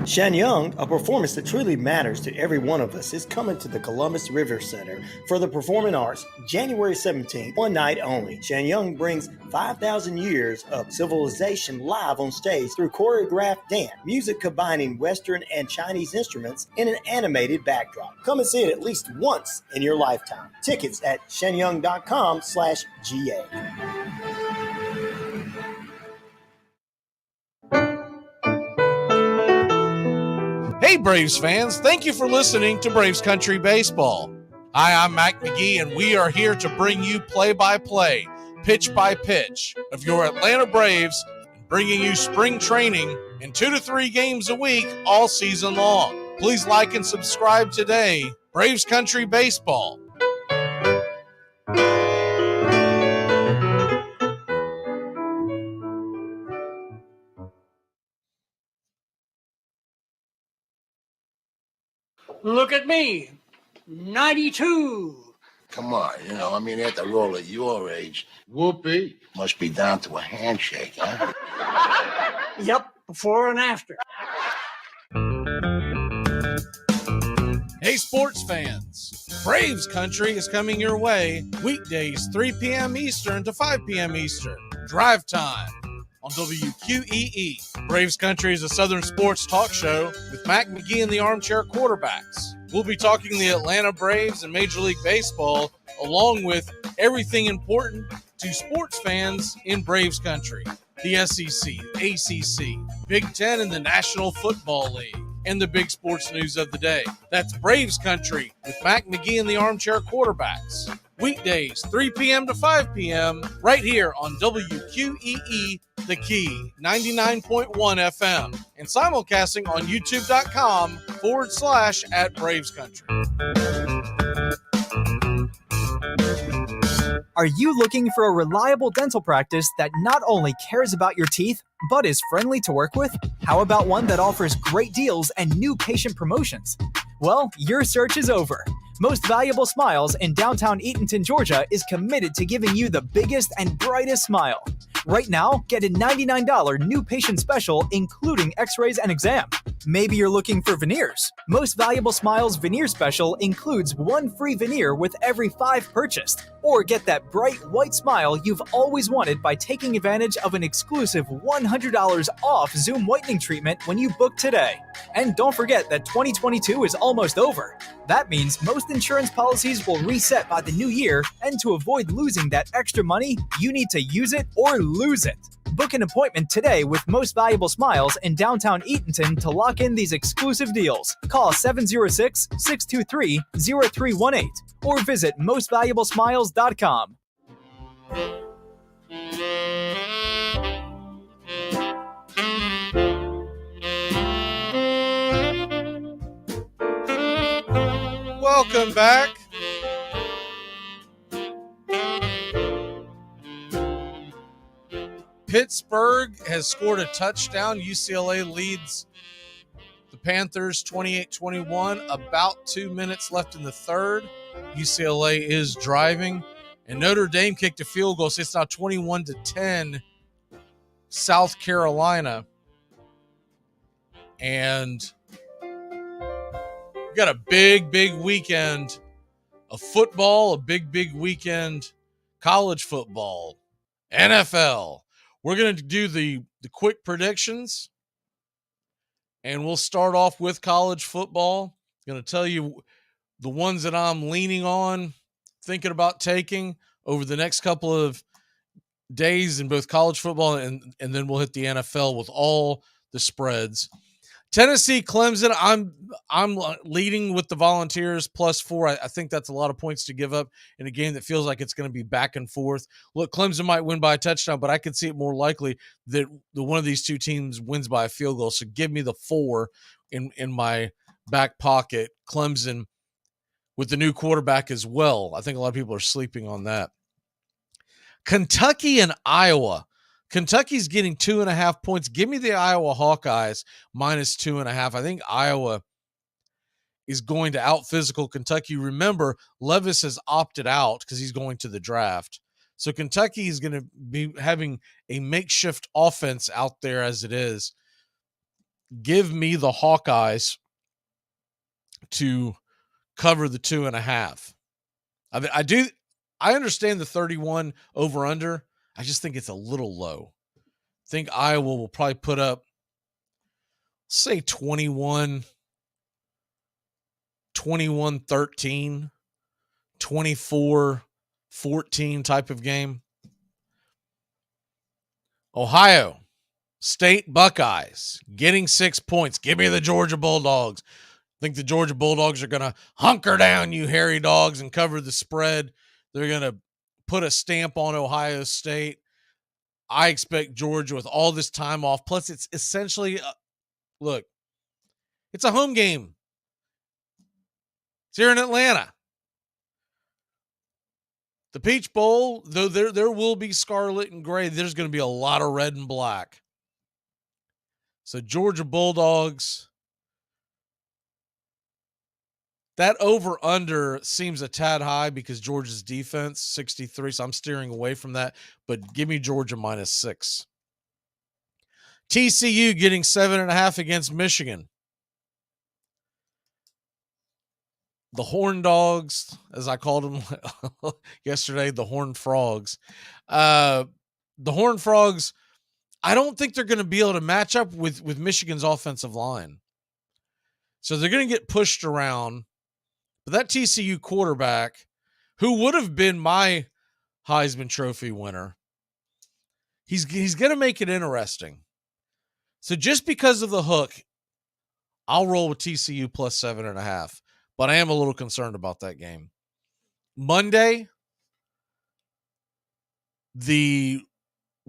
Shenyang, a performance that truly matters to every one of us, is coming to the Columbus River Center for the Performing Arts, January 17th, one night only. Shenyang brings 5,000 years of civilization live on stage through choreographed dance, music combining Western and Chinese instruments in an animated backdrop. Come and see it at least once in your lifetime. Tickets at shenyang.com/GA. Hey, Braves fans, thank you for listening to Braves Country Baseball. Hi, I'm Mac McGee, and we are here to bring you play-by-play, pitch-by-pitch of your Atlanta Braves, bringing you spring training and 2 to 3 games a week all season long. Please like and subscribe today. Braves Country Baseball. Look at me, 92. Come on, at the roll at your age, whoopee must be down to a handshake, huh? Yep, before and after. Hey, sports fans, Braves Country is coming your way weekdays 3 p.m. Eastern to 5 p.m. Eastern. Drive time on WQEE Braves Country is a Southern sports talk show with Mac McGee and the Armchair Quarterbacks. We'll be talking the Atlanta Braves and Major League Baseball, along with everything important to sports fans in Braves Country. The SEC, ACC, Big Ten, and the National Football League, and the big sports news of the day. That's Braves Country with Mac McGee and the Armchair Quarterbacks. Weekdays, 3 p.m. to 5 p.m., right here on WQEE, The Key, 99.1 FM, and simulcasting on youtube.com/@Braves Country. Are you looking for a reliable dental practice that not only cares about your teeth, but is friendly to work with? How about one that offers great deals and new patient promotions? Well, your search is over. Most Valuable Smiles in downtown Eatonton, Georgia is committed to giving you the biggest and brightest smile. Right now, get a $99 new patient special, including x-rays and exam. Maybe you're looking for veneers. Most Valuable Smiles veneer special includes one free veneer with every 5 purchased. Or get that bright white smile you've always wanted by taking advantage of an exclusive $100 off Zoom whitening treatment when you book today. And don't forget that 2022 is almost over. That means most insurance policies will reset by the new year, and to avoid losing that extra money, you need to use it or lose it. Book an appointment today with Most Valuable Smiles in downtown Eatonton to lock in these exclusive deals. Call 706-623-0318 or visit mostvaluablesmiles.com. Welcome back. Pittsburgh has scored a touchdown. UCLA leads the Panthers 28-21. About 2 minutes left in the third. UCLA is driving. And Notre Dame kicked a field goal, so it's now 21-10 South Carolina. And we got a big weekend of football, a big weekend college football, NFL. We're going to do the quick predictions, and we'll start off with college football. I'm going to tell you the ones that I'm leaning on, thinking about taking over the next couple of days in both college football, and then we'll hit the NFL with all the spreads. Tennessee, Clemson, I'm leading with the Volunteers +4. I think that's a lot of points to give up in a game that feels like it's going to be back and forth. Look, Clemson might win by a touchdown, but I could see it more likely that one of these two teams wins by a field goal. So give me the 4 in my back pocket. Clemson with the new quarterback as well. I think a lot of people are sleeping on that. Kentucky and Iowa. Kentucky's getting 2.5 points. Give me the Iowa Hawkeyes -2.5. I think Iowa is going to out-physical Kentucky. Remember, Levis has opted out because he's going to the draft. So Kentucky is going to be having a makeshift offense out there as it is. Give me the Hawkeyes to cover the 2.5. I understand the 31 over-under. I just think it's a little low. I think Iowa will probably put up, say, 21-13, 24-14 type of game. Ohio State Buckeyes getting 6 points. Give me the Georgia Bulldogs. I think the Georgia Bulldogs are going to hunker down, you hairy dogs, and cover the spread. They're going to put a stamp on Ohio State. I expect Georgia with all this time off. Plus, it's essentially, look, it's a home game. It's here in Atlanta. The Peach Bowl, though there will be scarlet and gray, there's going to be a lot of red and black. So Georgia Bulldogs. That over-under seems a tad high because Georgia's defense, 63, so I'm steering away from that. But give me Georgia -6. TCU getting 7.5 against Michigan. The Horned Dogs, as I called them yesterday, the Horned Frogs. The Horned Frogs I don't think they're going to be able to match up with Michigan's offensive line. So they're going to get pushed around. But that TCU quarterback, who would have been my Heisman Trophy winner, he's going to make it interesting. So just because of the hook, I'll roll with TCU plus 7.5. But I am a little concerned about that game. Monday, the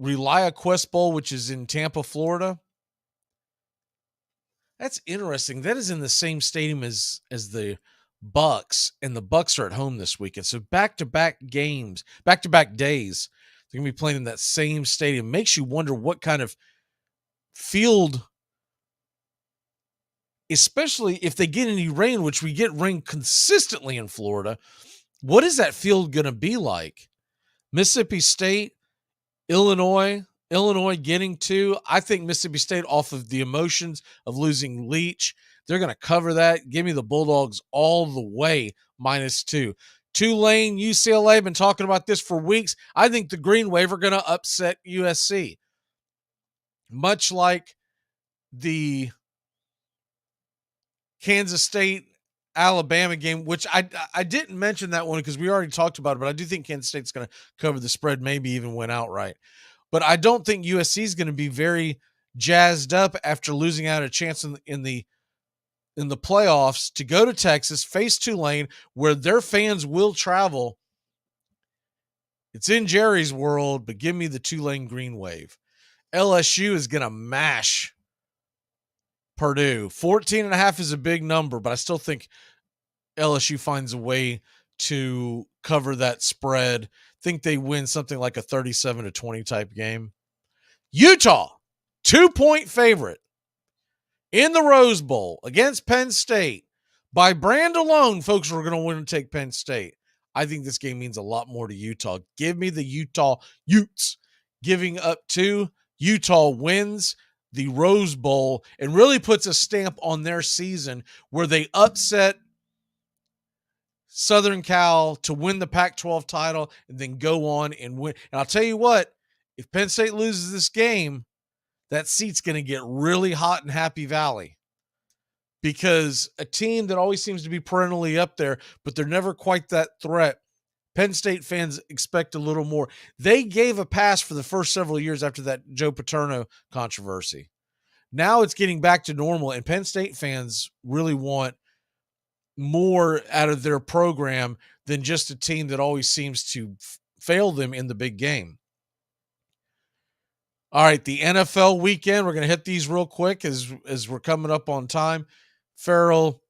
Relia Quest Bowl, which is in Tampa, Florida. That's interesting. That is in the same stadium as the Bucks, and the Bucks are at home this weekend. So back-to-back games, back-to-back days, they're going to be playing in that same stadium. Makes you wonder what kind of field, especially if they get any rain, which we get rain consistently in Florida, what is that field going to be like? Mississippi State, Illinois getting 2. I think Mississippi State, off of the emotions of losing Leach, they're going to cover that. Give me the Bulldogs all the way, -2. Tulane, UCLA, been talking about this for weeks. I think the Green Wave are going to upset USC. Much like the Kansas State Alabama game, which I didn't mention that one because we already talked about it, but I do think Kansas State's going to cover the spread, maybe even win outright. But I don't think USC is going to be very jazzed up after losing out a chance in the playoffs to go to Texas, face Tulane, where their fans will travel. It's in Jerry's world, but give me the Tulane Green Wave. LSU is going to mash Purdue. 14.5 is a big number, but I still think LSU finds a way to cover that spread. Think they win something like a 37-20 type game. Utah, 2-point favorite in the Rose Bowl against Penn State. By brand alone, folks, we're going to win and take Penn State. I think this game means a lot more to Utah. Give me the Utah Utes. Giving up 2. Utah wins the Rose Bowl and really puts a stamp on their season where they upset Southern Cal to win the Pac-12 title and then go on and win. And I'll tell you what, if Penn State loses this game, that seat's going to get really hot in Happy Valley, because a team that always seems to be perennially up there, but they're never quite that threat. Penn State fans expect a little more. They gave a pass for the first several years after that Joe Paterno controversy. Now it's getting back to normal, and Penn State fans really want more out of their program than just a team that always seems to fail them in the big game. All right, the NFL weekend, we're going to hit these real quick as we're coming up on time. Farrell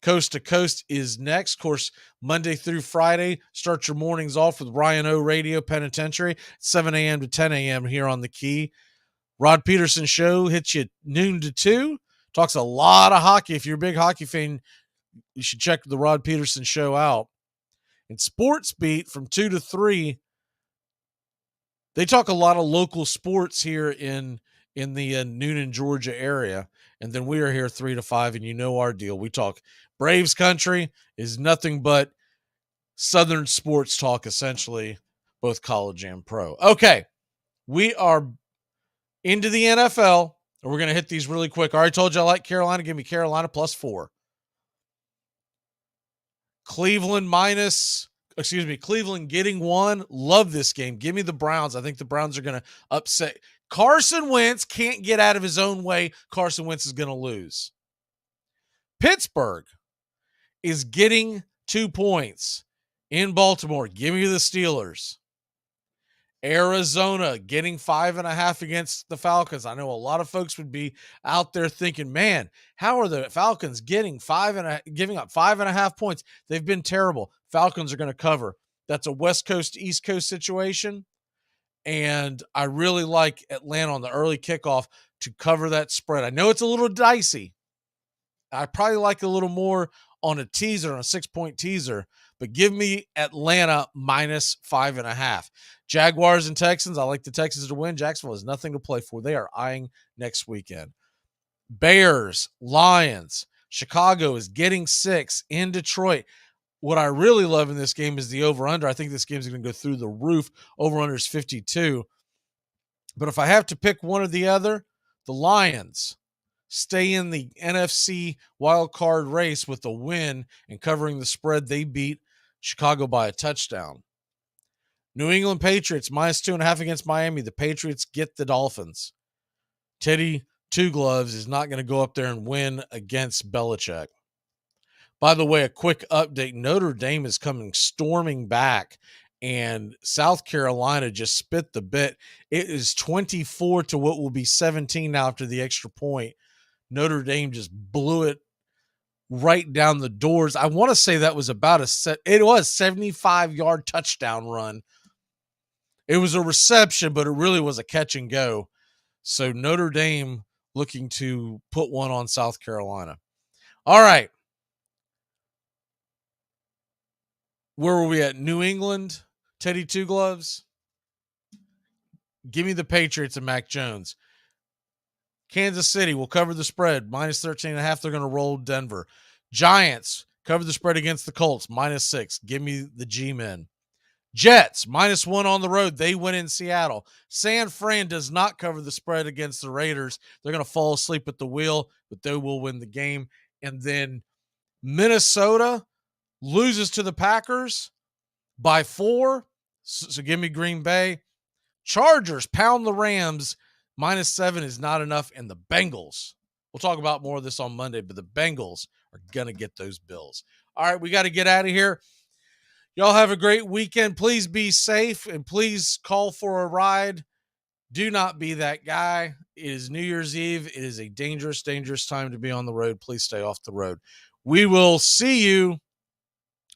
Coast to Coast is next. Of course, Monday through Friday, start your mornings off with Ryan O Radio Penitentiary, 7 a.m. to 10 a.m. here on the Key. Rod Peterson Show hits you noon to 2. Talks a lot of hockey. If you're a big hockey fan, you should check the Rod Peterson Show out. And Sports Beat from 2 to 3, they talk a lot of local sports here in the Noonan, Georgia area. And then we are here 3 to 5, and you know our deal. We talk Braves country is nothing but Southern sports talk, essentially, both college and pro. Okay, we are into the NFL, and we're going to hit these really quick. I already told you I like Carolina. Give me Carolina +4. Cleveland getting 1. Love this game. Give me the Browns. I think the Browns are going to upset. Carson Wentz can't get out of his own way. Carson Wentz is going to lose. Pittsburgh is getting 2 points in Baltimore. Give me the Steelers. Arizona getting 5.5 against the Falcons. I know a lot of folks would be out there thinking, man, how are the Falcons giving up 5.5 points? They've been terrible. Falcons are going to cover. That's a West Coast, East Coast situation. And I really like Atlanta on the early kickoff to cover that spread. I know it's a little dicey. I probably like a little more on a teaser, on a 6-point teaser, but give me Atlanta -5.5. Jaguars and Texans. I like the Texans to win. Jacksonville has nothing to play for. They are eyeing next weekend. Bears, Lions. Chicago is getting 6 in Detroit. What I really love in this game is the over-under. I think this game is going to go through the roof. Over-under is 52. But if I have to pick one or the other, the Lions stay in the NFC wild card race with a win and covering the spread. They beat Chicago by a touchdown. New England Patriots -2.5 against Miami. The Patriots get the Dolphins. Teddy Two Gloves is not going to go up there and win against Belichick. By the way, a quick update. Notre Dame is coming storming back, and South Carolina just spit the bit. It is 24 to what will be 17 now after the extra point. Notre Dame just blew it right down the doors. I want to say that was about a 75-yard touchdown run. It was a reception, but it really was a catch and go. So Notre Dame looking to put one on South Carolina. All right. Where were we at? New England, Teddy Two Gloves. Give me the Patriots and Mac Jones. Kansas City will cover the spread, -13.5. They're going to roll Denver. Giants cover the spread against the Colts, -6. Give me the G-Men. Jets, -1 on the road. They win in Seattle. San Fran does not cover the spread against the Raiders. They're going to fall asleep at the wheel, but they will win the game. And then Minnesota loses to the Packers by 4. So give me Green Bay. Chargers pound the Rams. -7 is not enough. And the Bengals, we'll talk about more of this on Monday, but the Bengals are going to get those Bills. All right, we got to get out of here. Y'all have a great weekend. Please be safe and please call for a ride. Do not be that guy. It is New Year's Eve. It is a dangerous, dangerous time to be on the road. Please stay off the road. We will see you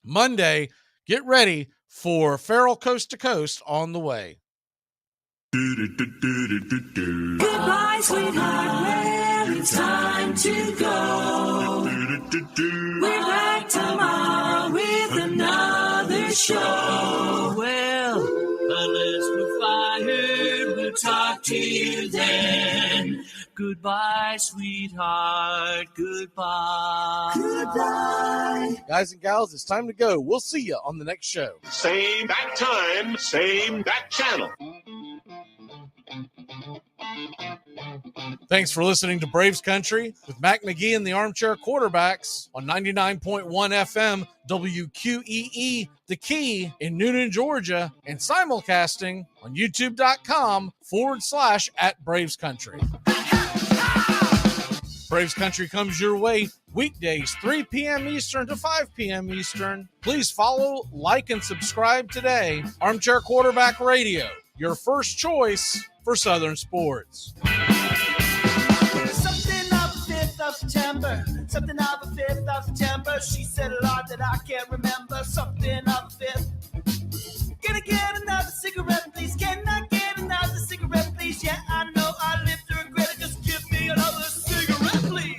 Monday. Get ready for Farrell Coast to Coast on the way. Goodbye, sweetheart. Well, it's time to go. We're back tomorrow with another show. Well, unless we're fired, we'll talk to you then. Goodbye, sweetheart. Goodbye. Goodbye. Guys and gals, it's time to go. We'll see you on the next show. Same bat time, same bat channel. Thanks for listening to Braves Country with Mac McGee and the Armchair Quarterbacks on 99.1 FM WQEE, The Key in Noonan, Georgia, and simulcasting on youtube.com/@Braves Country. Braves Country comes your way weekdays, 3 p.m. Eastern to 5 p.m. Eastern. Please follow, like, and subscribe today. Armchair Quarterback Radio, your first choice for Southern sports. Something of the 5th of September. Something of the 5th of September. She said a lot that I can't remember. Something of the 5th. Can I get another cigarette, please? Can I get another cigarette, please? Yeah, I know I live to regret it. Just give me another cigarette, please.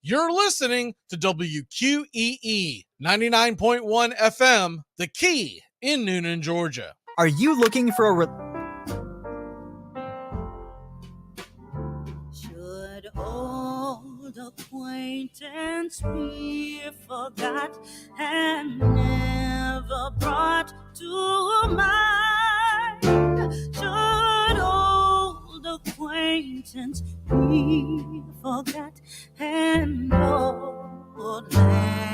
You're listening to WQEE 99.1 FM, The Key in Noonan, Georgia. Are you looking for a Should old acquaintance be forgot and never brought to mind? Should old acquaintance be forgot and old land